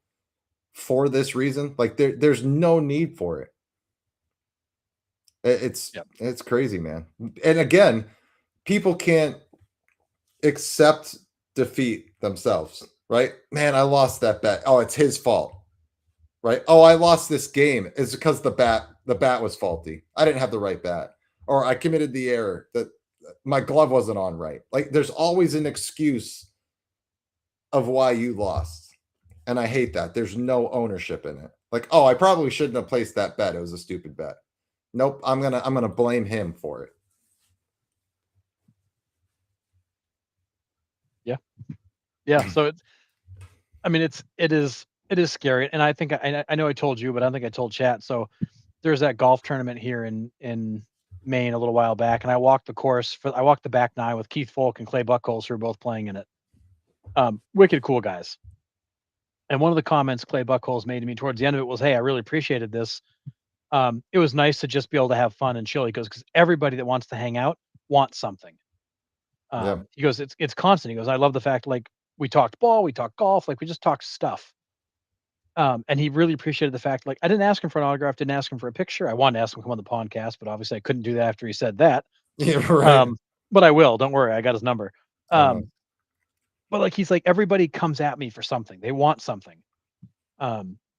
for this reason. Like, there's no need for it. It's Yep. it's crazy, man. And again, people can't accept defeat themselves, right? Man, I lost that bet. Oh, it's his fault. Right? Oh, I lost this game. It's because the bat was faulty. I didn't have the right bat, or I committed the error that my glove wasn't on right. Like, there's always an excuse of why you lost, and I hate that. There's no ownership in it. Like, oh, I probably shouldn't have placed that bet. It was a stupid bet. Nope, I'm gonna blame him for it. Yeah. Yeah. So it is scary, and I think I know I told you, but I don't think I told chat. So there's that golf tournament here in Maine a little while back, and I walked the back nine with Keith Folk and Clay Buckholz, who were both playing in it. Wicked cool guys. And one of the comments Clay Buckholz made to me towards the end of it was, "Hey, I really appreciated this. It was nice to just be able to have fun and chill." He goes, "Because everybody that wants to hang out wants something." Yeah. He goes, "It's constant." He goes, "I love the fact, like, we talked ball, we talked golf, like we just talked stuff." And he really appreciated the fact, like, I didn't ask him for an autograph, didn't ask him for a picture. I wanted to ask him to come on the podcast, but obviously I couldn't do that after he said that. Yeah, right. Um, but I will. Don't worry, I got his number. Oh, no. Um, but like he's like, everybody comes at me for something. They want something.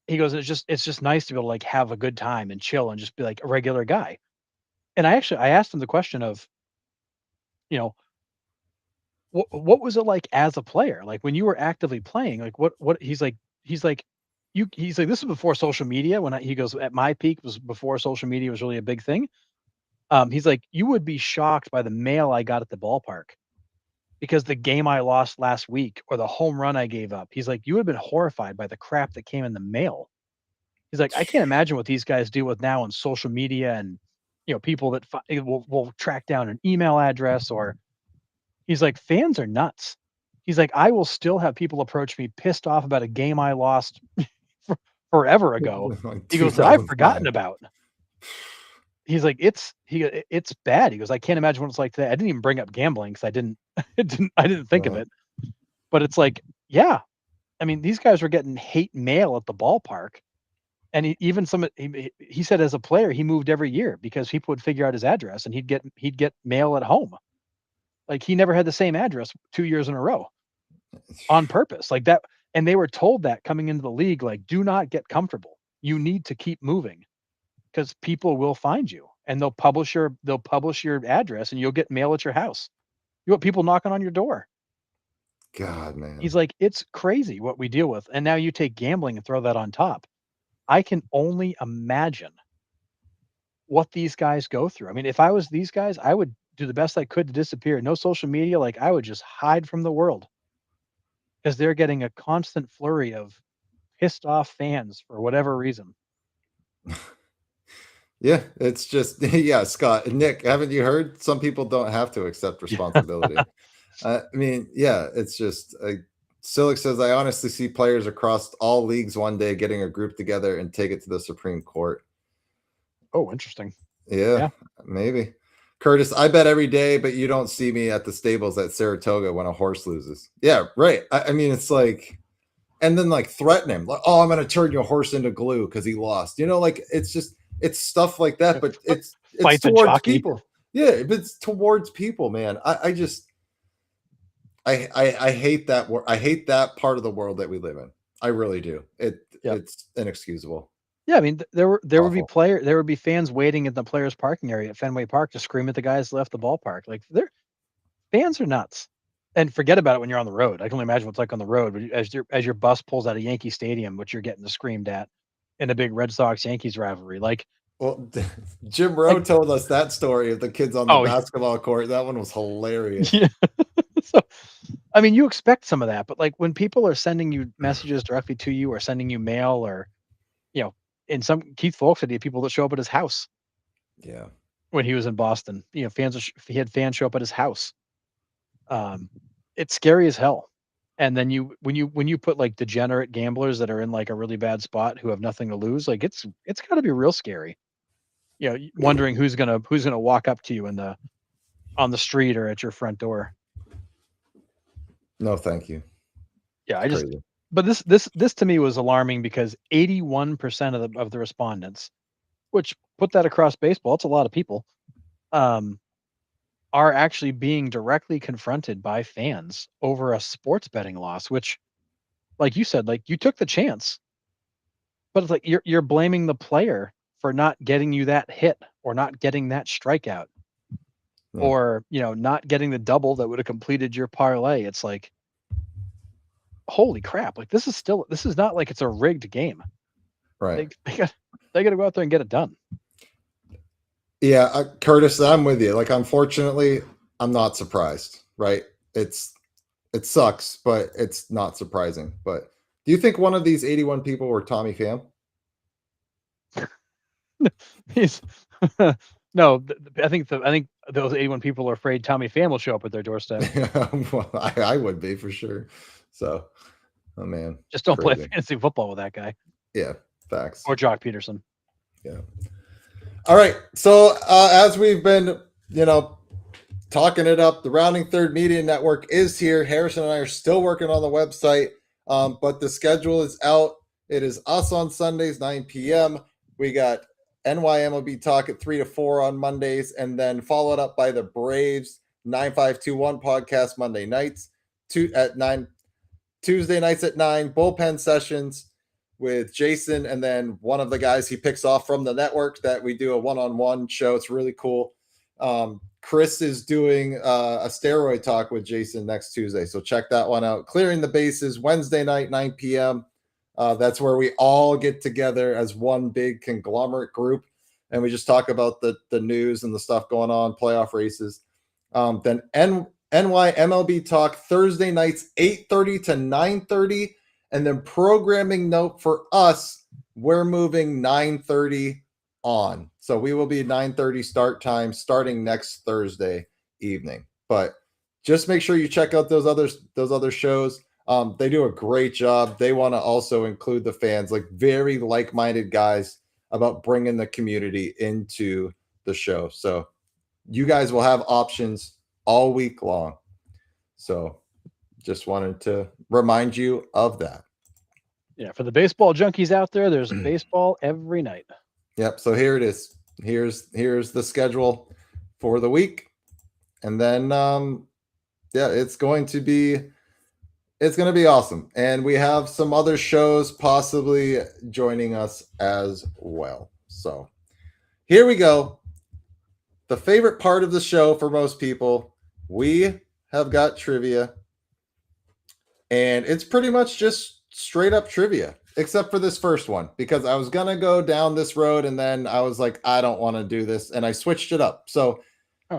He goes, it's just nice to be able to like have a good time and chill and just be like a regular guy. And I asked him the question of, you know, what was it like as a player? Like when you were actively playing, like what he's like he's like, this is before social media when he goes, at my peak was before social media was really a big thing. He's like, you would be shocked by the mail I got at the ballpark because the game I lost last week or the home run I gave up. He's like, you would have been horrified by the crap that came in the mail. He's like, I can't imagine what these guys deal with now on social media and people that will track down an email address. Or he's like, fans are nuts. He's like, I will still have people approach me pissed off about a game I lost forever ago. Like He goes, that I've 2005. forgotten about. He's like, it's bad. He goes, I can't imagine what it's like today. I didn't even bring up gambling because I didn't I didn't think of it. But it's like, yeah. I mean, these guys were getting hate mail at the ballpark. And he said as a player, he moved every year because people would figure out his address and he'd get mail at home. Like he never had the same address 2 years in a row on purpose. Like that. And they were told that coming into the league, like, do not get comfortable. You need to keep moving because people will find you and they'll publish your address and you'll get mail at your house. You want people knocking on your door. God, man. He's like, it's crazy what we deal with. And now you take gambling and throw that on top. I can only imagine what these guys go through. I mean, if I was these guys, I would do the best I could to disappear. No social media. Like I would just hide from the world because they're getting a constant flurry of pissed off fans for whatever reason. Yeah, it's just yeah, Scott. Nick, haven't you heard? Some people don't have to accept responsibility. I mean, yeah, it's just Silic says, I honestly see players across all leagues one day getting a group together and take it to the Supreme Court. Oh, interesting. Yeah, maybe. Curtis, I bet every day, but you don't see me at the stables at Saratoga when a horse loses. Yeah, right. I mean, it's like, and then like threaten him, like, oh, I'm going to turn your horse into glue because he lost. Like it's stuff like that, but it's towards people. Yeah, but it's towards people, man. I just I hate that. I hate that part of the world that we live in. I really do. It's inexcusable. Yeah, I mean, there would be fans waiting in the players' parking area at Fenway Park to scream at the guys that left the ballpark. Like, fans are nuts. And forget about it when you're on the road. I can only imagine what it's like on the road. But as your bus pulls out of Yankee Stadium, which you're getting screamed at in a big Red Sox Yankees rivalry, like. Well, Jim Rowe told us that story of the kids on the basketball court. That one was hilarious. Yeah. So, I mean, you expect some of that, but like when people are sending you messages directly to you or sending you mail or, in some Keith Folks had people that show up at his house. Yeah. When he was in Boston, he had fans show up at his house. It's scary as hell. And then when you put like degenerate gamblers that are in like a really bad spot who have nothing to lose, like it's got to be real scary. Wondering who's gonna walk up to you on the street or at your front door. No, thank you. Yeah, but this to me was alarming because 81% of the respondents, which put that across baseball, it's a lot of people, are actually being directly confronted by fans over a sports betting loss, which, like you said, like you took the chance, but it's like you're blaming the player for not getting you that hit or not getting that strikeout or, not getting the double that would have completed your parlay. It's like, holy crap. Like this is not like it's a rigged game. Right. They got to go out there and get it done. Yeah. Curtis, I'm with you. Like, unfortunately, I'm not surprised, right? It sucks, but it's not surprising. But do you think one of these 81 people were Tommy Pham? No, I think those 81 people are afraid Tommy Pham will show up at their doorstep. Well, I would be for sure. So, oh man, just don't play fantasy football with that guy. Yeah, facts. Or Jock Peterson. Yeah. All right. So as we've been, talking it up, the Rounding Third Media Network is here. Harrison and I are still working on the website, but the schedule is out. It is us on Sundays, 9 p.m. We got NYMLB Talk at 3 to 4 on Mondays, and then followed up by the Braves 9521 podcast Monday nights, at 9, Tuesday nights at 9, bullpen sessions with Jason, and then one of the guys he picks off from the network that we do a one-on-one show. It's really cool. Chris is doing a steroid talk with Jason next Tuesday, so check that one out. Clearing the Bases, Wednesday night, 9 p.m. That's where we all get together as one big conglomerate group, and we just talk about the news and the stuff going on, playoff races. Then NY MLB talk Thursday nights, 8:30 to 9:30, and then programming note for us, we're moving 9:30 on. So we will be 9:30 start time starting next Thursday evening. But just make sure you check out those other shows. They do a great job. They want to also include the fans, like very like-minded guys about bringing the community into the show. So you guys will have options all week long. So just wanted to remind you of that. Yeah, for the baseball junkies out there, there's baseball every night. Yep. So here it is. Here's the schedule for the week. And then it's going to be awesome. And we have some other shows possibly joining us as well. So here we go. The favorite part of the show for most people, we have got trivia. And it's pretty much just straight up trivia, except for this first one, because I was going to go down this road and then I was like, I don't want to do this. And I switched it up. So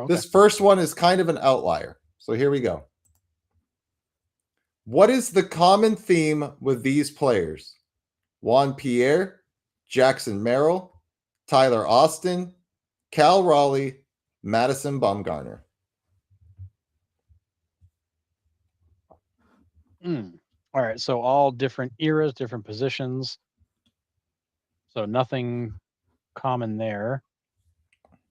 This first one is kind of an outlier. So here we go. What is the common theme with these players? Juan Pierre, Jackson Merrill, Tyler Austin, Cal Raleigh, Madison Bumgarner. All right, so all different eras, different positions. So nothing common there.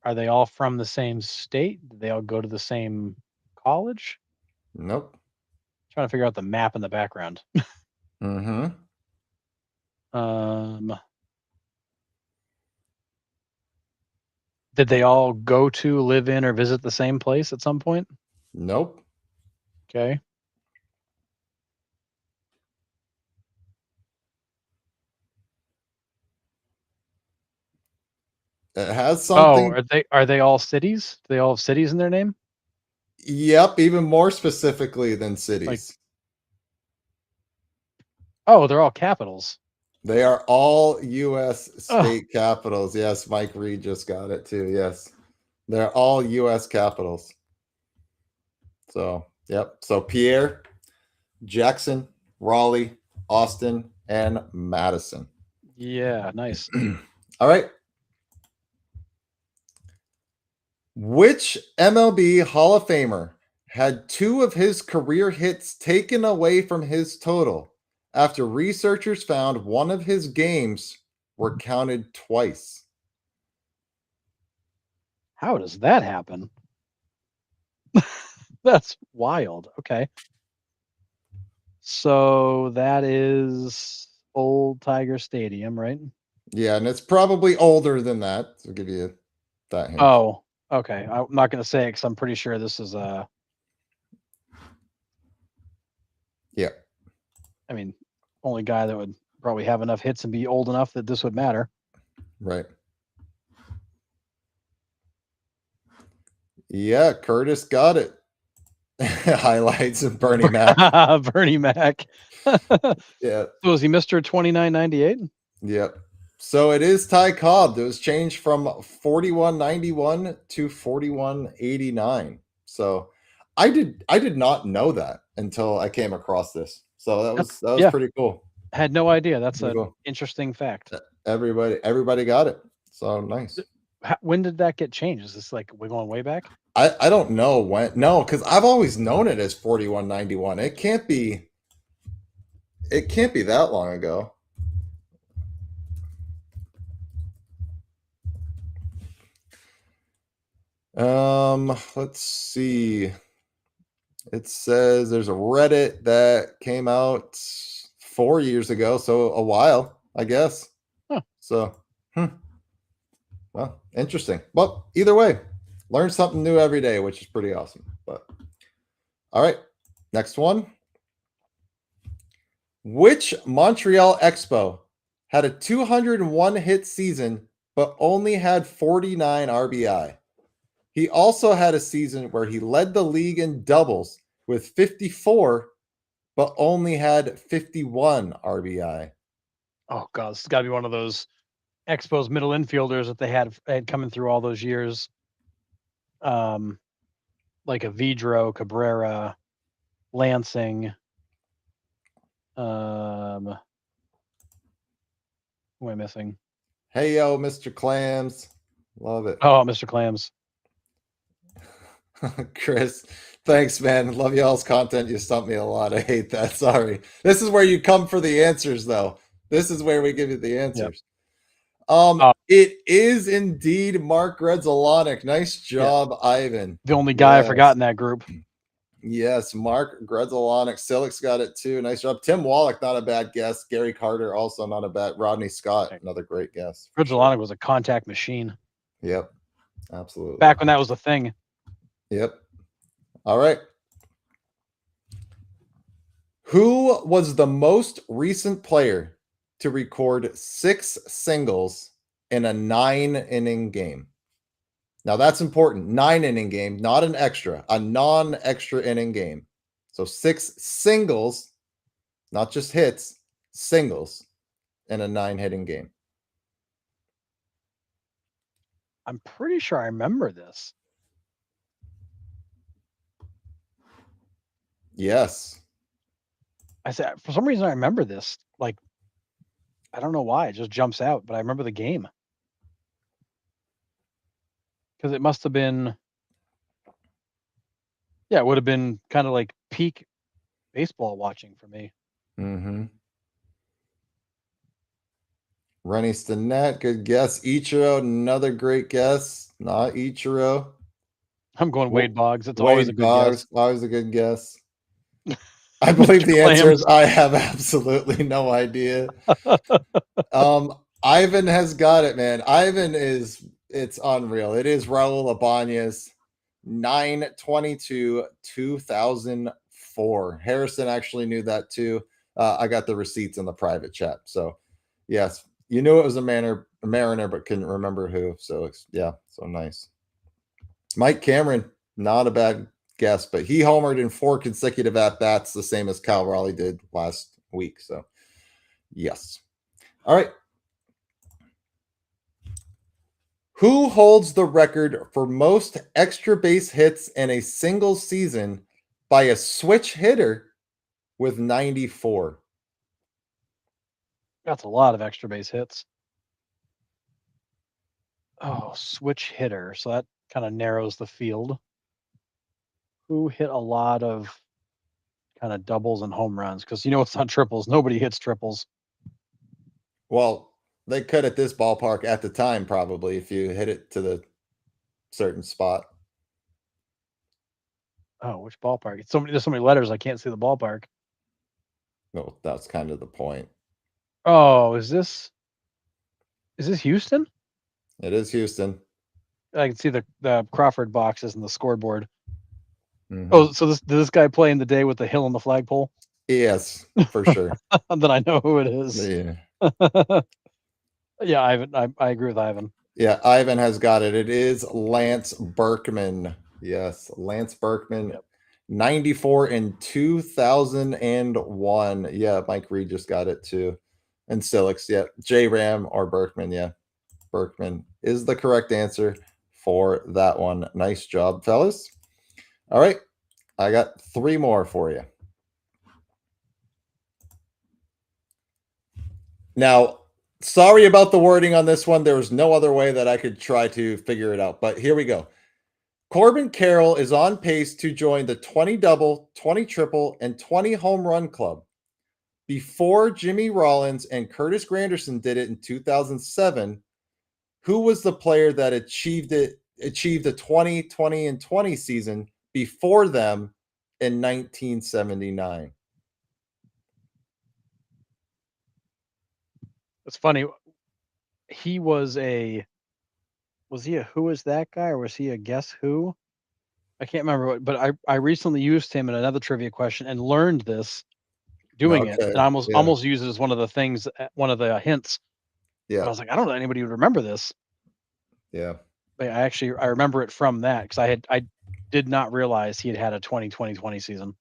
Are they all from the same state? Do they all go to the same college? Nope. Trying to figure out the map in the background. Mm-hmm. Did they all go to live in or visit the same place at some point? Nope. Okay. It has something. Oh, are they all cities? Do they all have cities in their name? Yep, even more specifically than cities. They're all capitals. They are all U.S. state capitals. Yes, Mike Reed just got it too. Yes, they're all U.S. capitals. So, yep. So Pierre, Jackson, Raleigh, Austin, and Madison. Yeah, nice. All right. Which MLB Hall of Famer had 2 of his career hits taken away from his total after researchers found one of his games were counted twice? How does that happen? That's wild. Okay. So that is old Tiger Stadium, right? Yeah, and it's probably older than that. To give you that hint. Oh, okay. I'm not going to say it because I'm pretty sure this is a. Yeah. I mean, only guy that would probably have enough hits and be old enough that this would matter. Right. Yeah, Curtis got it. Highlights of Bernie Mac. Bernie Mac. Yeah. So is he Mr. 2998? Yep. So it is Ty Cobb. It was changed from 4191 to 4189. So I did not know that until I came across this. So that was pretty cool. Had no idea. That's an interesting fact. Everybody got it. So nice. When did that get changed? Is this like we're going way back? I don't know when. No, because I've always known it as 4191. It can't be that long ago. Let's see. It says there's a Reddit that came out 4 years ago, so a while, I guess. Huh. So, well, interesting. Well, either way, learn something new every day, which is pretty awesome. But all right, next one. Which Montreal Expo had a 201 hit season but only had 49 RBI? He also had a season where he led the league in doubles with 54, but only had 51 RBI. Oh god, this has got to be one of those exposed middle infielders that they had coming through all those years. Um, like a Vidro, Cabrera, Lansing. Who am I missing? Hey, yo, Mr. Clams. Love it. Oh, Mr. Clams. Chris, thanks, man. Love y'all's content. You stumped me a lot. I hate that. Sorry. This is where you come for the answers, though. This is where we give you the Yep. answers. Oh, It is indeed Mark Gredzalonic. Nice job, Ivan. the only guy I forgot Yes. in that group. Yes, Mark Gredzalonic. Silix got it too. Nice job. Tim Wallach, not a bad guess. Gary Carter, also not a bad. Rodney Scott, another great guess. for sure. Gredzalonic was a contact machine Yep, absolutely. back when that was a thing. Yep. All right. Who was the most recent player to record 6 singles in a 9-inning game? Now that's important. 9-inning game, not an extra, a non-extra inning game. So 6 singles, not just hits, singles in a 9-hitting game. I'm pretty sure I remember this. Yes. I said for some reason I remember this. Like, I don't know why it just jumps out, but I remember the game because it must have been. Yeah, it would have been kind of like peak baseball watching for me. Mm-hmm. Rennie Stinnett, good guess. Ichiro, another great guess. Not Ichiro. I'm going Wade Boggs. It's always a Wade good Boggs, guess. always a good guess. I believe Mr. the answer is Clams. I have absolutely no idea. Ivan has got it, man. Ivan is it's unreal. It is Raul Ibanez, 9/22/2004. Harrison actually knew that too. I got the receipts in the private chat. So yes, you knew it was a Mariner, but couldn't remember who. So yeah, so nice. Mike Cameron, not a bad guess, but he homered in 4 consecutive at bats, the same as Cal Raleigh did last week. So yes. All right. Who holds the record for most extra base hits in a single season by a switch hitter with 94? That's a lot of extra base hits. Oh, switch hitter. So that kind of narrows the field. Who hit a lot of kind of doubles and home runs? Because it's not triples. Nobody hits triples. Well, they could at this ballpark at the time, probably, if you hit it to the certain spot. Oh, which ballpark? There's so many letters I can't see the ballpark. No, that's kind of the point. Oh, is this Houston? It is Houston. I can see the Crawford boxes and the scoreboard. Mhm. Oh, so did this guy play in the day with the hill and the flagpole? Yes, for sure. Then I know who it is. Yeah. Yeah, Ivan. I agree with Ivan. Yeah, Ivan has got it. It is Lance Berkman. Yes, Lance Berkman. Yep. 94 in 2001. Yeah, Mike Reed just got it too. And Silix, yeah. J Ram or Berkman, yeah. Berkman is the correct answer for that one. Nice job, fellas. All right. I got 3 more for you. Now, sorry about the wording on this one. There was no other way that I could try to figure it out, but here we go. Corbin Carroll is on pace to join the 20 double, 20 triple, and 20 home run club. Before Jimmy Rollins and Curtis Granderson did it in 2007, who was the player that achieved the 20, 20, and 20 season before them in 1979? It's funny. He was he a who is that guy, or was he a guess who? I can't remember what, but I recently used him in another trivia question and learned this doing it, Okay. and I Yeah. almost used it as one of the hints. But I Yeah. was like, I don't know anybody who would remember this. Yeah. I remember it from that because I did not realize he had a 2020 season.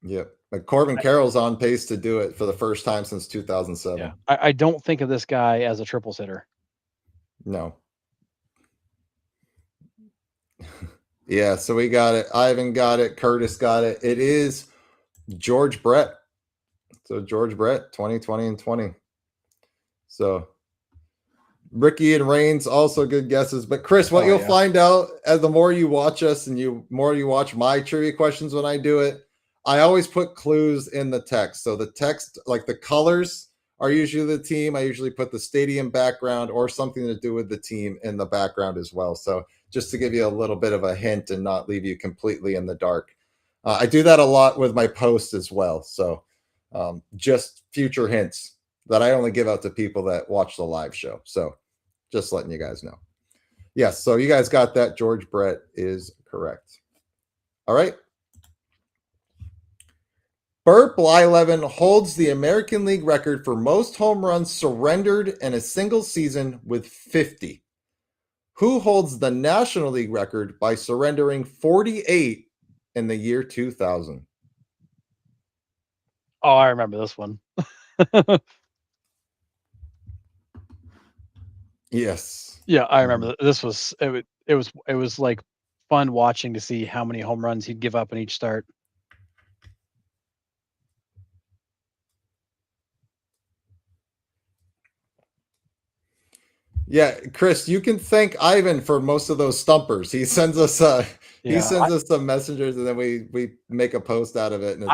Yep. But Corbin I, Carroll's on pace to do it for the first time since yeah, 2007. I don't think of this guy as a triples hitter. No. Yeah, so we got it. Ivan got it. Curtis got it. It is George Brett. So George Brett, 2020 and 20. So Ricky and Reigns, also good guesses. But Chris, what you'll find out as the more you watch us and more you watch my trivia questions when I do it, I always put clues in the text. So the text, like the colors are usually the team. I usually put the stadium background or something to do with the team in the background as well. So just to give you a little bit of a hint and not leave you completely in the dark. I do that a lot with my posts as well. So just future hints that I only give out to people that watch the live show. So just letting you guys know. Yes, so you guys got that. George Brett is correct. All right. Burt Blyleven holds the American League record for most home runs surrendered in a single season with 50. Who holds the National League record by surrendering 48 in the year 2000? Oh, I remember this one. Yes. Yeah, I remember this was it was like fun watching to see how many home runs he'd give up in each start. Yeah, Chris, you can thank Ivan for most of those stumpers. He sends us some messengers and then we make a post out of it and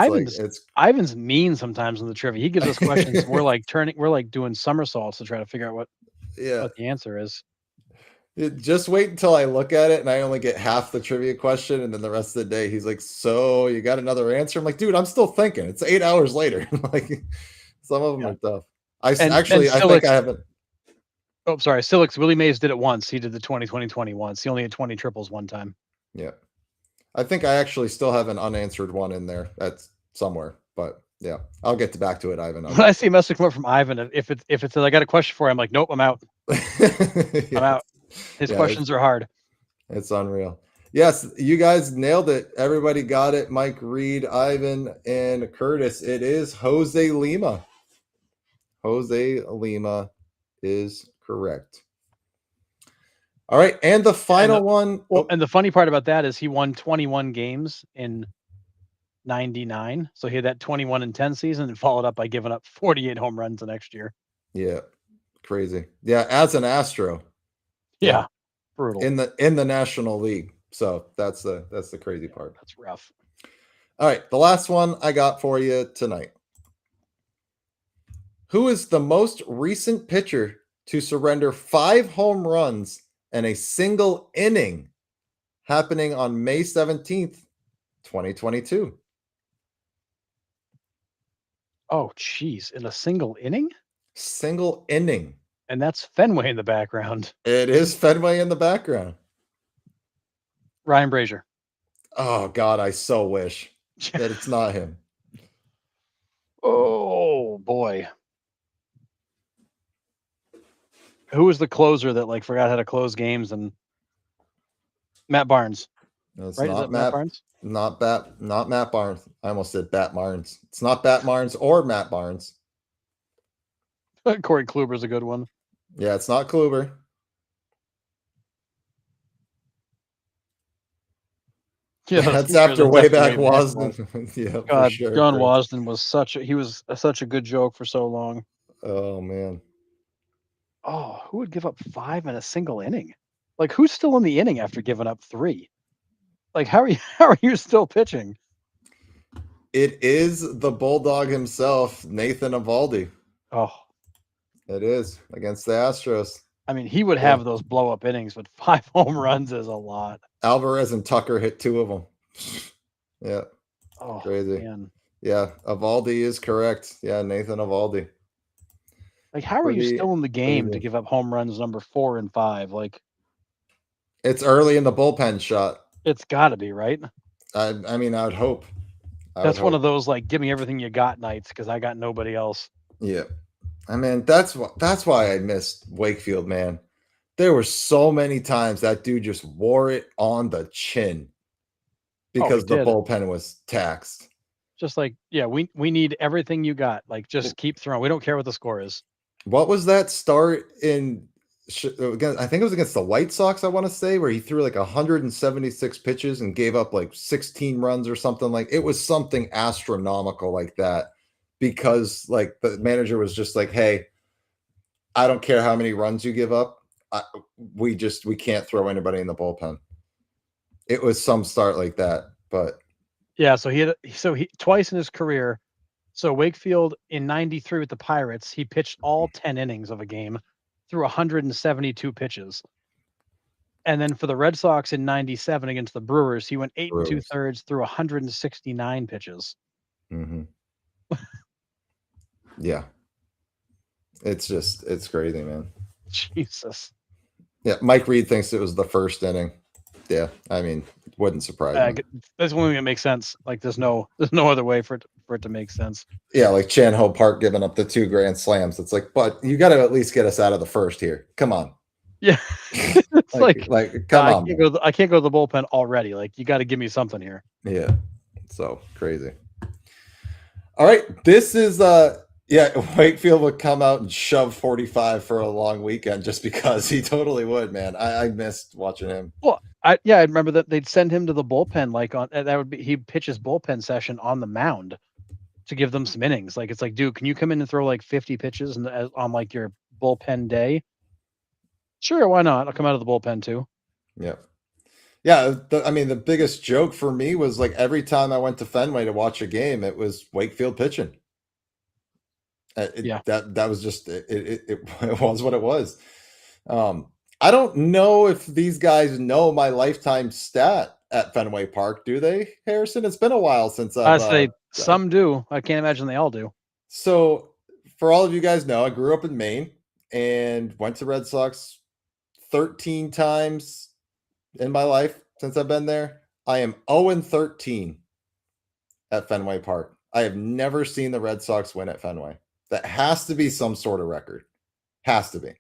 Ivan's mean sometimes in the trivia. He gives us questions and we're like doing somersaults to try to figure out what the answer is. Just wait until I look at it and I only get half the trivia question, and then the rest of the day he's like, "So you got another answer?" I'm like, "Dude, I'm still thinking. It's 8 hours later." Like some of them are tough. I think I haven't. Oh, sorry. Silix Willie Mays did it once. He did the 2020 once. He only had 20 triples one time. Yeah, I think I actually still have an unanswered one in there. That's somewhere, but yeah, I'll get back to it, Ivan. When I see a message come up from Ivan, if it says I got a question for you, I'm like, nope, I'm out. I'm out. His questions are hard. It's unreal. Yes, you guys nailed it. Everybody got it. Mike, Reed, Ivan, and Curtis. It is Jose Lima. Jose Lima is correct. All right, and the final one. Well, and the funny part about that is he won 21 games in 99. So he had that 21 and 10 season and followed up by giving up 48 home runs the next year. Yeah, crazy. Yeah, as an Astro. Yeah, brutal. In the National League. So that's the crazy part. That's rough. All right, the last one I got for you tonight. Who is the most recent pitcher to surrender 5 home runs in a single inning, happening on May 17th, 2022? Oh, geez. In a single inning? Single inning. And that's Fenway in the background. It is Fenway in the background. Ryan Brazier. Oh, God, I so wish that it's not him. Oh, boy. Who was the closer that like forgot how to close games? And Matt Barnes. It's right? not Matt Barnes. Not Matt Barnes. I almost said Bat Barnes. It's not Bat Barnes or Matt Barnes. Corey Kluber's a good one. Yeah, it's not Kluber. Yeah, that's after way back Wasden. Yeah, God, for sure. John Wasden was such a good joke for so long. Oh man. Oh, who would give up 5 in a single inning? Like, who's still in the inning after giving up 3? Like, how are you still pitching? It is the Bulldog himself, Nathan Eovaldi. Oh, it is against the Astros. I mean, he would have those blow up innings, but 5 home runs is a lot. Alvarez and Tucker hit 2 of them. Yeah. Oh, crazy. Man. Yeah, Eovaldi is correct. Yeah, Nathan Eovaldi. Like, how are you still in the game to give up home runs number 4 and 5? Like, it's early in the bullpen shot. It's got to be, right? I mean, I would hope. That's one of those like, give me everything you got nights because I got nobody else. Yeah. I mean, that's why I missed Wakefield, man. There were so many times that dude just wore it on the chin Oh, he because the did. bullpen was taxed. Just like, yeah, we need everything you got. Like, just keep throwing. We don't care what the score is. What was that start in I think it was against the White Sox, I want to say, where he threw like 176 pitches and gave up like 16 runs or something. Like it was something astronomical like that because like the manager was just like, "Hey, I don't care how many runs you give up. We can't throw anybody in the bullpen." It was some start like that, but Yeah, so he twice in his career. So Wakefield in 93 with the Pirates, he pitched all 10 innings of a game through 172 pitches. And then for the Red Sox in 97 against the Brewers, he went 8 and Brewers. 2/3 through 169 pitches. Mhm. Yeah. It's crazy, man. Jesus. Yeah, Mike Reed thinks it was the first inning. Yeah, I mean, wouldn't surprise me. That's one thing that makes sense. Like there's no other way for it to make sense. Yeah, like Chan Ho Park giving up the 2 grand slams. It's like, but you got to at least get us out of the first here. Come on. Yeah. It's like come I on. I can't go to the bullpen already. Like you got to give me something here. Yeah. So crazy. All right, this is Wakefield would come out and shove 45 for a long weekend just because he totally would, man. I missed watching him. Well, I remember that they'd send him to the bullpen like on that would be he'd pitch his bullpen session on the mound to give them some innings. Like it's like, dude, can you come in and throw like 50 pitches and on like your bullpen day? Sure, why not? I'll come out of the bullpen too. Yeah. Yeah, I mean, the biggest joke for me was like every time I went to Fenway to watch a game, it was Wakefield pitching. Yeah. That was just it was what it was. I don't know if these guys know my lifetime stat at Fenway Park, do they, Harrison? It's been a while since I say some do. I can't imagine they all do. So, for all of you guys know, I grew up in Maine and went to Red Sox 13 times in my life since I've been there. I am 0-13 at Fenway Park. I have never seen the Red Sox win at Fenway. That has to be some sort of record. Has to be.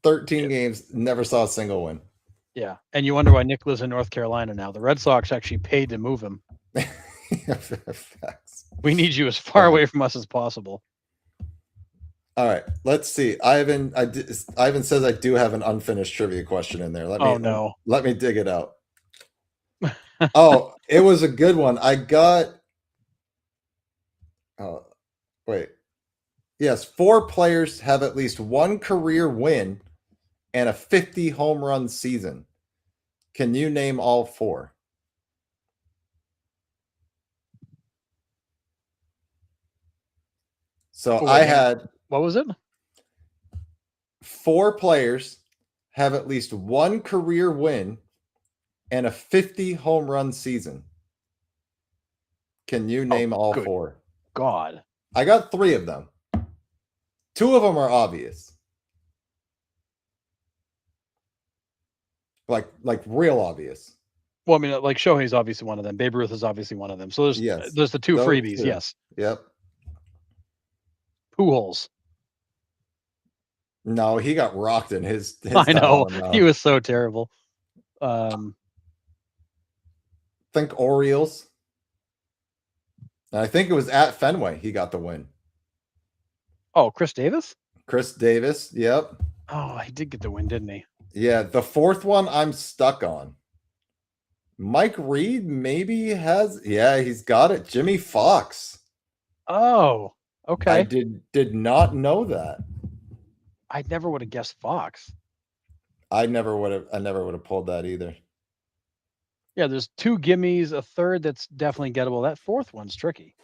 13 games, never saw a single win. Yeah. And you wonder why Nick lives in North Carolina now. The Red Sox actually paid to move him. We need you as far away from us as possible. All right, let's see. Ivan says I do have an unfinished trivia question in there. Let me dig it out. Oh, it was a good one. I got. Oh, wait. Yes, 4 players have at least one career win and a 50 home run season. Can you name all 4? So what was it? 4 players have at least one career win and a 50 home run season. Can you name all 4? God. I got 3 of them. 2 of them are obvious. Like real obvious. Well, I mean, like Shohei's obviously one of them. Babe Ruth is obviously one of them. So there's the 2 freebies. 2. Yes. Yep. Pujols. No, he got rocked in his I know. He was so terrible. Think Orioles. And I think it was at Fenway he got the win. Oh, Chris Davis? Chris Davis, yep. Oh, he did get the win, didn't he? Yeah, the 4th one I'm stuck on. Mike Reed maybe has. Yeah, he's got it. Jimmy Fox. Oh, okay. I did not know that. I never would have guessed Fox. I never would have pulled that either. Yeah, there's 2 gimmies, a third that's definitely gettable. That 4th one's tricky.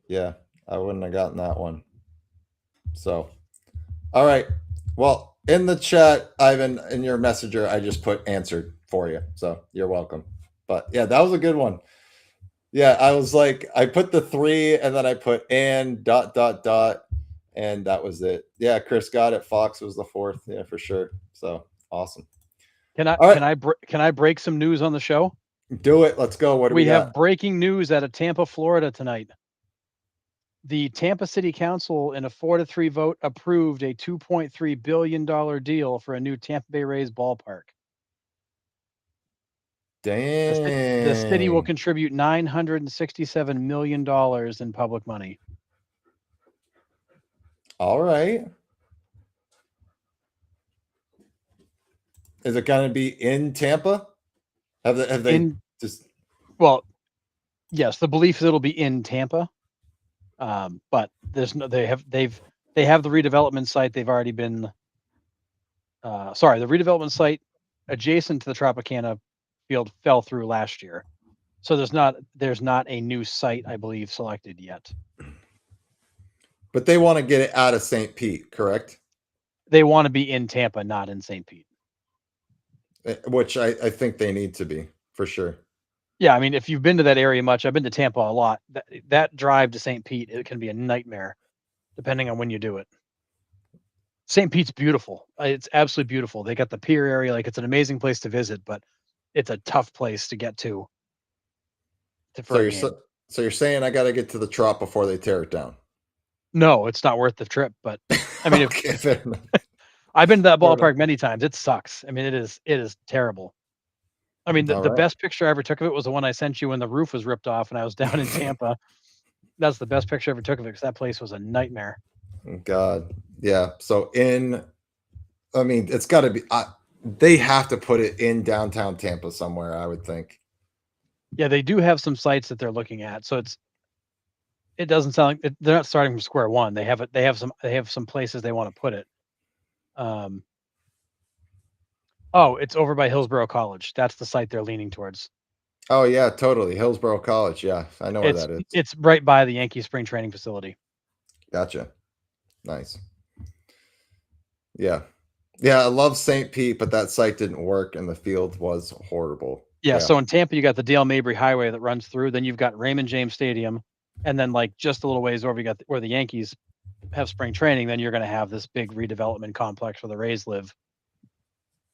Yeah, I wouldn't have gotten that one. So, all right. Well, in the chat, Ivan, in your messenger, I just put answered for you. So you're welcome. But yeah, that was a good one. Yeah, I was like, I put the 3 and then I put and ... and that was it. Yeah, Chris got it. Fox was the 4th. Yeah, for sure. So awesome. Can I break some news on the show? Do it. Let's go. What do we have breaking news out of Tampa, Florida tonight. The Tampa City Council, in a 4-3 vote, approved a $2.3 billion deal for a new Tampa Bay Rays ballpark. The city will Dang. contribute $967 million in public money. All right. Is it going to be in Tampa? Have they In just Well, yes, the belief is it'll be in Tampa, but there's no. They have the redevelopment site. They've already been the redevelopment site adjacent to the Tropicana field fell through last year. So there's not a new site, I believe, selected yet. but they want to get it out of St. Pete, correct? They want to be in Tampa, not in St. Pete. Which I think they need to be for sure. Yeah, I mean, if you've been to that area much, I've been to Tampa a lot. That drive to St. Pete, it can be a nightmare, depending on when you do it. St. Pete's beautiful. It's absolutely beautiful. They got the pier area, like it's an amazing place to visit, but it's a tough place to get for So a you're game. so you're saying I got to get to the Trop before they tear it down? No, it's not worth the trip. But I mean, Okay, fair enough. I've been to that Fair enough. ballpark many times. It sucks. I mean, it is terrible. I mean, All the right. best picture I ever took of it was the one I sent you when the roof was ripped off and I was down in Tampa. That's the best picture I ever took of it because that place was a nightmare. God, yeah. So I mean, it's got to be. They have to put it in downtown Tampa somewhere, I would think. Yeah, they do have some sites that they're looking at, so it doesn't sound like they're not starting from square one. They have some places they want to put it. Um, oh, it's over by Hillsborough College. That's the site they're leaning towards. Oh yeah, totally. Hillsborough College. Yeah, I know where It's that is. it's right by the Yankee spring training facility. Gotcha. Nice. Yeah. Yeah, I love St. Pete, but that site didn't work and the field was horrible. Yeah, Yeah. so in Tampa, you got the Dale Mabry Highway that runs through. Then you've got Raymond James Stadium, and then like just a little ways over, you got where the Yankees have spring training. Then you're going to have this big redevelopment complex where the Rays live,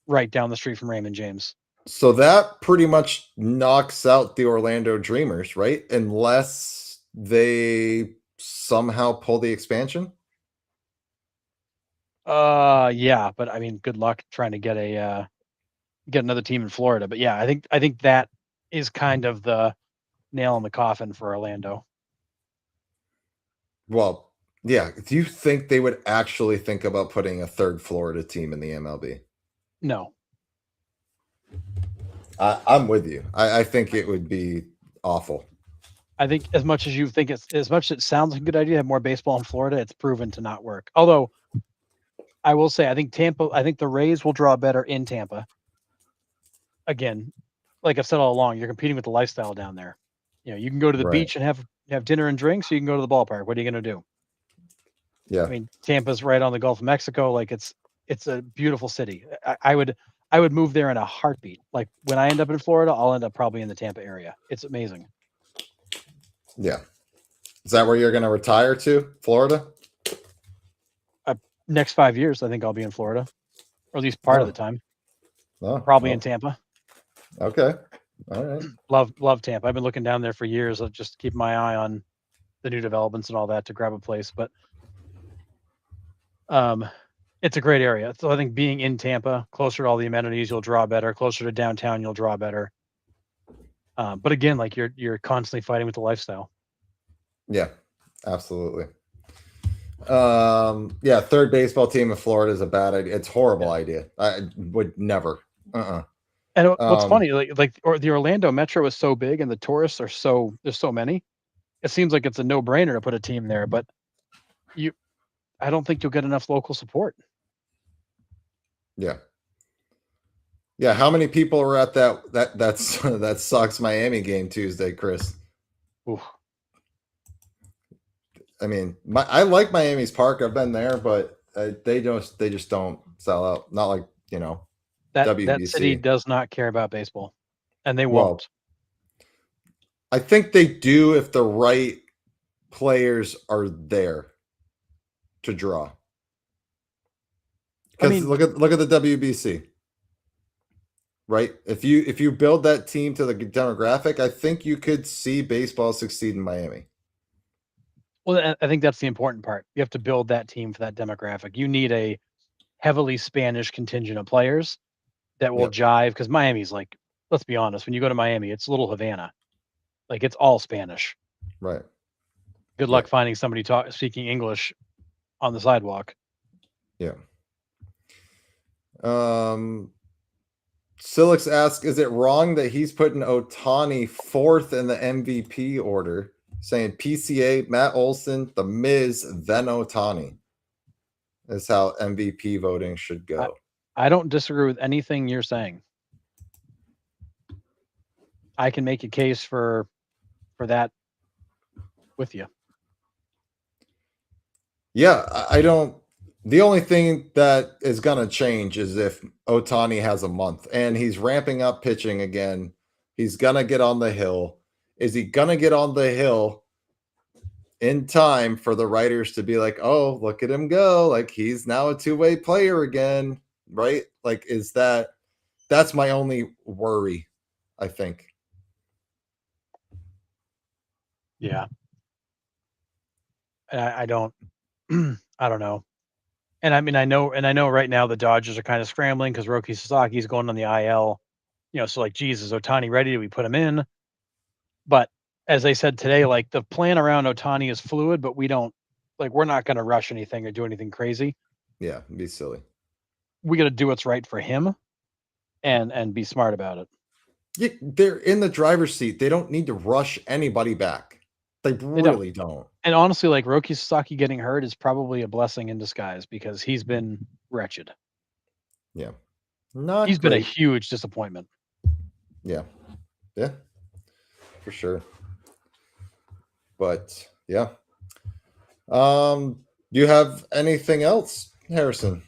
right down the street from Raymond James. So that pretty much knocks out the Orlando Dreamers, right? Unless they somehow pull the expansion. Yeah, but I mean, good luck trying to get another team in Florida. But yeah, I think that is kind of the nail in the coffin for Orlando. Well, yeah. Do you think they would actually think about putting a third Florida team in the MLB? No, I'm with you. I think it would be awful. I think as much as you think as much as it sounds like a good idea to have more baseball in Florida, it's proven to not work. Although I will say, I think the Rays will draw better in Tampa. Again, like I've said all along, you're competing with the lifestyle down there. You know, you can go to the Right. beach and have dinner and drinks. So you can go to the ballpark. What are you going to do? I Yeah. mean, Tampa's right on the Gulf of Mexico. Like it's a beautiful city. I would move there in a heartbeat. Like when I end up in Florida, I'll end up probably in the Tampa area. It's amazing. Yeah. Is that where you're going to retire to? Florida? Next 5 years, I think I'll be in Florida, or at least part of the Oh, time. no. Probably in Oh, Tampa. okay. All right. Love Tampa. I've been looking down there for years. I'll just keep my eye on the new developments and all that to grab a place. But um, it's a great area. So I think being in Tampa, closer to all the amenities, you'll draw better. Closer to downtown, you'll draw better. But again, like you're constantly fighting with the lifestyle. Yeah. Absolutely. Yeah, third baseball team in Florida is a bad idea. It's a horrible Yeah. idea. I would never. Uh-uh. And what's Um, funny, or the Orlando Metro is so big, and the tourists are there's so many. It seems like it's a no brainer to put a team there, but you, I don't think you'll get enough local support. yeah. Yeah, how many people were at that's that sucks Miami game Tuesday, Chris? Oof. I mean, I like Miami's park. I've been there, but they just don't sell out. Not like, That city WBC. does not care about baseball, and they Well, won't. I think they do if the right players are there to draw. I Because mean, look at the WBC, right? If you build that team to the demographic, I think you could see baseball succeed in Miami. Well, I think that's the important part. You have to build that team for that demographic. You need a heavily Spanish contingent of players that will Yep. jive because Miami's like, let's be honest, when you go to Miami, it's little Havana. Like it's all Spanish. Right. Good Yeah. luck finding somebody speaking English on the sidewalk. Yeah. Silix asks, is it wrong that he's putting Otani fourth in the MVP order, saying PCA, Matt Olson, The Miz, then Otani is how MVP voting should I, go. I don't disagree with anything you're saying. I can make a case for that with you. Yeah, I don't. The only thing that is going to change is if Otani has a month and he's ramping up pitching again. He's going to get on the hill. Is he going to get on the hill in time for the writers to be like, oh, look at him go? Like he's now a two-way player again, right? Like, that's my only worry, I think. Yeah. I don't I don't know. And I mean, I know right now the Dodgers are kind of scrambling because Roki Sasaki's going on the IL. So like, Jesus, Otani ready? Do we put him in? But as I said today, like the plan around Otani is fluid, but we're not going to rush anything or do anything crazy. Yeah, it'd be silly. We got to do what's right for him and be smart about it. Yeah, they're in the driver's seat. They don't need to rush anybody back. They They don't. really don't. And honestly, like Roki Sasaki getting hurt is probably a blessing in disguise because he's been wretched. Yeah. Not He's been a great. huge disappointment. Yeah. Yeah. For sure. But yeah. Do you have anything else, Harrison?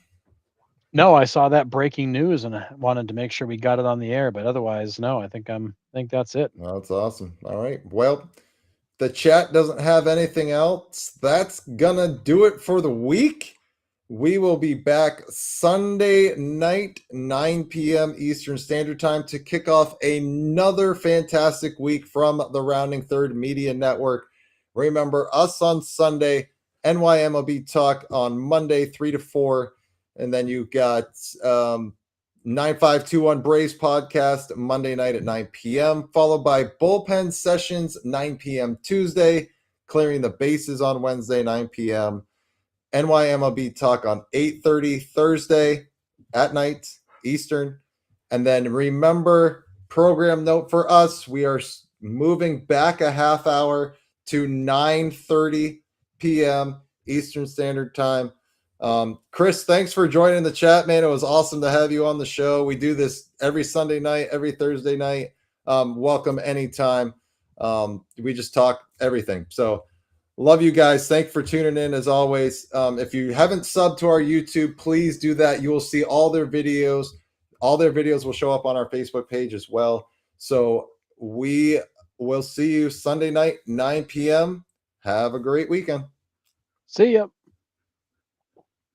No, I saw that breaking news and I wanted to make sure we got it on the air, but otherwise, no, I think that's it. That's awesome. All right. Well, the chat doesn't have anything else. That's gonna do it for the week. We will be back Sunday night, 9 p.m. Eastern Standard Time, to kick off another fantastic week from the Rounding Third Media Network. Remember, us on Sunday, NYMLB Talk on Monday, 3 to 4. And then you got 9521 Braves podcast Monday night at 9 p.m., followed by Bullpen Sessions, 9 p.m. Tuesday, Clearing the Bases on Wednesday, 9 p.m., NYMLB Talk on 8:30 Thursday at night Eastern. And then remember, program note for us, we are moving back a half hour to 9:30 p.m. Eastern Standard Time. Chris, thanks for joining the chat, man. It was awesome to have you on the show. We do this every Sunday night, every Thursday night. Welcome anytime. We just talk everything. So love you guys. Thanks for tuning in as always. If you haven't subbed to our YouTube, please do that. You will see all their videos. All their videos will show up on our Facebook page as well. So we will see you Sunday night, 9 p.m. Have a great weekend. See ya.